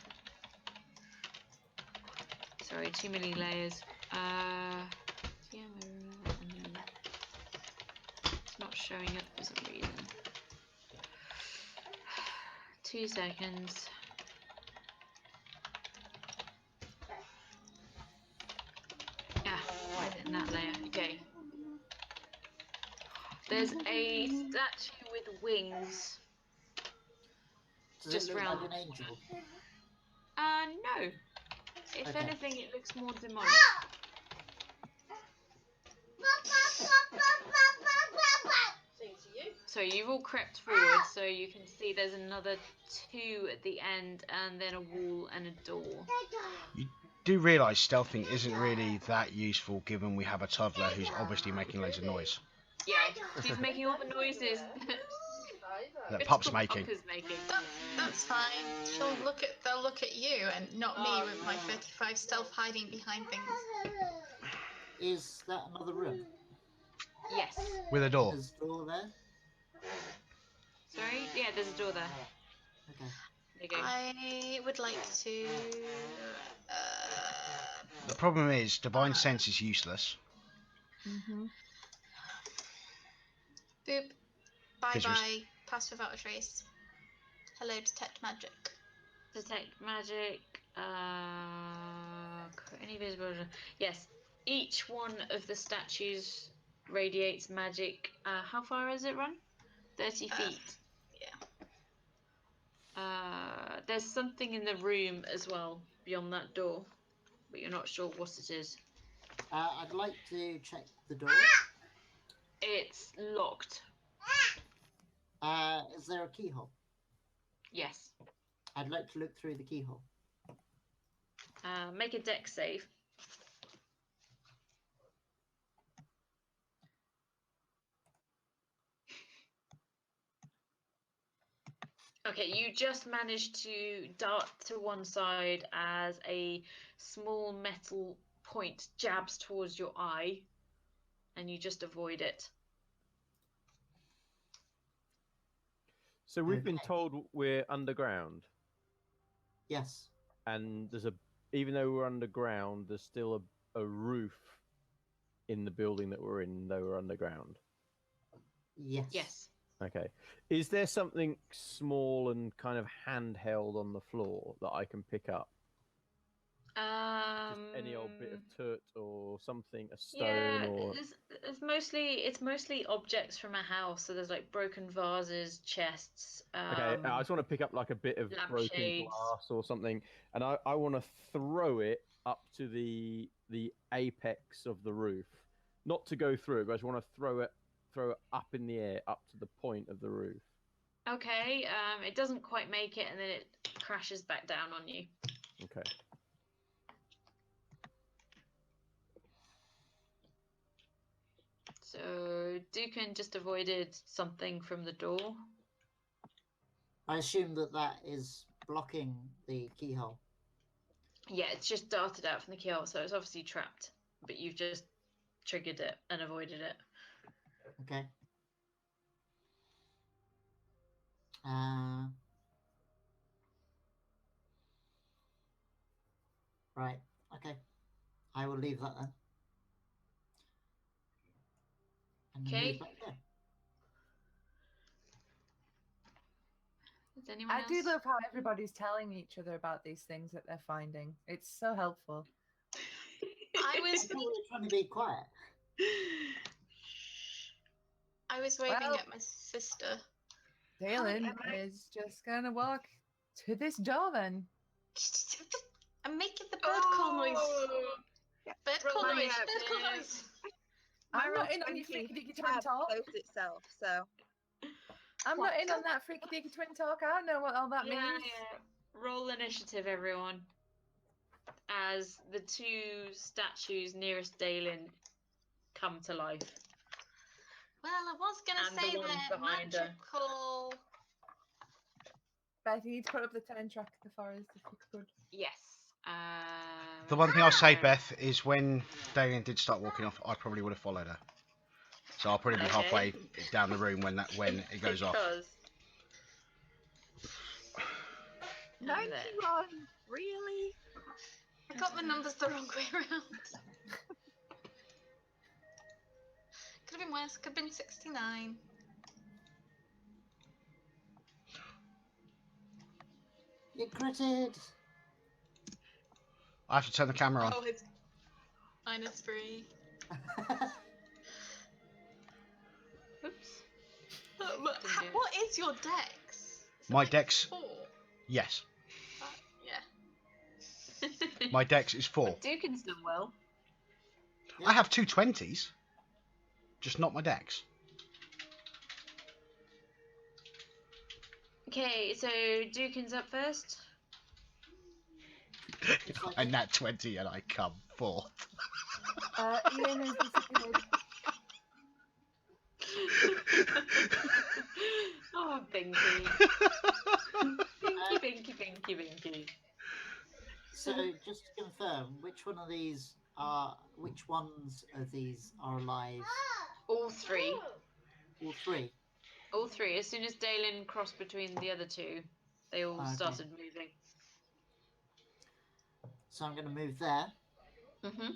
Sorry, too many layers. It's not showing up for some reason. 2 seconds. Why is it in that layer? Okay. There's a statue with wings. Does Just it look round. like an angel? No. If Okay. anything, it looks more demonic. Same to you. So you've all crept forward, so you can see there's another 2 at the end, and then a wall and a door. You do realise stealthing isn't really that useful, given we have a toddler who's obviously making loads of noise. Yeah, she's making all the noises That Pup's making. Pup is making. That's fine. They'll look at you and not me with my 35 stealth hiding behind things. Is that another room? Yes. With a door. There's a door there? Sorry? Yeah, there's a door there. Okay. There you go. I would like to. The problem is, Divine Sense is useless. Boop. Bye 'Cause bye. Pass without a trace. Hello, detect magic. Detect magic. Any visible. Yes. Each one of the statues radiates magic. How far has it run? 30 feet. Yeah. There's something in the room as well beyond that door, but you're not sure what it is. I'd like to check the door. It's locked. Is there a keyhole? Yes. I'd like to look through the keyhole. Make a dex save. Okay, you just managed to dart to one side as a small metal point jabs towards your eye, and you just avoid it. So we've been Okay. told we're underground, Yes. and even though we're underground, there's still a roof in the building that we're in, though we're underground. Yes. Yes. Okay. Is there something small and kind of handheld on the floor that I can pick up? just any old bit of dirt or something, a stone Yeah, or. it's mostly objects from a house. So there's like broken vases, chests. Okay, I just want to pick up like a bit of broken lampshades. glass or something, and I want to throw it up to the apex of the roof, not to go through it, but I just want to throw it up in the air, up to the point of the roof. Okay, it doesn't quite make it, and then it crashes back down on you. Okay. So Dukin just avoided something from the door. I assume that is blocking the keyhole. Yeah, it's just darted out from the keyhole, so it's obviously trapped. But you've just triggered it and avoided it. Okay. Right. Okay. I will leave that then. And then Okay. move back there. Does anyone I else? do love how everybody's telling each other about these things that they're finding. It's so helpful. I I was thought we were trying to be quiet. waving Well- at my sister. Daelynn is just gonna walk to this door then. I'm making the bird call noise. Bird call Roll noise. my Bird call hat. noise. I'm My not in on your 20 freaky dicky twin tab talk. closed itself, so I'm What? not in on that freaky dicky twin talk. I don't know what all that Yeah, means. yeah. Roll initiative, everyone. As the two statues nearest Daelynn come to life. Well, I was And gonna the say one that behind her. magical. Beth, you need to put up the 10 track of the forest if you could. Yes. The one thing I'll say, Beth, is when Daelynn did start walking off, I probably would have followed her. So I'll probably be Okay. halfway down the room when it goes off. Because 91. Really? I got the numbers the wrong way around. Could have been worse. Could have been 69. You critted. I have to turn the camera on. Oh, it's -3. oops. What is your dex? Is it My like dex- 4? Yes, Yeah. my dex is 4. But Dukin's done well. I have 2 20s, just not my dex. Okay, so Dukin's up first. And that 20 and I come forth. Ian has disappeared. Oh, Binky. Binky. So just to confirm, which ones of these are alive? All three. All three. All three. As soon as Daelynn crossed between the other two, they all Okay. started moving. So I'm going to move there. Mm-hmm.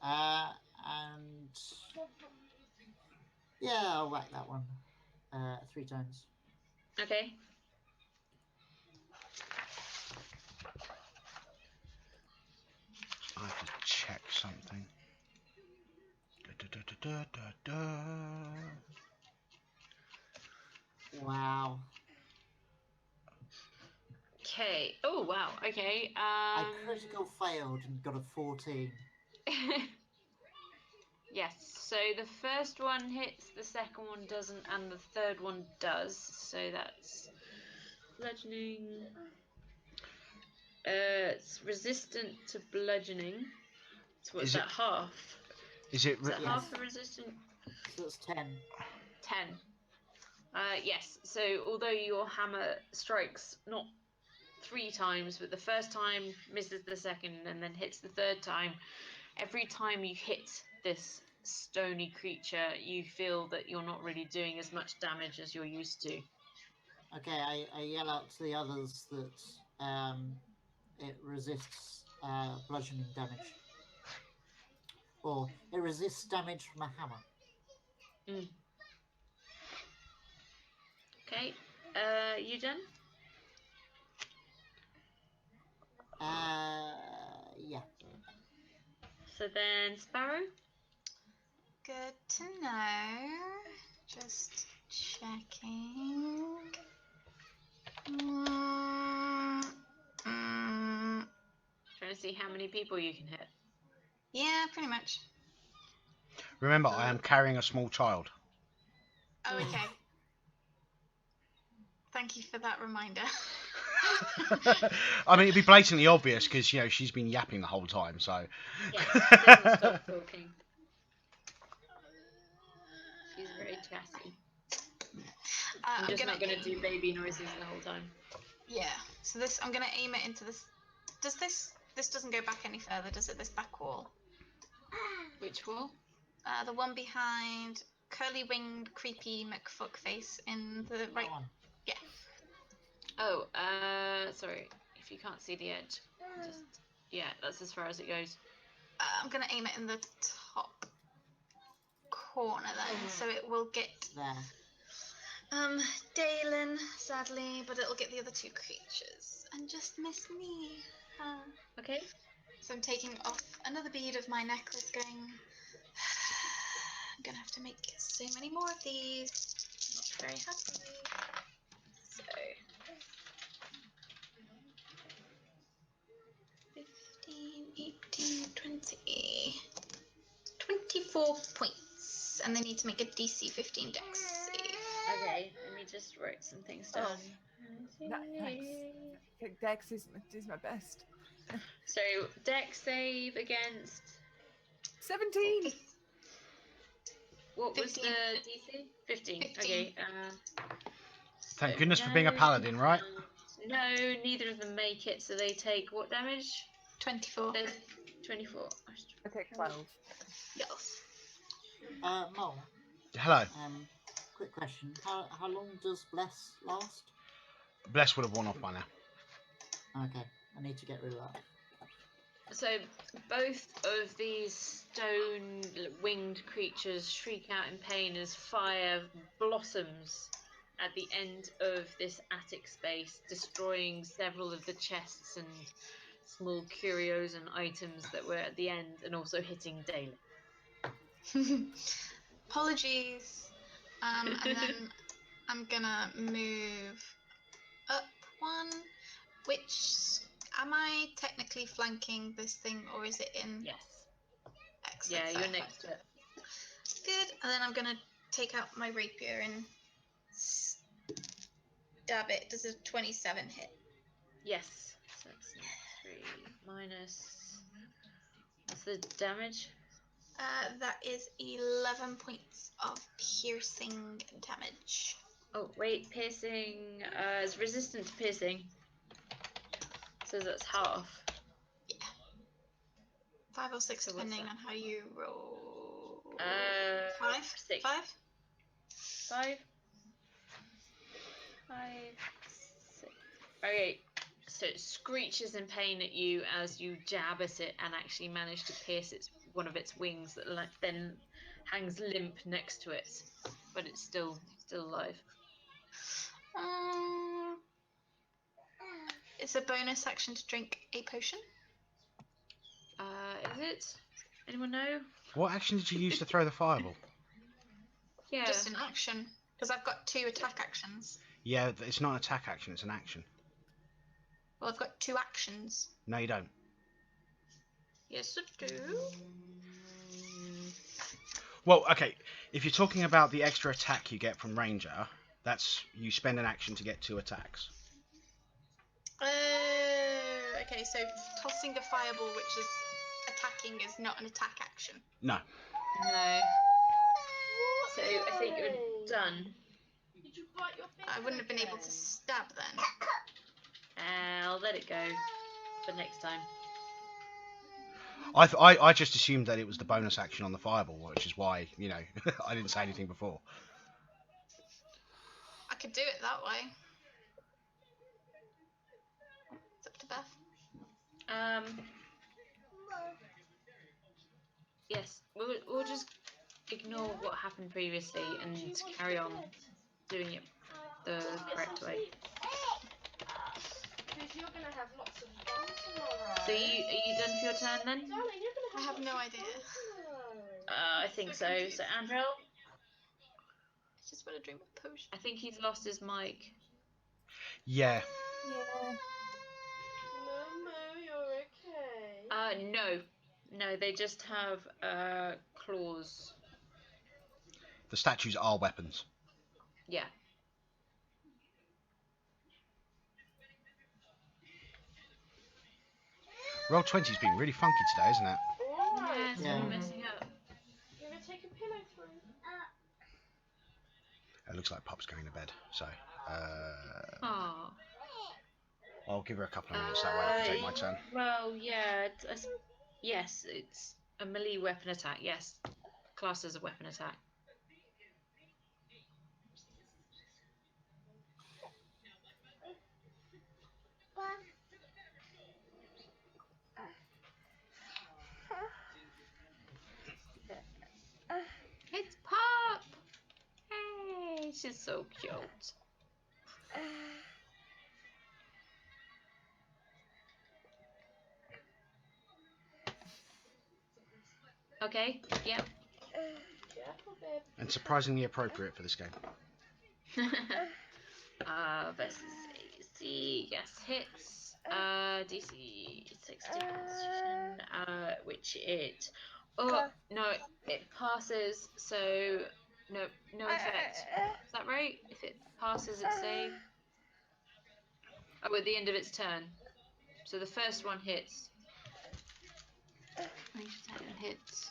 And yeah, I'll whack that one 3 times. Okay. I have to check something. Wow. Okay. Oh, wow. Okay. I critical failed and got a 14. Yes. So the first one hits, the second one doesn't, and the third one does. So that's bludgeoning. It's resistant to bludgeoning. So what's Is that? Half. Is it? Is that Yes. half the resistant? So that's 10. 10. Yes. So although your hammer strikes not 3 times, but the first time misses the second and then hits the third time, every time you hit this stony creature, you feel that you're not really doing as much damage as you're used to. Okay, I yell out to the others that it resists bludgeoning damage. Or it resists damage from a hammer. Okay. You done? Yeah. So then Sparrow. Good to know. Just checking. Trying to see how many people you can hit. Yeah, pretty much. Remember, I am carrying a small child. Oh, okay. Thank you for that reminder. I mean, it'd be blatantly obvious because she's been yapping the whole time. So. Yes, she doesn't stop talking. She's very chatty. I'm just not going to do baby noises the whole time. Yeah. So this, I'm going to aim it into this. Does this doesn't go back any further, does it? This back wall. Which wall? The one behind curly-winged, creepy McFuckface in the right. Yeah. Oh, sorry. If you can't see the edge, that's as far as it goes. I'm gonna aim it in the top corner then, so it will get Daelynn, sadly, but it'll get the other two creatures and just miss me. Okay. So I'm taking off another bead of my necklace, going. I'm gonna have to make so many more of these. Not very happy. So 15, 18, 20, 24 points, and they need to make a DC 15 Dex save. Okay, let me just write some things down. Dex is my best. So Dex save against 17. What 15. was the DC? 15. Okay. Thank goodness for being a paladin, right? No, neither of them make it, so they take what damage? 24. 24. I take 12. Yes. Mole. Hello. Quick question. How long does Bless last? Bless would have worn off by now. Okay, I need to get rid of that. So both of these stone winged creatures shriek out in pain as fire blossoms at the end of this attic space, destroying several of the chests and small curios and items that were at the end, and also hitting Daelynn. Apologies. And then I'm gonna move up one. Which am I technically flanking this thing, or is it in? Yes. Excellent. Yeah, you're next to it. Good. And then I'm gonna take out my rapier and stab it. Does a 27 hit? Yes. So that's 3 minus. What's the damage? That is 11 points of piercing damage. Oh wait, piercing. It's resistant to piercing. So that's half. Yeah. 5 or 6, So depending on how you roll. 5. 6. 5. 5. 5. 6. Okay. So it screeches in pain at you as you jab at it and actually manage to pierce one of its wings that then hangs limp next to it, but it's still alive. It's a bonus action to drink a potion. Is it? Anyone know? What action did you use to throw the fireball? Yeah. Just an action, because I've got 2 attack actions. Yeah, it's not an attack action, it's an action. Well, I've got 2 actions. No, you don't. Yes, I do. Well, okay, if you're talking about the extra attack you get from Ranger, that's you spend an action to get 2 attacks. Okay, so tossing a fireball, which is attacking, is not an attack action. No. No. So I think you're done. I wouldn't have been able to stab then. I'll let it go for next time. I just assumed that it was the bonus action on the fireball, which is why, I didn't say anything before. I could do it that way. It's up to Beth. Yes, we'll just ignore what happened previously and carry on doing it the correct way. you're gonna have lots of fun tomorrow. So are you done for your turn then? Darling, you're gonna I have no lots of idea. fun tomorrow. I think so. So Andrell, I just want to drink my potion. I think he's lost his mic. Yeah. Yeah. Momo, you're okay. No, they just have claws. The statues are weapons. Yeah. Roll 20's been really funky today, isn't it? Alright. Yeah, it's Yeah. been messing up. You're gonna take a pillow through. It looks like Pup's going to bed, so Oh. I'll give her a couple of minutes that way I can take my turn. Well, yeah. Yes, it's a melee weapon attack. Yes, classed as a weapon attack. It's Pop! Hey, she's so cute. Okay, yep. Careful, babe. And surprisingly appropriate for this game. Versus AC, yes, hits. DC 16, which it. Oh, no, it passes, so no effect. Is that right? If it passes its save? Oh, at the end of its turn. So the first one hits. Each attack hits.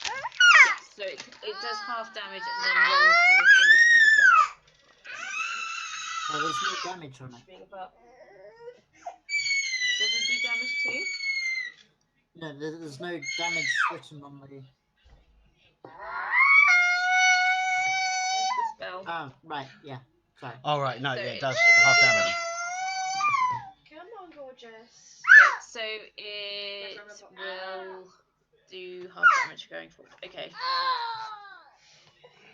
Yes, so it does half damage and then rolls for the Oh, there's no damage on it. Being about. Does it do damage too? No, there's no damage written on the. Where's the spell? Oh, right, yeah. Sorry. Oh, right, no, So yeah, it it- does. it- Half damage. Come on, gorgeous. So it will do half damage going forward. Okay.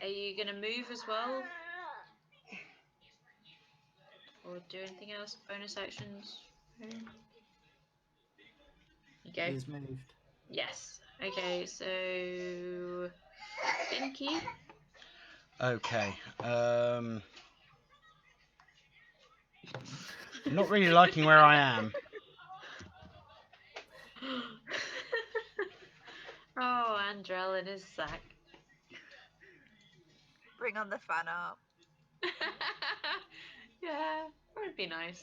Are you gonna move as well? Or do anything else? Bonus actions? You go. He's moved. Yes. Okay, so Binky. Okay. Not really liking where I am. Oh, Andell in his sack. Bring on the fan art. Yeah, would be nice.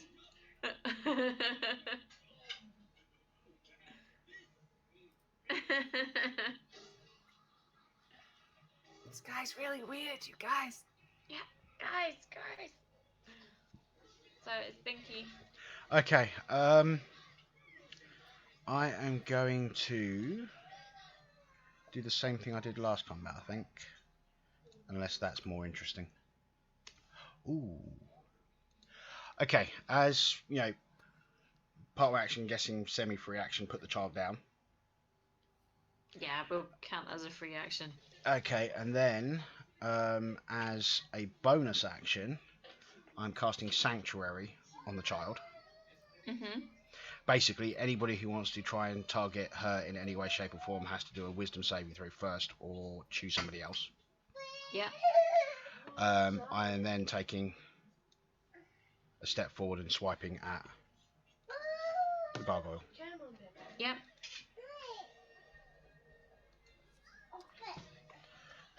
This guy's really weird, you guys. guys. So it's Binky. Okay. I am going to do the same thing I did last combat, I think. Unless that's more interesting. Ooh. Okay, as, you know, part of action, guessing semi-free action, put the child down. Yeah, we'll count that as a free action. Okay, and then, as a bonus action, I'm casting Sanctuary on the child. Mm-hmm. Basically, anybody who wants to try and target her in any way, shape, or form has to do a Wisdom saving throw first, or choose somebody else. Yeah. I am then taking a step forward and swiping at the gargoyle. Come on, baby. Yep.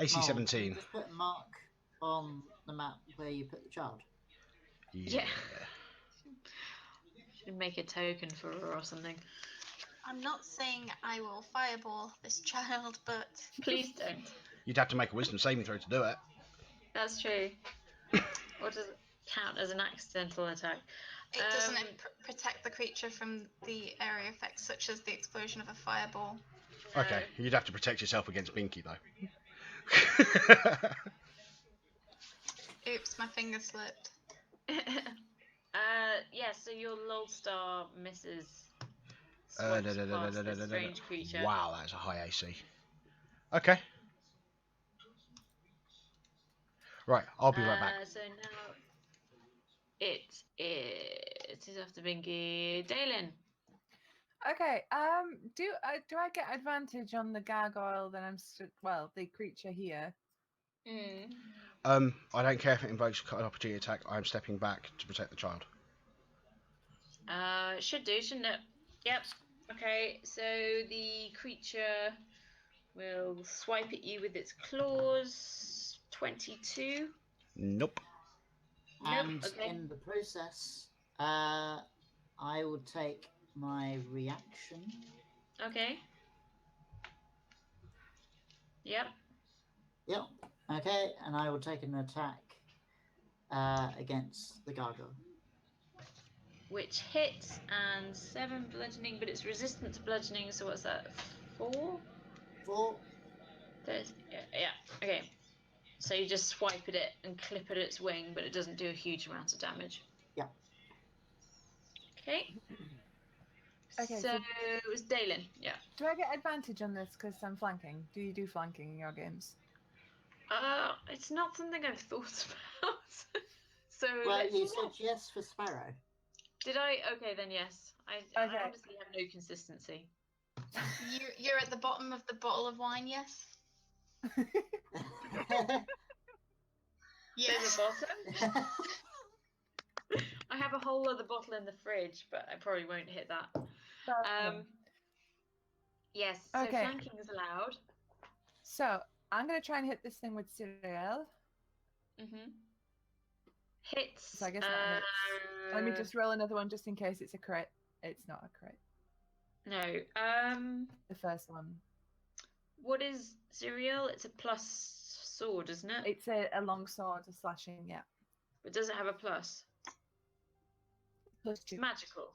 AC Mark, 17. Just put a mark on the map where you put the child. Yeah. Should make a token for her or something. I'm not saying I will fireball this child, but Please don't. You'd have to make a Wisdom saving throw to do it. That's true. Or does it count as an accidental attack? it doesn't protect the creature from the area effects such as the explosion of a fireball. Okay, you'd have to protect yourself against Binky, though. Oops, my finger slipped. Yeah, so your Lodestar misses. Swipes past this strange creature. Wow, that's a high AC. Okay. Right, I'll be right back. So now it is it is after Binky. Daelynn. Okay. Do I get advantage on the gargoyle that the creature here? I don't care if it invokes an opportunity attack. I'm stepping back to protect the child. Should do, shouldn't it? Yep. Okay, so the creature will swipe at you with its claws. 22. Nope. And Okay. in the process, I will take my reaction. Okay. Yep. Yep. Okay, and I will take an attack against the gargoyle. Which hits and 7 bludgeoning, but it's resistant to bludgeoning, so what's that? 4? 4. Yeah. Okay. So you just swipe at it and clip at its wing, but it doesn't do a huge amount of damage. Yeah. Okay. Okay, So so it was Daelynn. Yeah. do I get advantage on this because I'm flanking? Do you do flanking in your games? It's not something I've thought about. So Well, let's you see. said yes for Sparrow. Did I? Okay, then yes. I honestly have no consistency. You're at the bottom of the bottle of wine, yes? There's a bottom. I have a whole other bottle in the fridge, but I probably won't hit that. Yes. So Okay. flanking is allowed. So I'm gonna try and hit this thing with cereal. Hits. So I guess that hits. Let me just roll another one just in case it's a crit. It's not a crit. No. The first one. What is cereal? It's a plus sword, isn't it? It's a long sword, a slashing, yeah. But does it have a plus? +2. It's magical.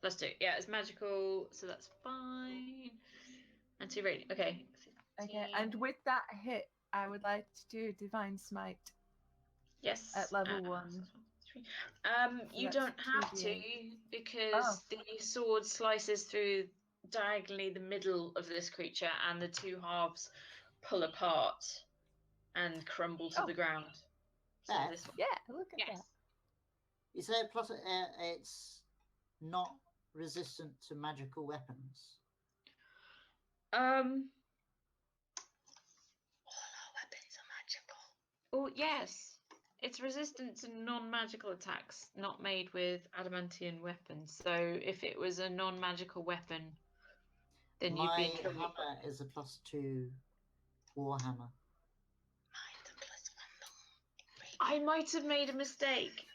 +2. Yeah, it's magical, so that's fine. And 2 radiant. Okay. 15. Okay, and with that hit, I would like to do Divine Smite. Yes. At level 1. You that's don't have 2d8. to, because the sword slices through diagonally the middle of this creature, and the two halves pull apart and crumble to the ground. So Beth? this one. Yeah, look at that. You say plus it's not resistant to magical weapons. All our weapons are magical. Oh yes, it's resistant to non-magical attacks not made with adamantium weapons. So if it was a non-magical weapon, then you'd be My in trouble. hammer is a +2 warhammer. Mine's a +1. I might have made a mistake.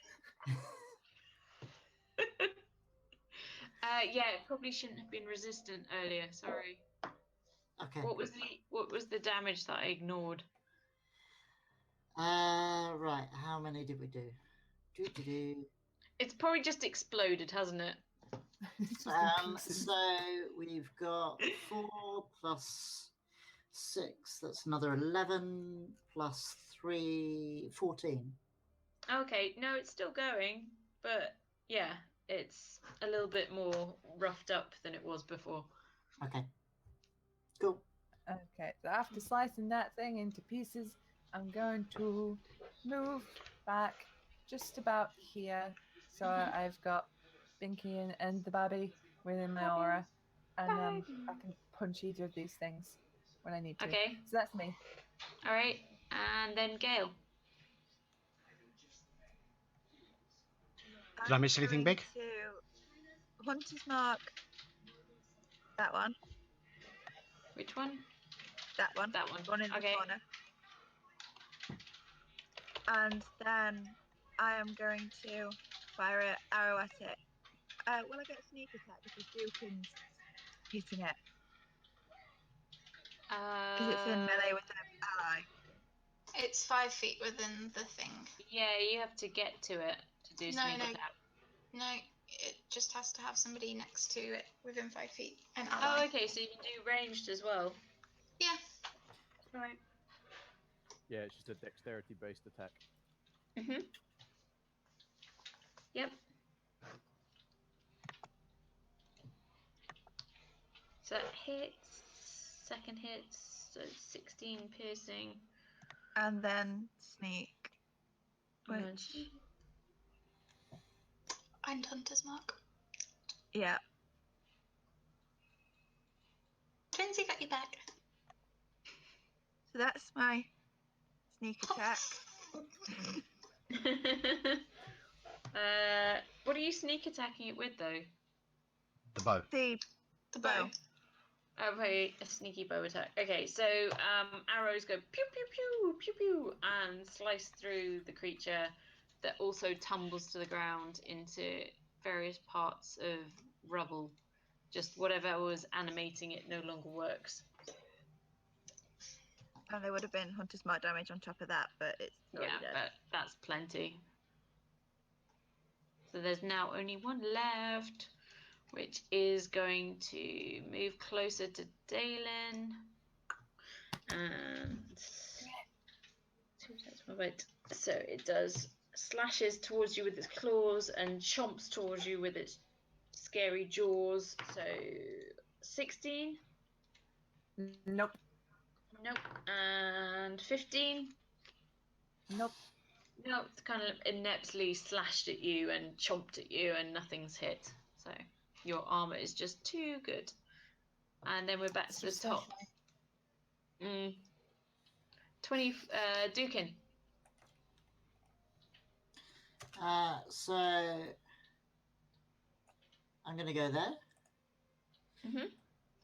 Yeah, it probably shouldn't have been resistant earlier. Sorry. Okay. What was the damage that I ignored? Right. How many did we do? It's probably just exploded, hasn't it? So we've got 4 plus 6. That's another 11 plus 3, 14. Okay, no, it's still going, but yeah, it's a little bit more roughed up than it was before. Okay. Cool. Okay, so after slicing that thing into pieces, I'm going to move back just about here. So I've got Binky and the Babby within my aura, and I can punch either of these things when I need to. Okay. So that's me. All right, and then Gale. Did I miss anything big? Hunter's Mark. That one. Which one? That one. That one. One in the Okay. corner. And then I am going to fire an arrow at it. Will I get a sneak attack because Dukin's hitting it? Because it's in melee with an ally. It's 5 feet within the thing. Yeah, you have to get to it to do sneak attack. No, it just has to have somebody next to it within 5 feet. An ally. Oh, okay, so you can do ranged as well. Yeah. Right. Yeah, it's just a dexterity-based attack. Yep. So that hits. Second hits. So 16 piercing. And then sneak. Which And Hunter's Mark. Yeah. Twinsy got your back. So that's my sneak attack. What are you sneak attacking it with though? The bow. The bow. Okay, a sneaky bow attack. Okay, so arrows go pew pew pew pew pew and slice through the creature that also tumbles to the ground into various parts of rubble. Just whatever was animating it no longer works. And there would have been Hunter's Mark damage on top of that, but it's already dead. But that's plenty. So there's now only one left, which is going to move closer to Daelynn. And so it does slashes towards you with its claws and chomps towards you with its scary jaws. So 16? Nope. Nope. And 15? Nope. No, it's kind of ineptly slashed at you and chomped at you and nothing's hit. So your armor is just too good. And then we're back to the top. 20, Dukin. So I'm going to go there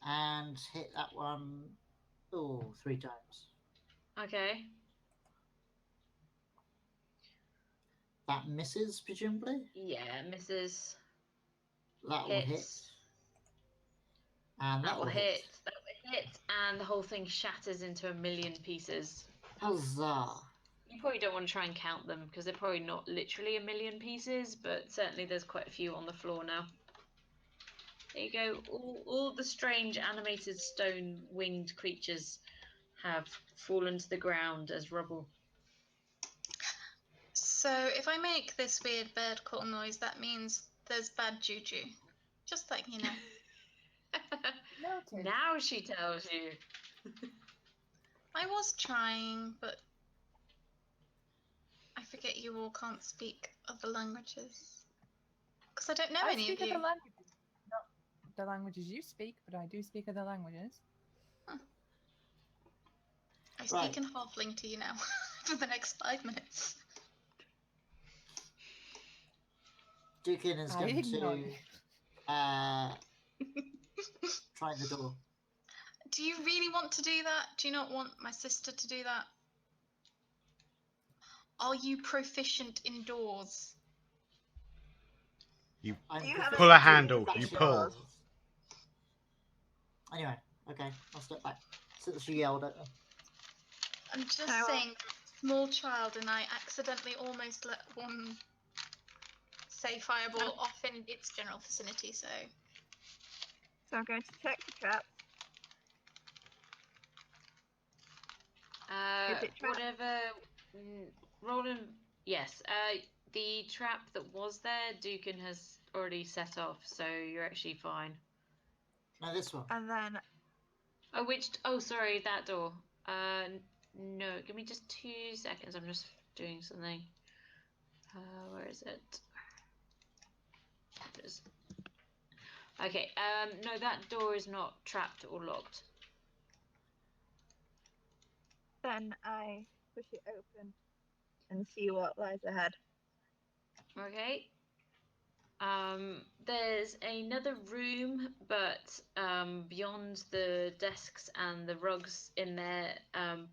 and hit that one 3 times. Okay. That misses, presumably? Yeah, misses. That will hit. And That will hit. That will hit. And the whole thing shatters into a million pieces. Huzzah! You probably don't want to try and count them because they're probably not literally a million pieces, but certainly there's quite a few on the floor now. There you go. All the strange animated stone winged creatures have fallen to the ground as rubble. So if I make this weird bird call noise, that means there's bad juju. Just letting you know. Noted. Now she tells you. I was trying, but I forget you all can't speak other languages. Because I don't know I any speak of you. other languages. Not the languages you speak, but I do speak other languages. I speak in halfling to you now for the next 5 minutes. Dukin is going to try the door. Do you really want to do that? Do you not want my sister to do that? Are you proficient indoors? You have pull a handle, you actually pull. does. Anyway, okay, I'll step back. Since she yelled at them. I'm just saying, small child, and I accidentally almost let one say fireball off in its general vicinity, so... So I'm going to check the trap. Is it trapped? Whatever. Roland. Yes. The trap that was there, Dukin has already set off, so you're actually fine. No, this one. And then... Oh, which? Oh, sorry, that door. No, give me just 2 seconds. I'm just doing something. Where is it? Okay. No, that door is not trapped or locked. Then I push it open and see what lies ahead. Okay. There's another room, but beyond the desks and the rugs in there,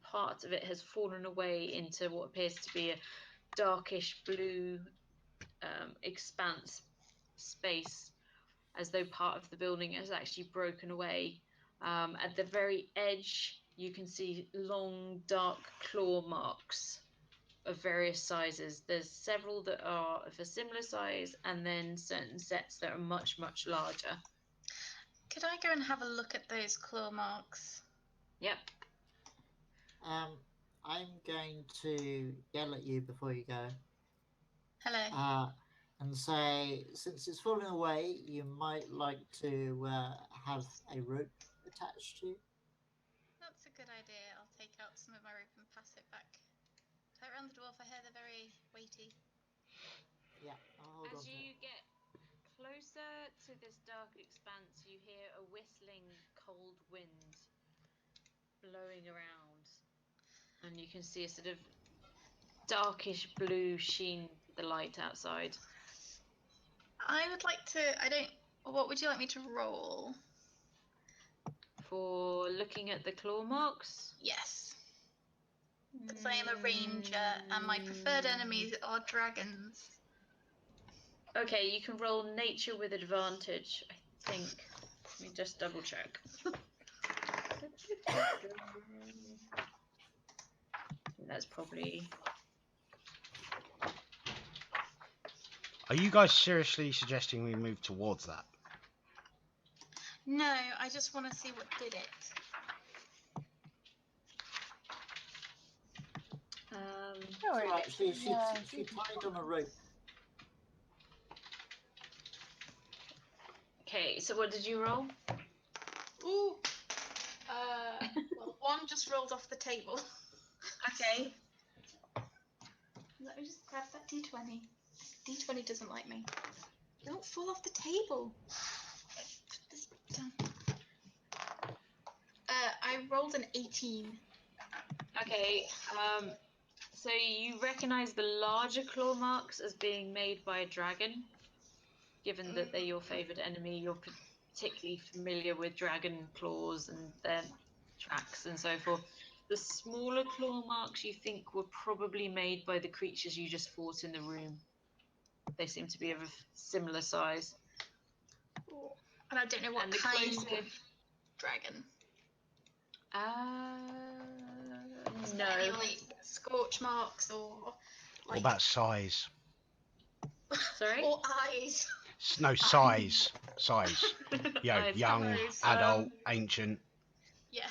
part of it has fallen away into what appears to be a darkish blue expanse space, as though part of the building has actually broken away. At the very edge, you can see long, dark claw marks of various sizes. There's several that are of a similar size, and then certain sets that are much, much larger. Could I go and have a look at those claw marks? Yep. I'm going to yell at you before you go. Hello. And say, since it's falling away, you might like to have a rope attached to you. That's a good idea. I'll take out some of my rope and pass it back. Right around the dwarf, I hear they're very weighty. Yeah, I'll hold on As to you it. get to this dark expanse, you hear a whistling cold wind blowing around, and you can see a sort of darkish blue sheen the light outside. I would like to. What would you like me to roll? For looking at the claw marks? Yes. Because I am a ranger, and my preferred enemies are dragons. Okay, you can roll nature with advantage, I think. Let me just double check. That's probably... Are you guys seriously suggesting we move towards that? No, I just want to see what did it. No, So actually, she yeah. tied on a rope. Okay, so what did you roll? Ooh. Well, one just rolled off the table. Okay. Let me just grab that d20. D20 doesn't like me. Don't fall off the table. Put this down. I rolled an 18. Okay, so you recognize the larger claw marks as being made by a dragon. Given that they're your favourite enemy, you're particularly familiar with dragon claws and their tracks and so forth. The smaller claw marks you think were probably made by the creatures you just fought in the room. They seem to be of a similar size. And I don't know what And the kind closer... of dragon. No. Any, like, scorch marks or... What Like, about size? Sorry? or eyes. No, size. Size. Eyes. Young, adult, ancient. Yeah.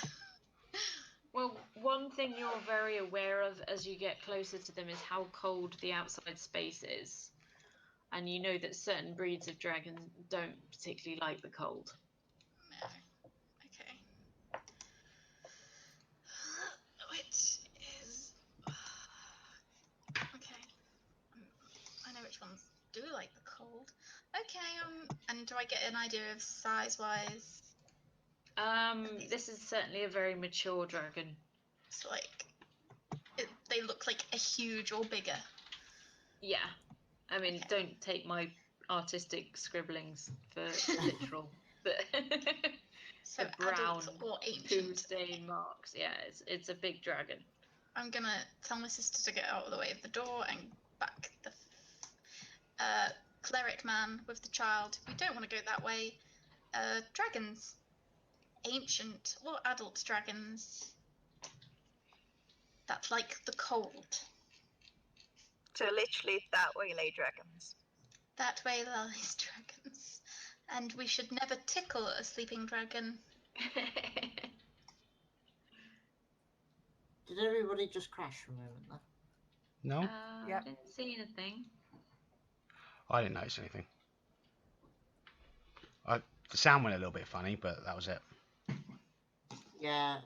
Well, one thing you're very aware of as you get closer to them is how cold the outside space is. And you know that certain breeds of dragons don't particularly like the cold. No. Okay. Which is... Okay. I know which ones do like the cold. Okay, and do I get an idea of size-wise? This is certainly a very mature dragon. So, like, they look like a huge or bigger. Yeah. I mean, don't take my artistic scribblings for literal, but So the brown adult or poo ancient. stain marks. Yeah, it's a big dragon. I'm gonna tell my sister to get out of the way of the door and back the cleric man with the child. We don't want to go that way. Dragons. Ancient or adult dragons. That's like the cold. So literally that way lay dragons. That way lies dragons. And we should never tickle a sleeping dragon. Did everybody just crash for a moment there? No? I didn't see anything. I didn't notice anything. The sound went a little bit funny, but that was it. Yeah,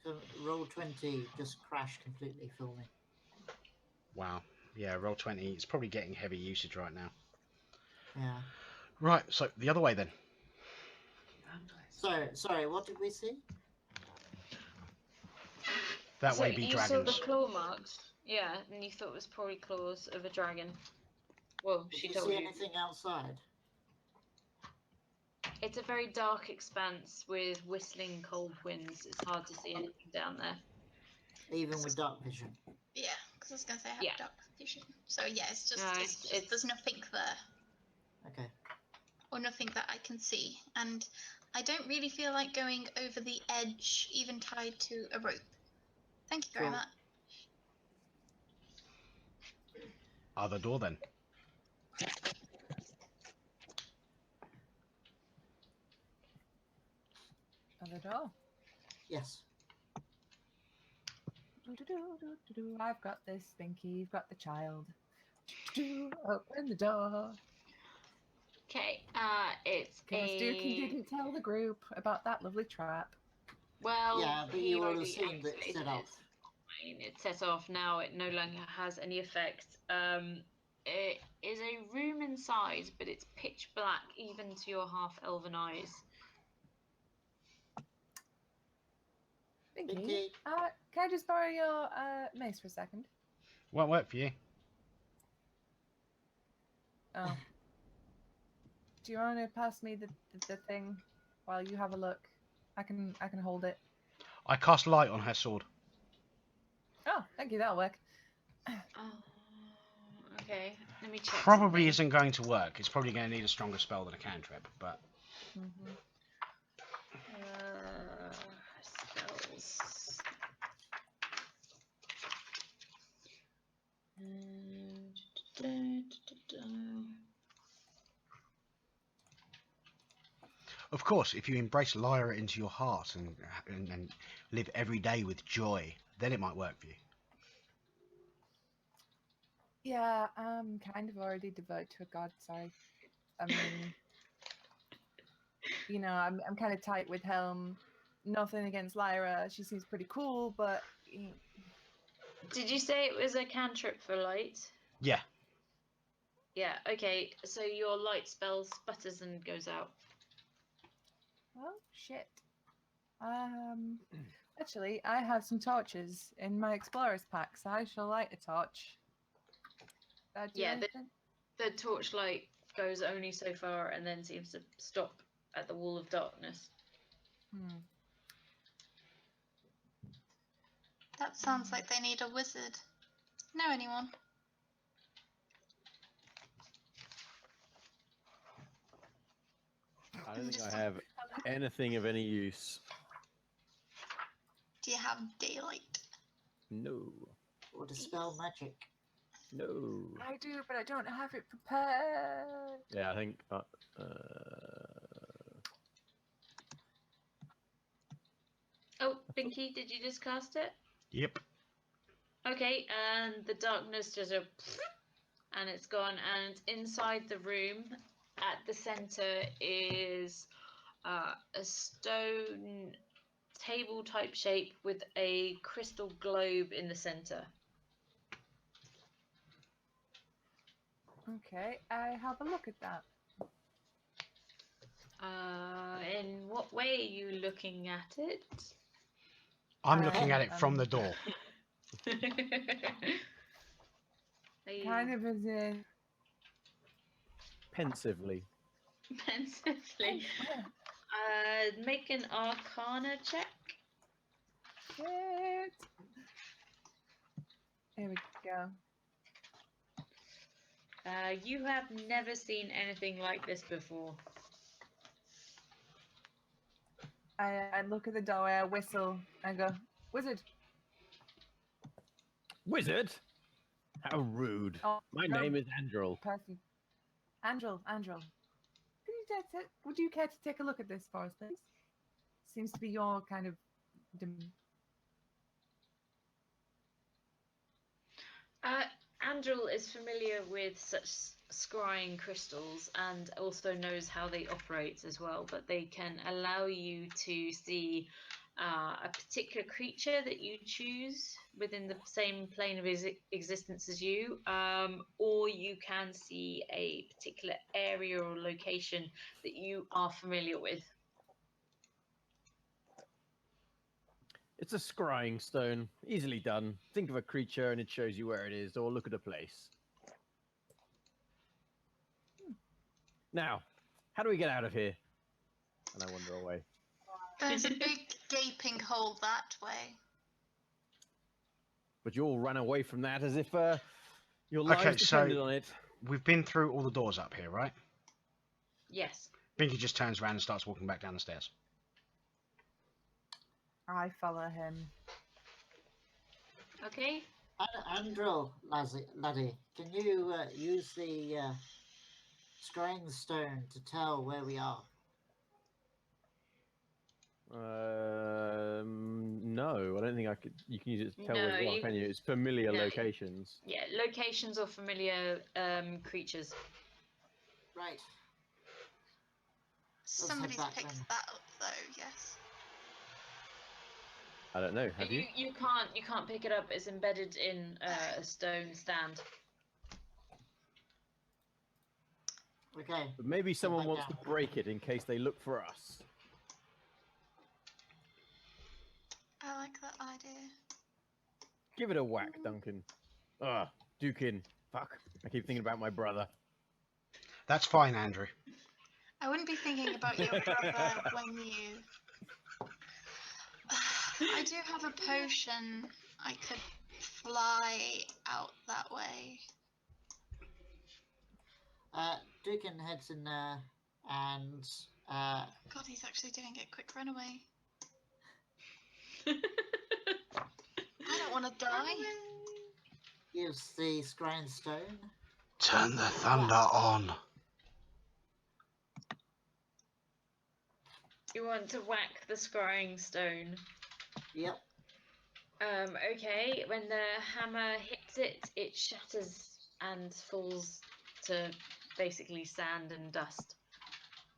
so Roll20 just crashed completely for me. Wow. Yeah, Roll20. It's probably getting heavy usage right now. Yeah. Right, so the other way then. Sorry, what did we see? That So way be you dragons. saw the claw marks, yeah, and you thought it was probably claws of a dragon. Well, Did she you told see you. anything outside? It's a very dark expanse with whistling cold winds. It's hard to see anything down there. Even with dark vision? Yeah, because I was going to say I have Yeah. dark vision. So yeah, it's just, No, it's just it's- there's nothing there. Okay. Or nothing that I can see. And I don't really feel like going over the edge, even tied to a rope. Thank you very Cool. much. Other door then. Other door. Yes. I've got this, Binky. You've got the child. Open the door. Okay, it's Because Dukin didn't tell the group about that lovely trap. Well, Yeah, but he you would have already seen that activated set it. off. It's set off now. It no longer has any effect. It is a room inside, but it's pitch black even to your half-elven eyes. Binky, Binky. can I just borrow your mace for a second? Won't work for you. Oh. Do you want to pass me the thing while you have a look? I can hold it. I cast light on her sword. Oh, thank you. That'll work. Okay, let me check. Probably something. isn't going to work. It's probably going to need a stronger spell than a cantrip, but... Mm-hmm. Spells. Of course, if you embrace Lyra into your heart and live every day with joy, then it might work for you. Yeah, I'm kind of already devoted to a god. Sorry. I mean, you know, I'm kind of tight with Helm. Nothing against Lyra. She seems pretty cool, but... Did you say it was a cantrip for light? Yeah. Yeah, okay, so your light spell sputters and goes out. Oh, shit. Actually, I have some torches in my explorer's pack, so I shall light a torch. Yeah, the torchlight goes only so far and then seems to stop at the wall of darkness. That sounds like they need a wizard. Know anyone? I don't think I have anything of any use. Do you have daylight? No. Or dispel magic. No. I do, but I don't have it prepared. Yeah, I think... Oh, Binky, did you just cast it? Yep. Okay, and the darkness just and it's gone, and inside the room at the center is a stone table type shape with a crystal globe in the center. Okay, I have a look at that. In what way are you looking at it? I'm looking at it from the door. Kind of as in... Pensively. Pensively. Make an Arcana check. Shit. Here we go. You have never seen anything like this before. I look at the doorway, I whistle, and go, wizard. Wizard? How rude. Oh, My no. name is Andell. Perfect. Andell. Would you care to take a look at this for us, please? Seems to be your kind of... Andell is familiar with such scrying crystals and also knows how they operate as well, but they can allow you to see a particular creature that you choose within the same plane of existence as you, or you can see a particular area or location that you are familiar with. It's a scrying stone. Easily done. Think of a creature and it shows you where it is, or look at a place. Now, how do we get out of here? And I wander away. There's a big gaping hole that way. But you all ran away from that as if your lives Okay, depended so on it. we've been through all the doors up here, right? Yes. Binky just turns around and starts walking back down the stairs. I follow him. Okay. Andell, laddie, can you use the scrying stone to tell where we are? No, I don't think I could. You can use it to tell No, where you are, can you? It's familiar no. locations. Yeah, locations or familiar creatures. Right. Somebody's back picked then. that up though, yes. I don't know. Have you? You can't pick it up. It's embedded in a stone stand. Okay. But maybe someone back wants down. to break it in case they look for us. I like that idea. Give it a whack, Duncan. Dukin. Fuck. I keep thinking about my brother. That's fine, Andrew. I wouldn't be thinking about your brother when you... I do have a potion. I could fly out that way. Dukin heads in there and God, he's actually doing it. Quick, run away. I don't want to die. gives the scrying stone. Turn the thunder on. You want to whack the scrying stone. Yep. Okay, when the hammer hits it, it shatters and falls to basically sand and dust.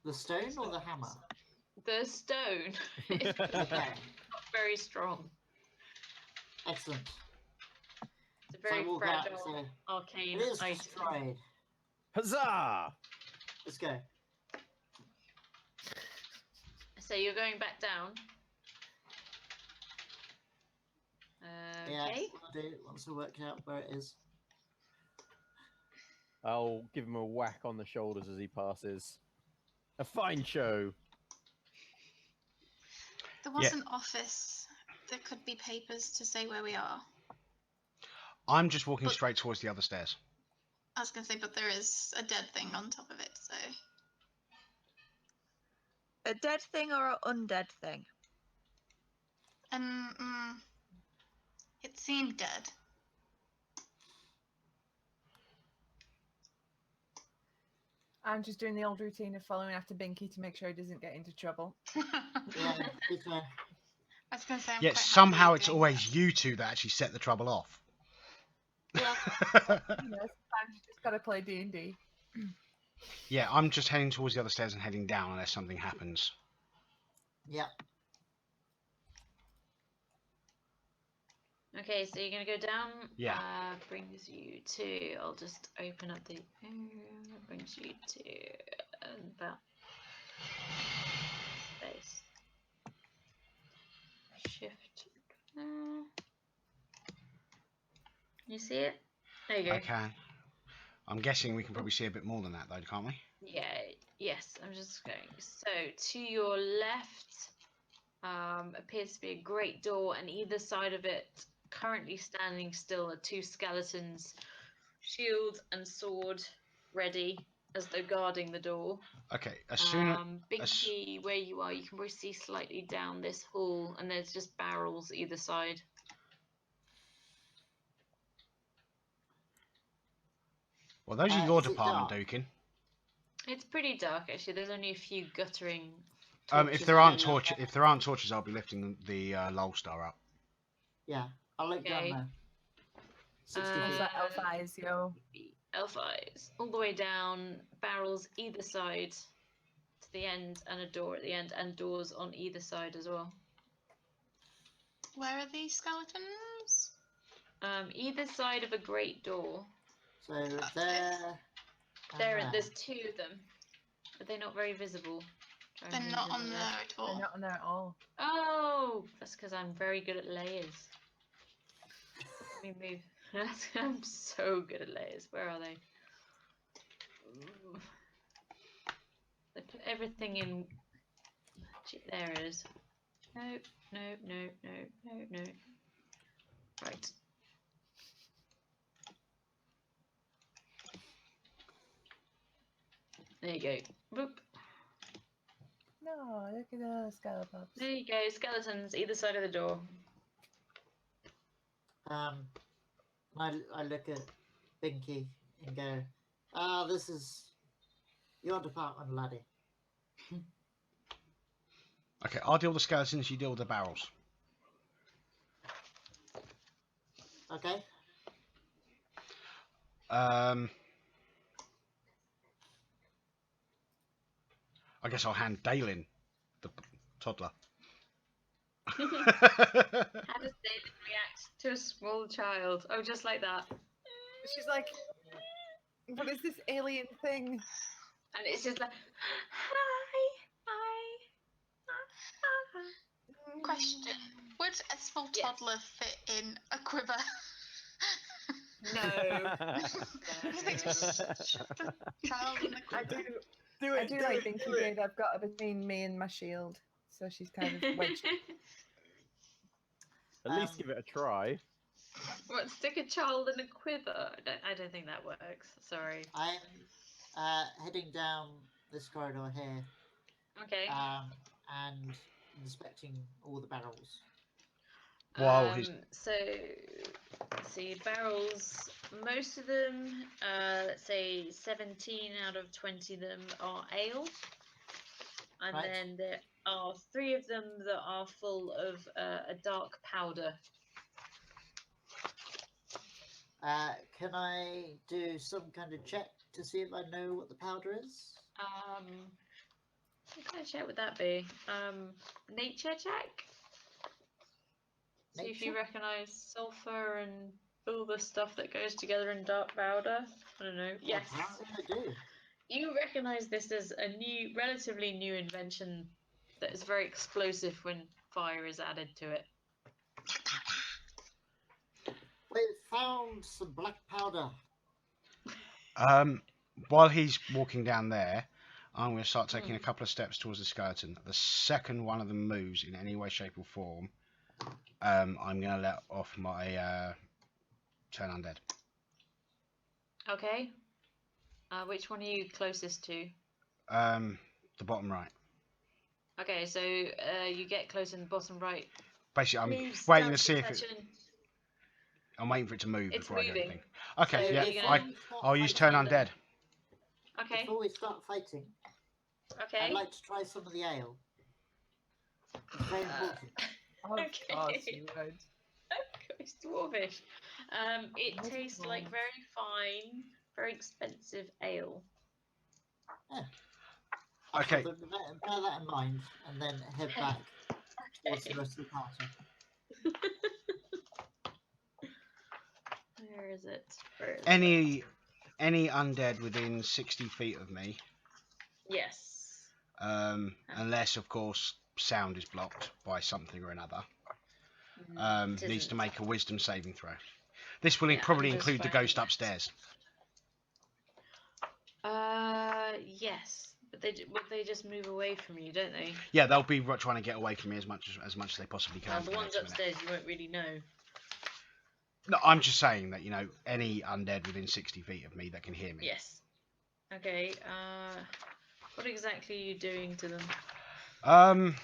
The stone or the hammer? The stone is not very strong. Excellent. It's a very So we'll grab- fragile so arcane It is item. destroyed. Huzzah! Let's go. So you're going back down. Yeah, Okay. we'll do it once we work out where it is. I'll give him a whack on the shoulders as he passes. A fine show. There was an office. There could be papers to say where we are. I'm just walking straight towards the other stairs. I was going to say, but there is a dead thing on top of it, so... A dead thing or an undead thing? It seemed dead. I'm just doing the old routine of following after Binky to make sure he doesn't get into trouble. Yeah, be fair. I was going to say, I'm Yet quite somehow happy it's doing always that. you two that actually set the trouble off. Yeah. You know, sometimes you just gotta play D&D. Yeah, I'm just heading towards the other stairs and heading down unless something happens. Yep. Okay, so you're gonna go down. Yeah. Brings you to. I'll just open up the area. Brings you to that space. Shift. You see it? There you go. I can. I'm guessing we can probably see a bit more than that, though, can't we? Yeah. Yes. I'm just going. So to your left, appears to be a great door, and either side of it, currently standing still, are two skeletons, shield and sword ready, as though guarding the door. Okay, as soon as... Binky, where you are, you can probably see slightly down this hall, and there's just barrels either side. Well, those are your Is it department, dark? Dukin. It's pretty dark, actually. There's only a few guttering If torches there aren't going up. torches, I'll be lifting the Lol Star up. Yeah. I'll look Okay. down there. 60 Uh, feet. That elf eyes, yo. Elf eyes, all the way down, barrels either side to the end, and a door at the end, and doors on either side as well. Where are these skeletons? Either side of a great door. So there. and There's two of them. Are they not very visible? Try and They're not move on them there around. at all. They're not on there at all. Oh, that's because I'm very good at layers. Let me move. I'm so good at layers. Where are they? Ooh. They put everything in. There it is. No, no, no, no, no, no. Right. There you go. Boop. No, look at those skeletons. There you go. Skeletons either side of the door. I look at Binky and go, this is your department, laddie. Okay, I'll deal with the skeletons, you deal with the barrels. Okay. I guess I'll hand Daelynn the toddler. How does David react to a small child? Oh, just like that. She's like, what is this alien thing? And it's just like, hi. Question: would a small Yes. toddler fit in a quiver? No. Just shove the child in the I quiver. do. I do like Binky did. I've got her between me and my shield, so she's kind of wedged. At least give it a try. What, stick a child in a quiver? I don't think that works. Sorry. I'm heading down this corridor here, Okay. and inspecting all the barrels. Wow, So see, barrels, most of them, let's say 17 out of 20 of them are ale. And Right. then there are 3 of them that are full of a dark powder. Can I do some kind of check to see if I know what the powder is? What kind of check would that be? Nature check? See if you Nature? recognise sulfur and all the stuff that goes together in dark powder. I don't know. Yes. Apparently I do. You recognise this as a relatively new invention that is very explosive when fire is added to it. We found some black powder. While he's walking down there, I'm going to start taking a couple of steps towards the skeleton. The second one of them moves in any way, shape, or form, I'm going to let off my turn undead. Okay. Which one are you closest to? The bottom right. Okay, so you get close in the bottom right. Basically, I'm Moves waiting down to see if it. section. I'm waiting for it to move It's before I do moving. anything. Okay, So yeah, you're gonna- I'll use turn find them. undead. Okay. Before we start fighting, Okay. I'd like to try some of the ale. It's very important. Of Okay. course you would. It's dwarvish. It Nice tastes one. like very fine, very expensive ale. Okay. Bear that in mind, and then head back towards the rest of the party. Where is it? Where is it? Any undead within 60 feet of me, Yes. unless of course sound is blocked by something or another, It needs to isn't. make a wisdom saving throw. This will Yeah, probably I'm just include the finding ghost that. upstairs. Yes, but they just move away from you, don't they? Yeah, they'll be trying to get away from me as much as they possibly can. Well, for the the ones next minute. upstairs you won't really know. No, I'm just saying that any undead within 60 feet of me that can hear me. Yes. Okay. What exactly are you doing to them? Um,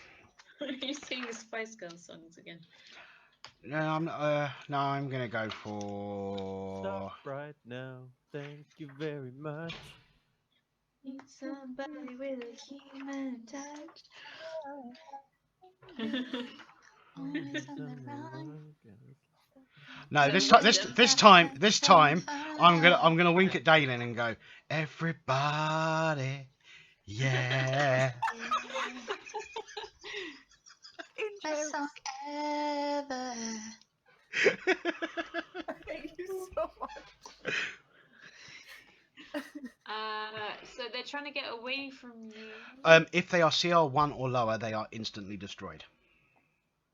Are you singing the Spice Girls songs again? no, I'm gonna go for. Stop right now. Thank you very much. Need somebody with a human touch. No, So this time, I'm gonna wink at Daelynn and go, everybody, yeah. Best song ever. Thank you so much. So they're trying to get away from you. If they are CR1 or lower, they are instantly destroyed.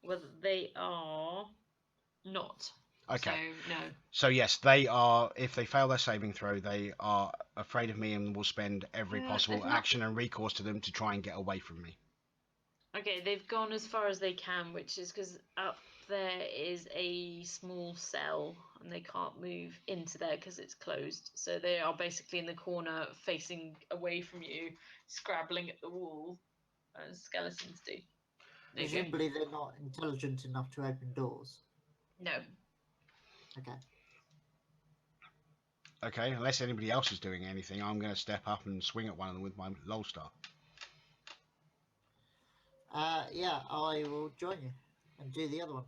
Well, they are not. Okay. So no. So yes, they are. If they fail their saving throw, they are afraid of me and will spend every possible they've not- action and recourse to them to try and get away from me. Okay, they've gone as far as they can, which is because up there is a small cell and they can't move into there because it's closed. So they are basically in the corner facing away from you, scrabbling at the wall, as skeletons do. There you go. Presumably they're not intelligent enough to open doors. No. Okay. Okay, unless anybody else is doing anything, I'm going to step up and swing at one of them with my lol star. Yeah, I will join you and do the other one.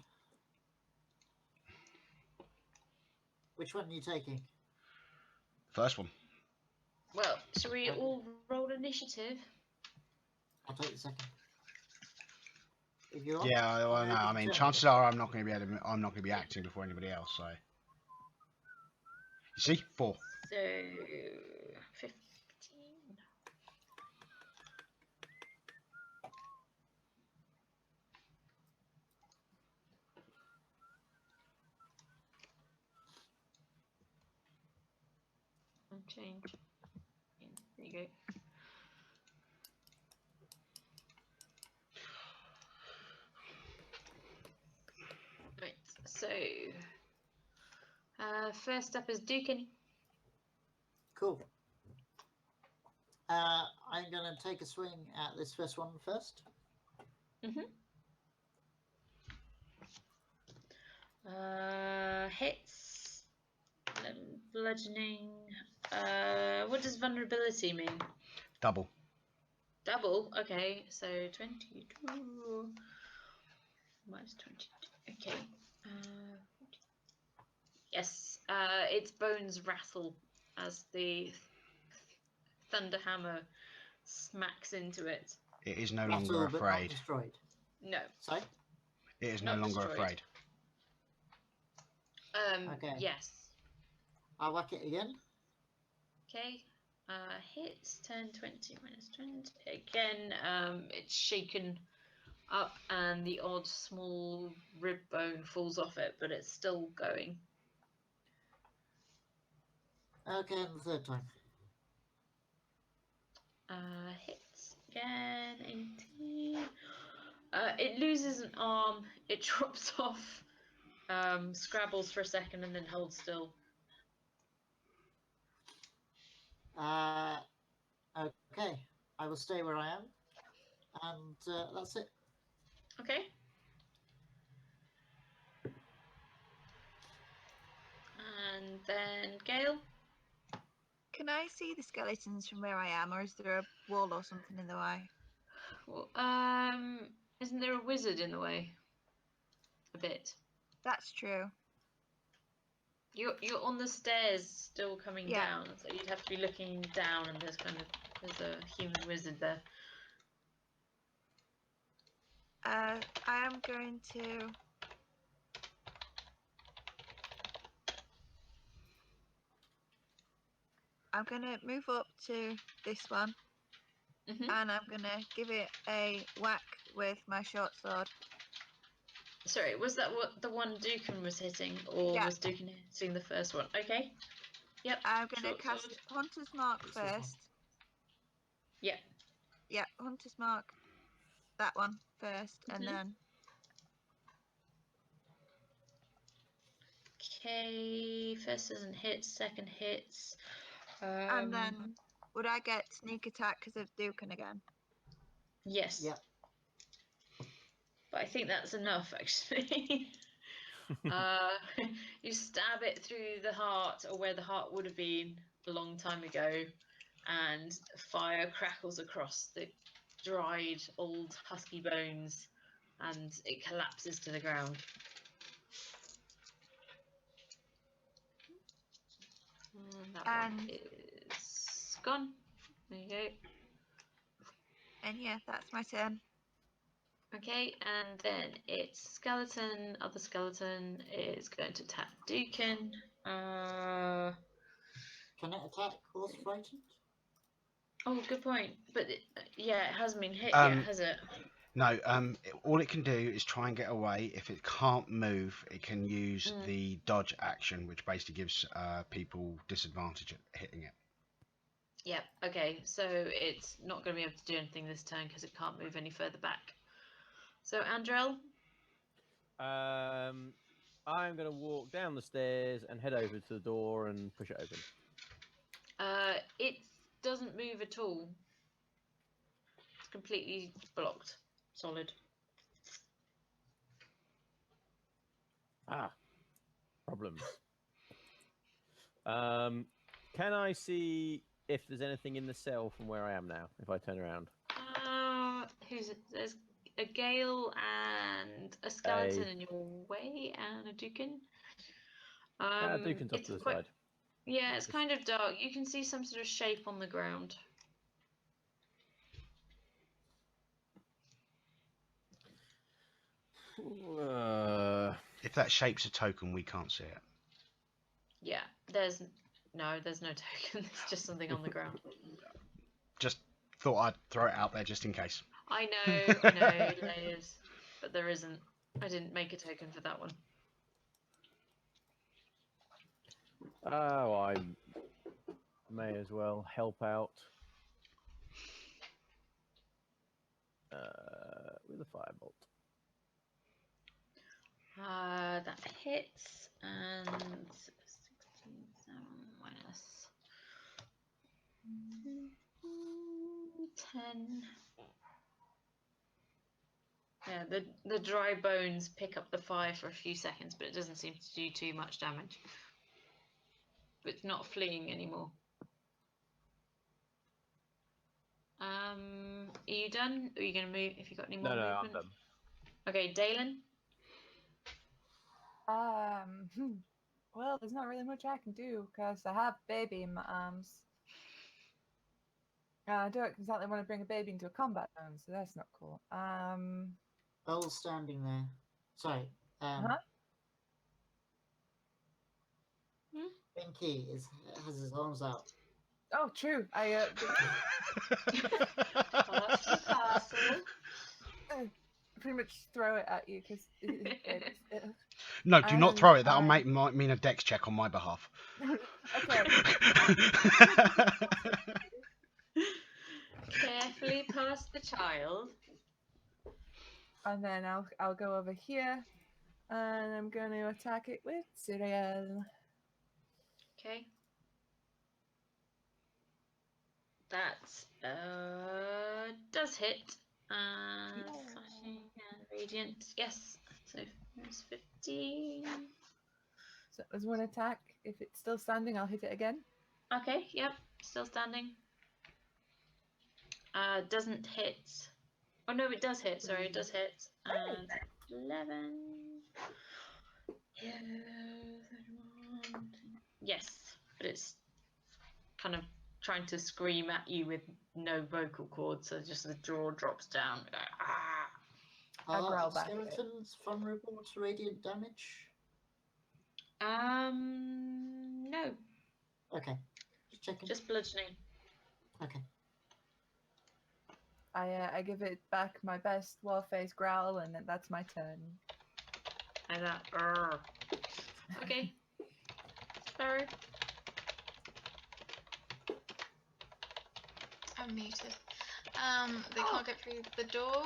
Which one are you taking? First one. Well, shall we all roll initiative? I'll take the second. If you want. Yeah, well, no, I mean, chances are I'm not going to be acting before anybody else. So, you see, 4. So 15. change. There you go. Right, so first up is Dukin. Cool. I'm going to take a swing at this first one first. Hits. Bludgeoning. What does vulnerability mean? Double. Double? Okay, so 22 minus 22. Okay. Yes, its bones rattle as the thunder hammer smacks into it. It is no Rattle, longer but not afraid. destroyed. No. Sorry? It is no Not longer destroyed. afraid. Okay. Yes. I'll whack it again. Okay. Hits 10, 20 minus 20. Again, it's shaken up and the odd small rib bone falls off it, but it's still going. Okay, and the third time. Hits again, 18. It loses an arm, it drops off, scrabbles for a second and then holds still. Okay, I will stay where I am, and that's it. Okay. And then Gale. Can I see the skeletons from where I am, or is there a wall or something in the way? Well, isn't there a wizard in the way? A bit. That's true. You're on the stairs, still coming Yeah. down, so you'd have to be looking down, and there's a human wizard there. I am going to. I'm going to move up to this one, Mhm. and I'm going to give it a whack with my short sword. Sorry, was that what the one Dukin was hitting, or Yeah. was Dukin hitting the first one? Okay. Yep. I'm going Short to cast sword. Hunter's Mark What's this one? first. Yeah. Yeah, Hunter's Mark. That one first, and Mhm. then. Okay. First doesn't hit. Second hits. And then, would I get sneak attack because of Dukin again? Yes. Yep. But I think that's enough, actually. You stab it through the heart, or where the heart would have been a long time ago, and fire crackles across the dried old husky bones, and it collapses to the ground. That one is gone. There you go. And yeah, that's my turn. Okay, and then it's skeleton. Other skeleton is going to attack Dukin. Can it attack whilst frightened? Oh, good point. But yeah, it hasn't been hit yet, has it? No, all it can do is try and get away. If it can't move, it can use the dodge action, which basically gives people disadvantage at hitting it. Yep, okay, so it's not going to be able to do anything this turn because it can't move any further back. So, Andell? I'm going to walk down the stairs and head over to the door and push it open. It doesn't move at all. It's completely blocked. Solid. Problems. Can I see if there's anything in the cell from where I am now, if I turn around? Who's it? There's a Gale and a skeleton in your way, and a Dukin. Dukin's off to the side. Yeah, it's kind of dark. You can see some sort of shape on the ground. If that shape's a token, we can't see it. Yeah, there's no token. It's just something on the ground. Just thought I'd throw it out there just in case. I know, layers, but there isn't. I didn't make a token for that one. Oh, may as well help out with a firebolt. That hits, and 16 minus 10. Yeah, the dry bones pick up the fire for a few seconds, but it doesn't seem to do too much damage. But it's not fleeing anymore. Are you done? Or are you going to move if you got any more No, movement? I'm done. Okay, Daelynn? Well, there's not really much I can do because I have a baby in my arms. I don't exactly want to bring a baby into a combat zone, so that's not cool. Bell's standing there. Sorry. Huh? Binky has his arms out. Oh, true. Pass the parcel. Pretty much throw it at you because No, do not throw it. That'll might mean a dex check on my behalf. Okay. Carefully pass the child. And then I'll go over here, and I'm going to attack it with cereal. Okay. That does hit. Slashing and radiant. Yes. So it's 15. So it was one attack. If it's still standing, I'll hit it again. Okay. Yep. Still standing. Doesn't hit. Oh no, it does hit. Sorry, it does hit. And 11. Yeah, 31. Yes, but it's kind of trying to scream at you with no vocal cords, so just the jaw drops down. I growl Are back at it. skeletons vulnerable to radiant damage? No, Okay. Just checking. just bludgeoning. Okay. I give it back my best wall-face growl, and then that's my turn. Like that. Okay. Sparrow. I'm muted. They can't get through the door.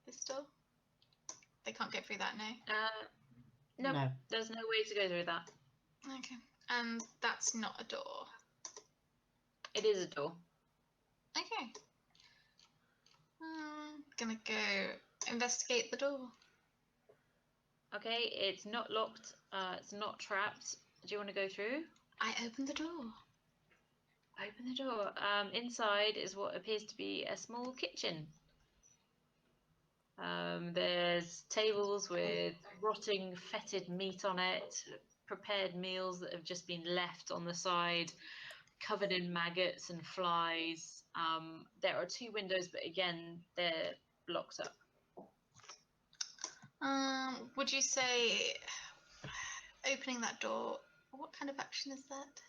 This door? They can't get through that, no? No, No. there's no way to go through that. Okay. And that's not a door. It is a door. Okay. Gonna go investigate the door. Okay, it's not locked. It's not trapped. Do you want to go through? I open the door. Open the door. Inside is what appears to be a small kitchen. There's tables with rotting, fetid meat on it, prepared meals that have just been left on the side, covered in maggots and flies. There are 2 windows, but again, they're blocked up. Would you say opening that door, what kind of action is that?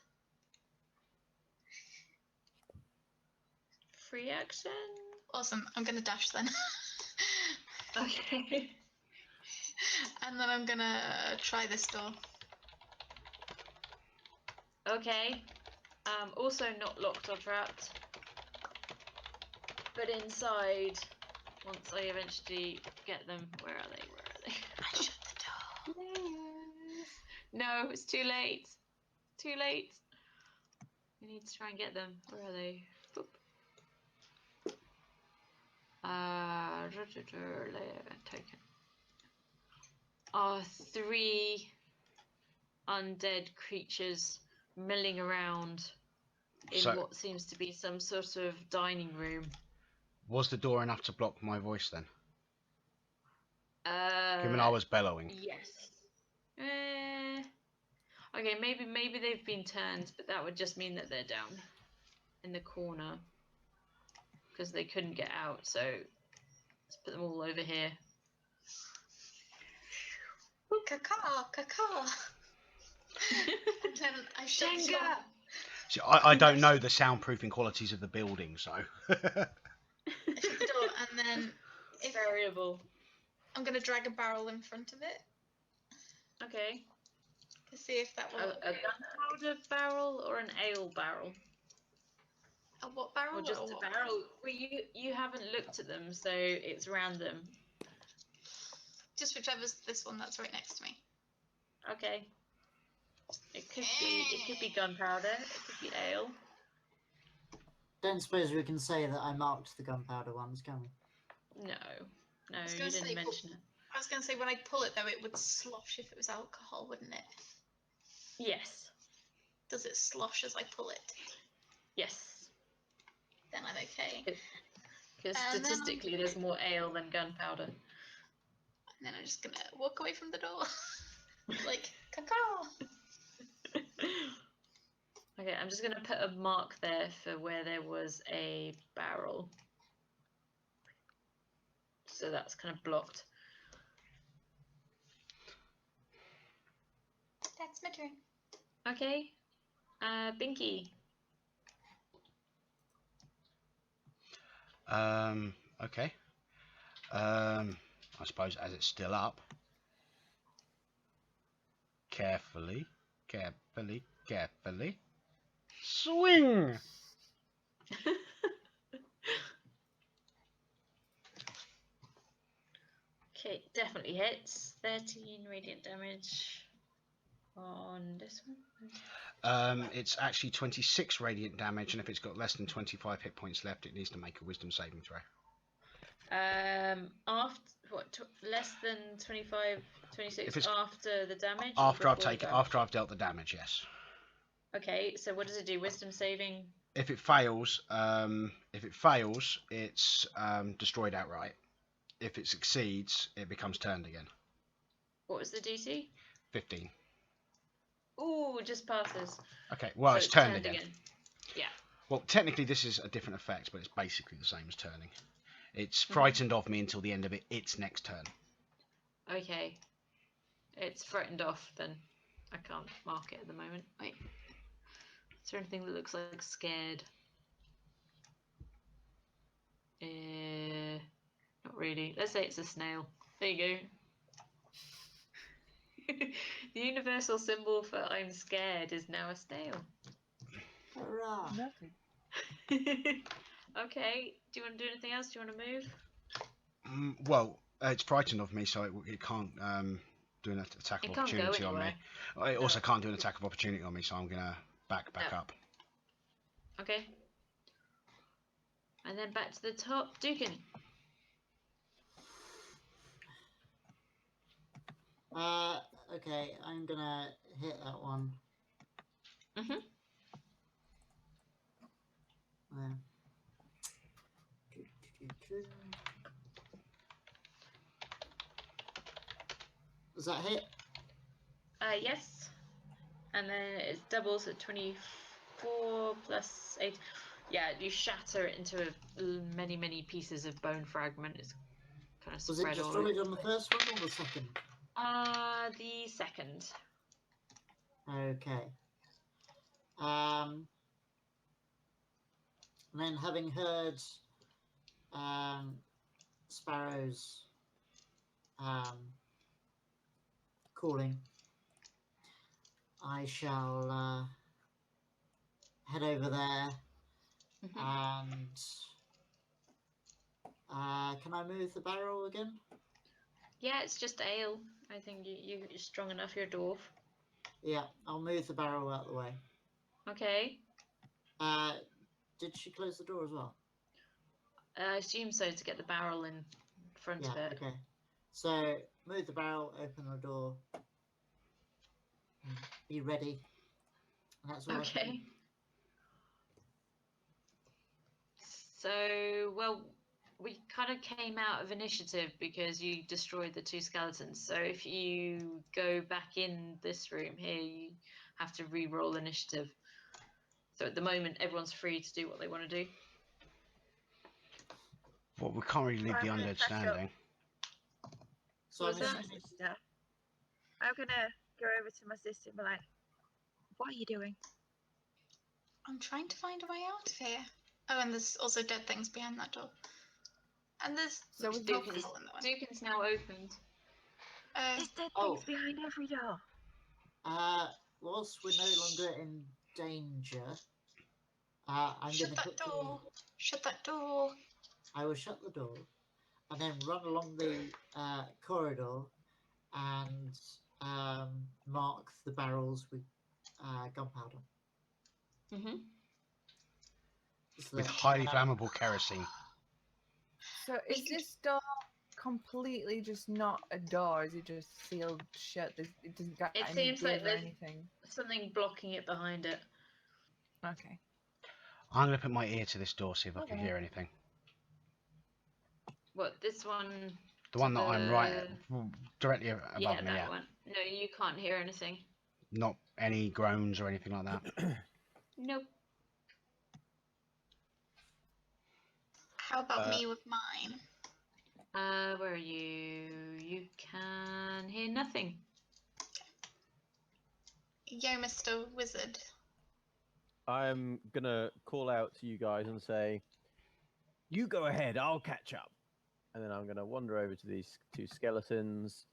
Free action? Awesome. I'm gonna dash then. Okay. And then I'm gonna try this door. Okay. Also not locked or trapped. But inside, once I eventually get them, where are they? I shut the door. No, it's too late. Too late. We need to try and get them. Where are they? Boop. Token. 3 undead creatures milling around in what seems to be some sort of dining room. Was the door enough to block my voice then? Given I was bellowing. Yes. Okay, maybe they've been turned, but that would just mean that they're down in the corner because they couldn't get out. So let's put them all over here. Caca, caca. And then I shut the door. See, I don't know the soundproofing qualities of the building, so. I shut the door, and then It's variable. I'm gonna drag a barrel in front of it. Okay. to see if that will. A gunpowder barrel or an ale barrel? A what barrel? Or just what a barrel? Well, you haven't looked at them, so it's random. Just whichever's this one that's right next to me. Okay. It could be gunpowder. It could be ale. Don't suppose we can say that I marked the gunpowder ones, can we? No, was you gonna didn't say, mention it. I was going to say, when I pull it, though, it would slosh if it was alcohol, wouldn't it? Yes. Does it slosh as I pull it? Yes. Then I'm okay. Because And then statistically, there's more ale than gunpowder. And then I'm just going to walk away from the door. Like, caw. Okay, I'm just going to put a mark there for where there was a barrel. So that's kind of blocked. That's my turn. Okay. Binky. Okay. I suppose as it's still up, carefully, swing! Okay, definitely hits. 13 radiant damage on this one. It's actually 26 radiant damage, and if it's got less than 25 hit points left, it needs to make a wisdom saving throw. After what? Less than 25, 26 after the damage. After I've dealt the damage, yes. Okay, so what does it do? Wisdom saving. If it fails, it's destroyed outright. If it succeeds, it becomes turned again. What was the DC? 15. Ooh, just passes. Okay, well, so it's turned again. Yeah. Well, technically this is a different effect, but it's basically the same as turning. It's frightened of me until the end of its next turn. Okay. It's frightened off, then. I can't mark it at the moment. Wait. Is there anything that looks like scared? Not really. Let's say it's a snail. There you go. The universal symbol for I'm scared is now a snail. Hurrah! Nothing. Okay. Do you want to do anything else? Do you want to move? Well, it's frightened of me, so it can't do an attack of opportunity on me. It also can't do an attack of opportunity on me, so I'm gonna back up. Okay. And then back to the top, Dukin. Okay, I'm gonna hit that one. Mhm. Does that hit? Yes. And then it's doubles, so 24 plus 8. Yeah, you shatter it into many, many pieces of bone fragment. It's kind of Was spread it all destroyed on the first one or the second? The second. Okay. And then having heard Sparrow's calling, I shall head over there and can I move the barrel again? Yeah, it's just ale. I think you're strong enough. You're a dwarf. Yeah, I'll move the barrel out of the way. Okay. Did she close the door as well? I assume so, to get the barrel in front of it. Okay. So move the barrel, open the door, be ready. And that's all. Okay. So, well, we kind of came out of initiative because you destroyed the 2 skeletons. So if you go back in this room here, you have to re-roll initiative. So at the moment, everyone's free to do what they want to do. Well, we can't really leave the undead standing. So What's that? I'm gonna go over to my sister and be like, "What are you doing?" I'm trying to find a way out of here. Oh, and there's also dead things behind that door. And there's So no Dukin's, alcohol in the one. Dukin's now opened. There's dead things behind every door. Whilst we're no longer in danger, I'm going Shut to that quickly. door. Shut that door. I will shut the door and then run along the corridor and mark the barrels with gunpowder. Mm-hmm. So With that, highly flammable kerosene. So is this door completely just not a door? Is it just sealed shut? It doesn't got It any seems like give or there's anything? something blocking it behind it. Okay. I'm going to put my ear to this door, see if I can Okay. hear anything. What, this one? The one that I'm right directly above Yeah, me, that yeah. one. No, you can't hear anything. Not any groans or anything like that. Nope. How about me with mine? Where are you? You can hear nothing. Yo, Mr. Wizard. I'm gonna call out to you guys and say, "You go ahead. I'll catch up." And then I'm gonna wander over to these two skeletons,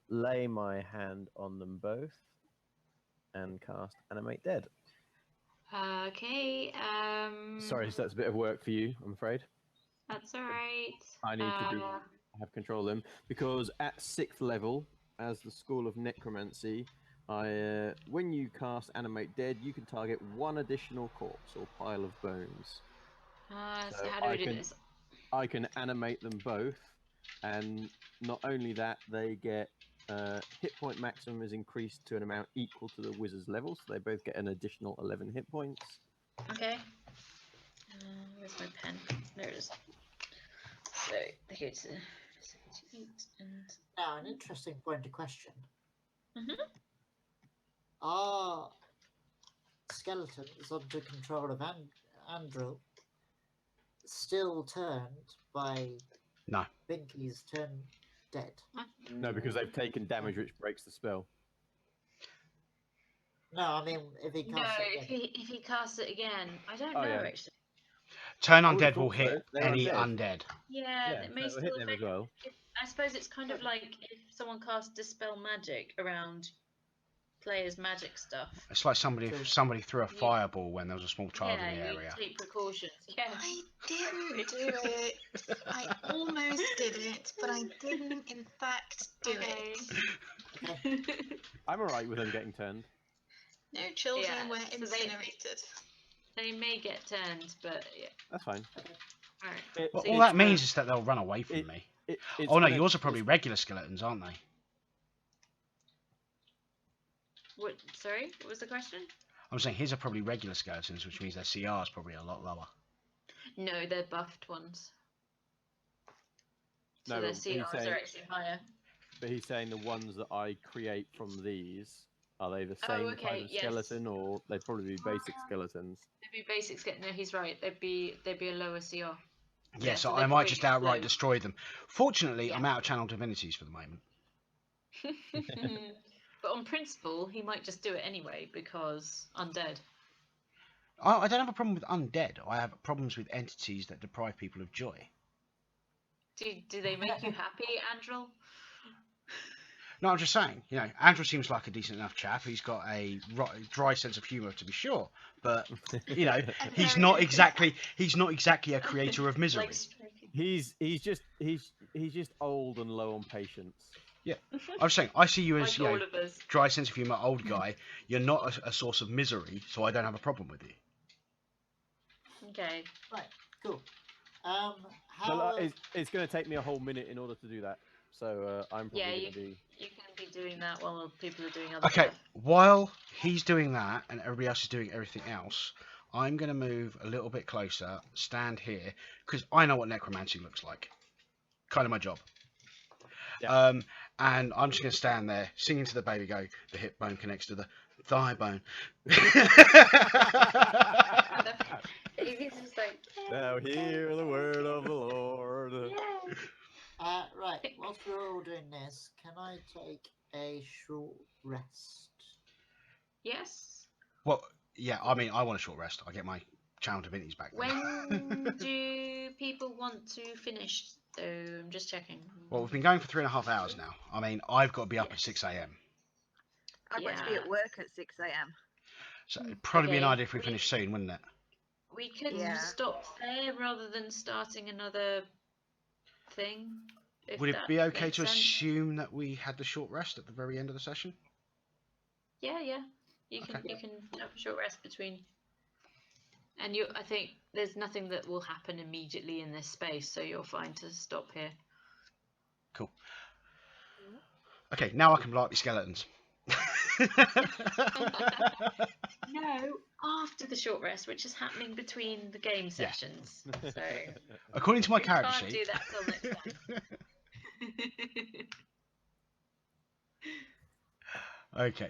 lay my hand on them both, and cast Animate Dead. Okay. Sorry, so that's a bit of work for you, I'm afraid. That's all right. I need to have control of them because at 6th level, as the School of Necromancy, when you cast Animate Dead, you can target one additional corpse or pile of bones. So how do we do this? I can animate them both, and not only that, they get hit point maximum is increased to an amount equal to the wizard's level, so they both get an additional 11 hit points. Okay. Where's my pen? There it is. So they go to 78 and. Now, an interesting point of question. Mhm. Are skeletons under control of Andell still turned by No. Binky's turn dead? No, because they've taken damage which breaks the spell. No, I mean if he No, casts it again. if he casts it again, I don't Oh, know yeah. actually. Turn I would've undead will thought so. hit They're any undead. undead. Yeah, Yeah, it may so it'll still hit them as affect. well. I suppose it's kind of like if someone casts Dispel Magic around players' magic stuff. It's like somebody threw a fireball when there was a small child Yeah, in the you area. take precautions. Yeah. I didn't do it. I almost did it, but I didn't in fact do it. I'm alright with them getting turned. No children Yeah, were so incinerated. They may get turned, but yeah. That's fine. Alright. Well, So all you that try- means is that they'll run away from me. Oh no, yours are probably regular skeletons, aren't they? What? Sorry, what was the question? I'm saying his are probably regular skeletons, which means their CR is probably a lot lower. No, they're buffed ones. So No, their but he's CRs saying- are actually higher. But he's saying the ones that I create from these, are they the Oh, same okay, kind of yes. skeleton, or they'd probably be basic skeletons? They'd be basic skeleton. No, he's right. They'd be a lower CR. Yeah, so they'd I might probably just outright explode. destroy them. Fortunately, Yeah. I'm out of channel divinities for the moment. But on principle, he might just do it anyway because undead. I don't have a problem with undead. I have problems with entities that deprive people of joy. Do they make you happy, Andrel? No, I'm just saying. You know, Andrew seems like a decent enough chap. He's got a dry sense of humour, to be sure. But you know, he's not exactly a creator of misery. He's just old and low on patience. Yeah, I was saying, I see you as Like all of us. dry sense of humour, old guy. You're not a source of misery, so I don't have a problem with you. Okay. Right, cool. How? So, it's going to take me a whole minute in order to do that. So I'm probably going to be. You can be doing that while people are doing other Okay, stuff. while he's doing that and everybody else is doing everything else, I'm going to move a little bit closer, stand here, because I know what necromancy looks like. Kind of my job. Yeah. And I'm just going to stand there, singing to the baby go, the hip bone connects to the thigh bone. He's just like, Now hear the word of the Lord. Right, whilst we're all doing this, can I take a short rest? yes. Well, yeah, I mean, I want a short rest. I get my channel divinities back then. When do people want to finish? So I'm just checking. Well, we've been going for 3.5 hours now. I mean, I've got to be up at 6 a.m. I've got to be Yeah. at work at 6 a.m. So it'd probably be an Okay, idea if we finish soon, wouldn't it? We could Yeah. stop there rather than starting another thing. If Would it that be okay makes to sense. assume that we had the short rest at the very end of the session? Yeah, yeah. You can Okay. have a short rest between. And I think there's nothing that will happen immediately in this space, so you're fine to stop here. Cool. Okay, now I can blow up your skeletons. No, after the short rest, which is happening between the game sessions. So According to my we character can't do sheet. that till next time. Okay.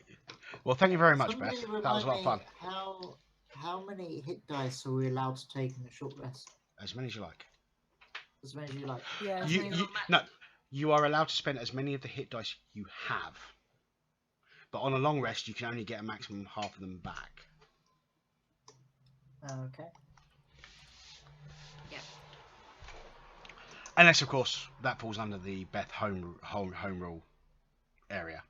Well, thank you very much, Somebody Beth. That was a lot of fun. remind me how many hit dice are we allowed to take in a short rest? As many as you like. As many as you like. Yeah. No, you are allowed to spend as many of the hit dice you have. But on a long rest, you can only get a maximum of half of them back. Okay. Yeah. Unless, of course, that falls under the Beth home rule area.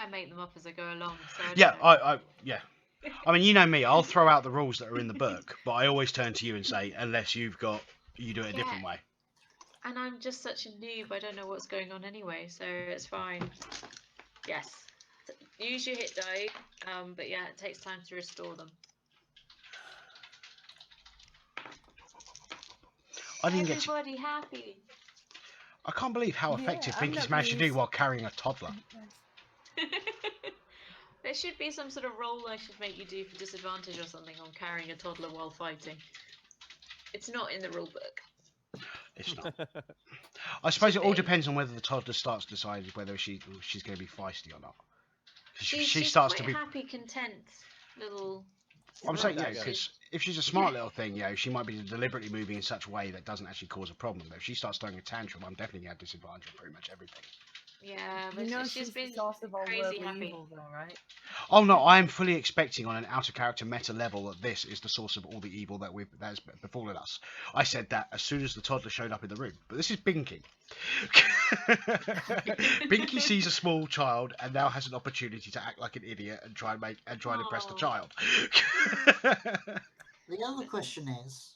I make them up as I go along. So Yeah, I mean, you know me. I'll throw out the rules that are in the book, but I always turn to you and say, unless you do it a different way. And I'm just such a noob. I don't know what's going on anyway, so it's fine. Yes. Use your hit die, but yeah, it takes time to restore them. I didn't get. Everybody happy. I can't believe how effective I'm Binky's not managed to do pleased. while carrying a toddler. There should be some sort of roll I should make you do for disadvantage or something on carrying a toddler while fighting. It's not in the rule book. It's not. I suppose it all be. depends on whether the toddler starts to decide whether she's going to be feisty or not. She's starts quite to be. happy, content little. I'm saying, Right, because if she's a smart little thing, she might be deliberately moving in such a way that doesn't actually cause a problem. But if she starts throwing a tantrum, I'm definitely going to have disadvantage on pretty much everything. Yeah, but You know she's been the source of all crazy worldly happy. evil, though, right? Oh no, I am fully expecting on an out of character meta level that this is the source of all the evil that has befallen us. I said that as soon as the toddler showed up in the room. But this is Binky. Binky sees a small child and now has an opportunity to act like an idiot and try and impress the child. The other question is,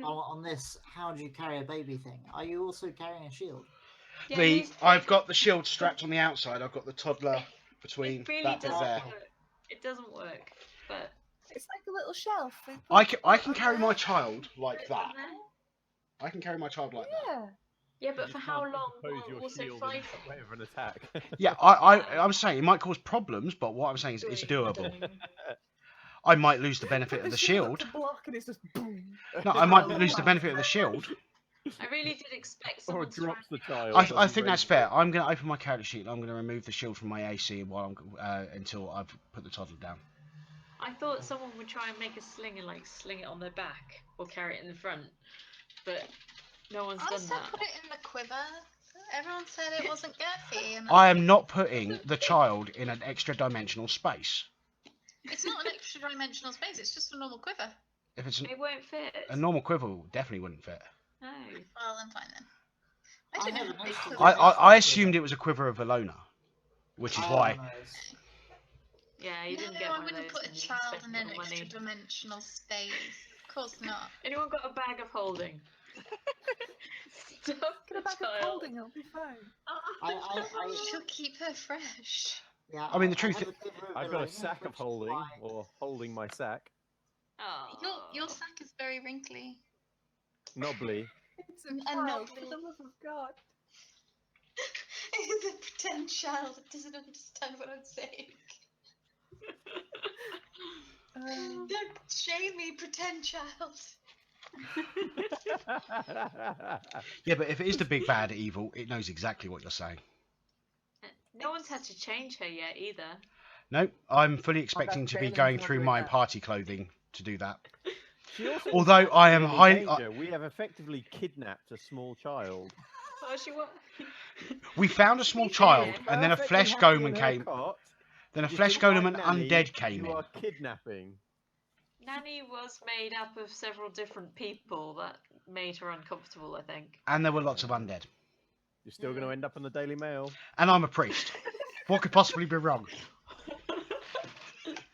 on this, how do you carry a baby thing? Are you also carrying a shield? Yeah, I've got the shield strapped on the outside. I've got the toddler between It really that bit doesn't there. work. It doesn't work, but It's like a little shelf. I can carry my child like that. I can carry my child like that. Yeah. Yeah, but for how long Pose while your also shield in fighting? some way of an attack. Yeah, I'm saying it might cause problems, but what I'm saying is it's doable. I might lose the benefit of the shield. Block and it's just boom. No, I might lose the benefit of the shield. I really did expect Or someone it to try drops the child. I doesn't think that's break fair. it. I'm going to open my character sheet and I'm going to remove the shield from my AC until I've put the toddler down. I thought someone would try and make a sling and sling it on their back or carry it in the front, but no one's I done said that. put it in the quiver. Everyone said it wasn't girthy. And I am not putting the child in an extra dimensional space. It's not an extra dimensional space, it's just a normal quiver. If it's It won't fit. a normal quiver, definitely wouldn't fit. No. Well, I'm fine then. I I don't have know. an extra I assumed it was a quiver of Valona, which is why. Yeah, you didn't get I one of wouldn't those. put a and you child spent in an your extra money. dimensional space. Of course not. Anyone got a bag of holding? Stuff Get a the bag of child. holding, it'll be fine. She'll keep her fresh. Yeah, I mean, the truth have a quiver of I've got a Valona, sack of which is holding, why- or holding my sack. Your sack is very wrinkly. Knobbly. It's a And child, not for me. the love of God. It's a pretend child that doesn't understand what I'm saying. Don't shame me, pretend child. Yeah, but if it is the big bad evil, it knows exactly what you're saying. No one's had to change her yet either. No, I'm fully expecting to be Daelynn going not through doing my that. party clothing to do that. She also Although isn't I am actually in highly- danger. We have effectively kidnapped a small child. Oh, she what? We found a small be child, fair, and then a Perfectly flesh happy golem in her came. cot. Then a You flesh didn't golem like and Nanny, undead came You in, are kidnapping. Nanny was made up of several different people that made her uncomfortable, I think. and there were lots of undead. You're still going to end up on the Daily Mail. And I'm a priest. What could possibly be wrong?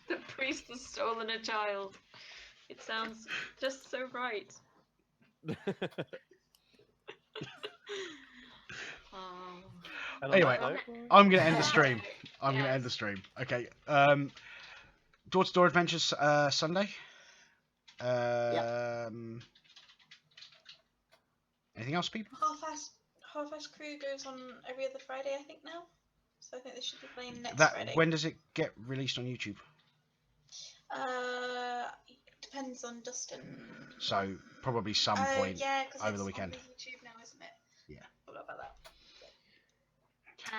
The priest has stolen a child. It sounds just so right. Oh. And on Anyway, that note, I'm going to end the stream. I'm going to Yes. end the stream. Okay. Door-to-door adventures Sunday. Anything else, people? Half-Ass Crew goes on every other Friday, I think now. So I think they should be playing next That Friday. when does it get released on YouTube? Depends on Dustin. So probably some point yeah, 'cause over it's the weekend. on YouTube now, isn't it? Yeah. Forgot about that.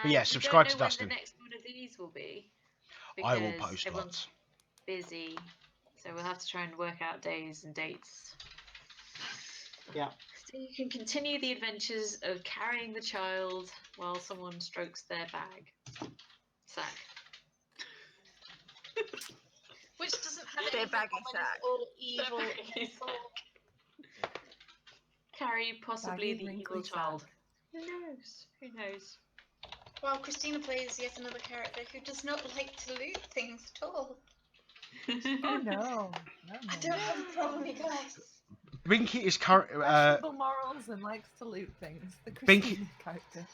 But yeah, We subscribe don't to know when Dustin. the next one of these will be. I will Because post everyone's lots. busy, so we'll have to try and work out days and dates. Yeah. So you can continue the adventures of carrying the child while someone strokes their bag. Sack. Which doesn't have Their anything baggy ominous sack. or evil. Baggy sack. Carry possibly Baggy, the evil wrinkly child. sack. Who knows? Who knows? While Christina plays yet another character who does not like to loot things at all. Oh no. I don't have a problem, you guys. Binky is current. Questionable morals and likes to loot things. The Christina character.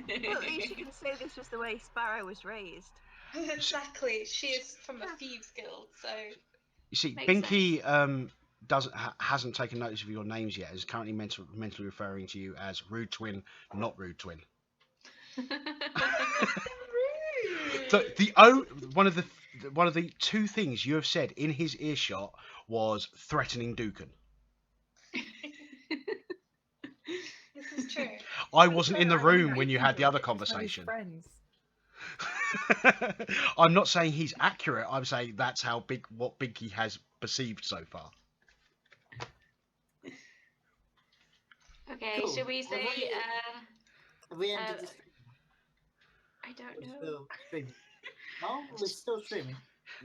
Well, at least you can say this was the way Sparrow was raised. Exactly. She is from a thieves guild, so. You see, Makes Binky hasn't taken notice of your names yet. Is currently mentally referring to you as Rude Twin, not Rude Twin. So one of the two things you have said in his earshot was threatening Dukin. This is true. I wasn't in the I'm room not when you even had the other doing it, it's my conversation. friends. I'm not saying he's accurate. I'm saying that's how what Binky has perceived so far. Okay, Cool. should we say? Have we ended the stream? I don't We're know. still streaming. No, we're still streaming.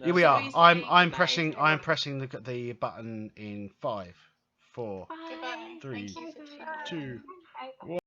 Here we Shall are. we say I'm goodbye pressing to I'm everyone? pressing the button in 5, 4, Bye. Goodbye. Three, Thank you for tuning in. 2,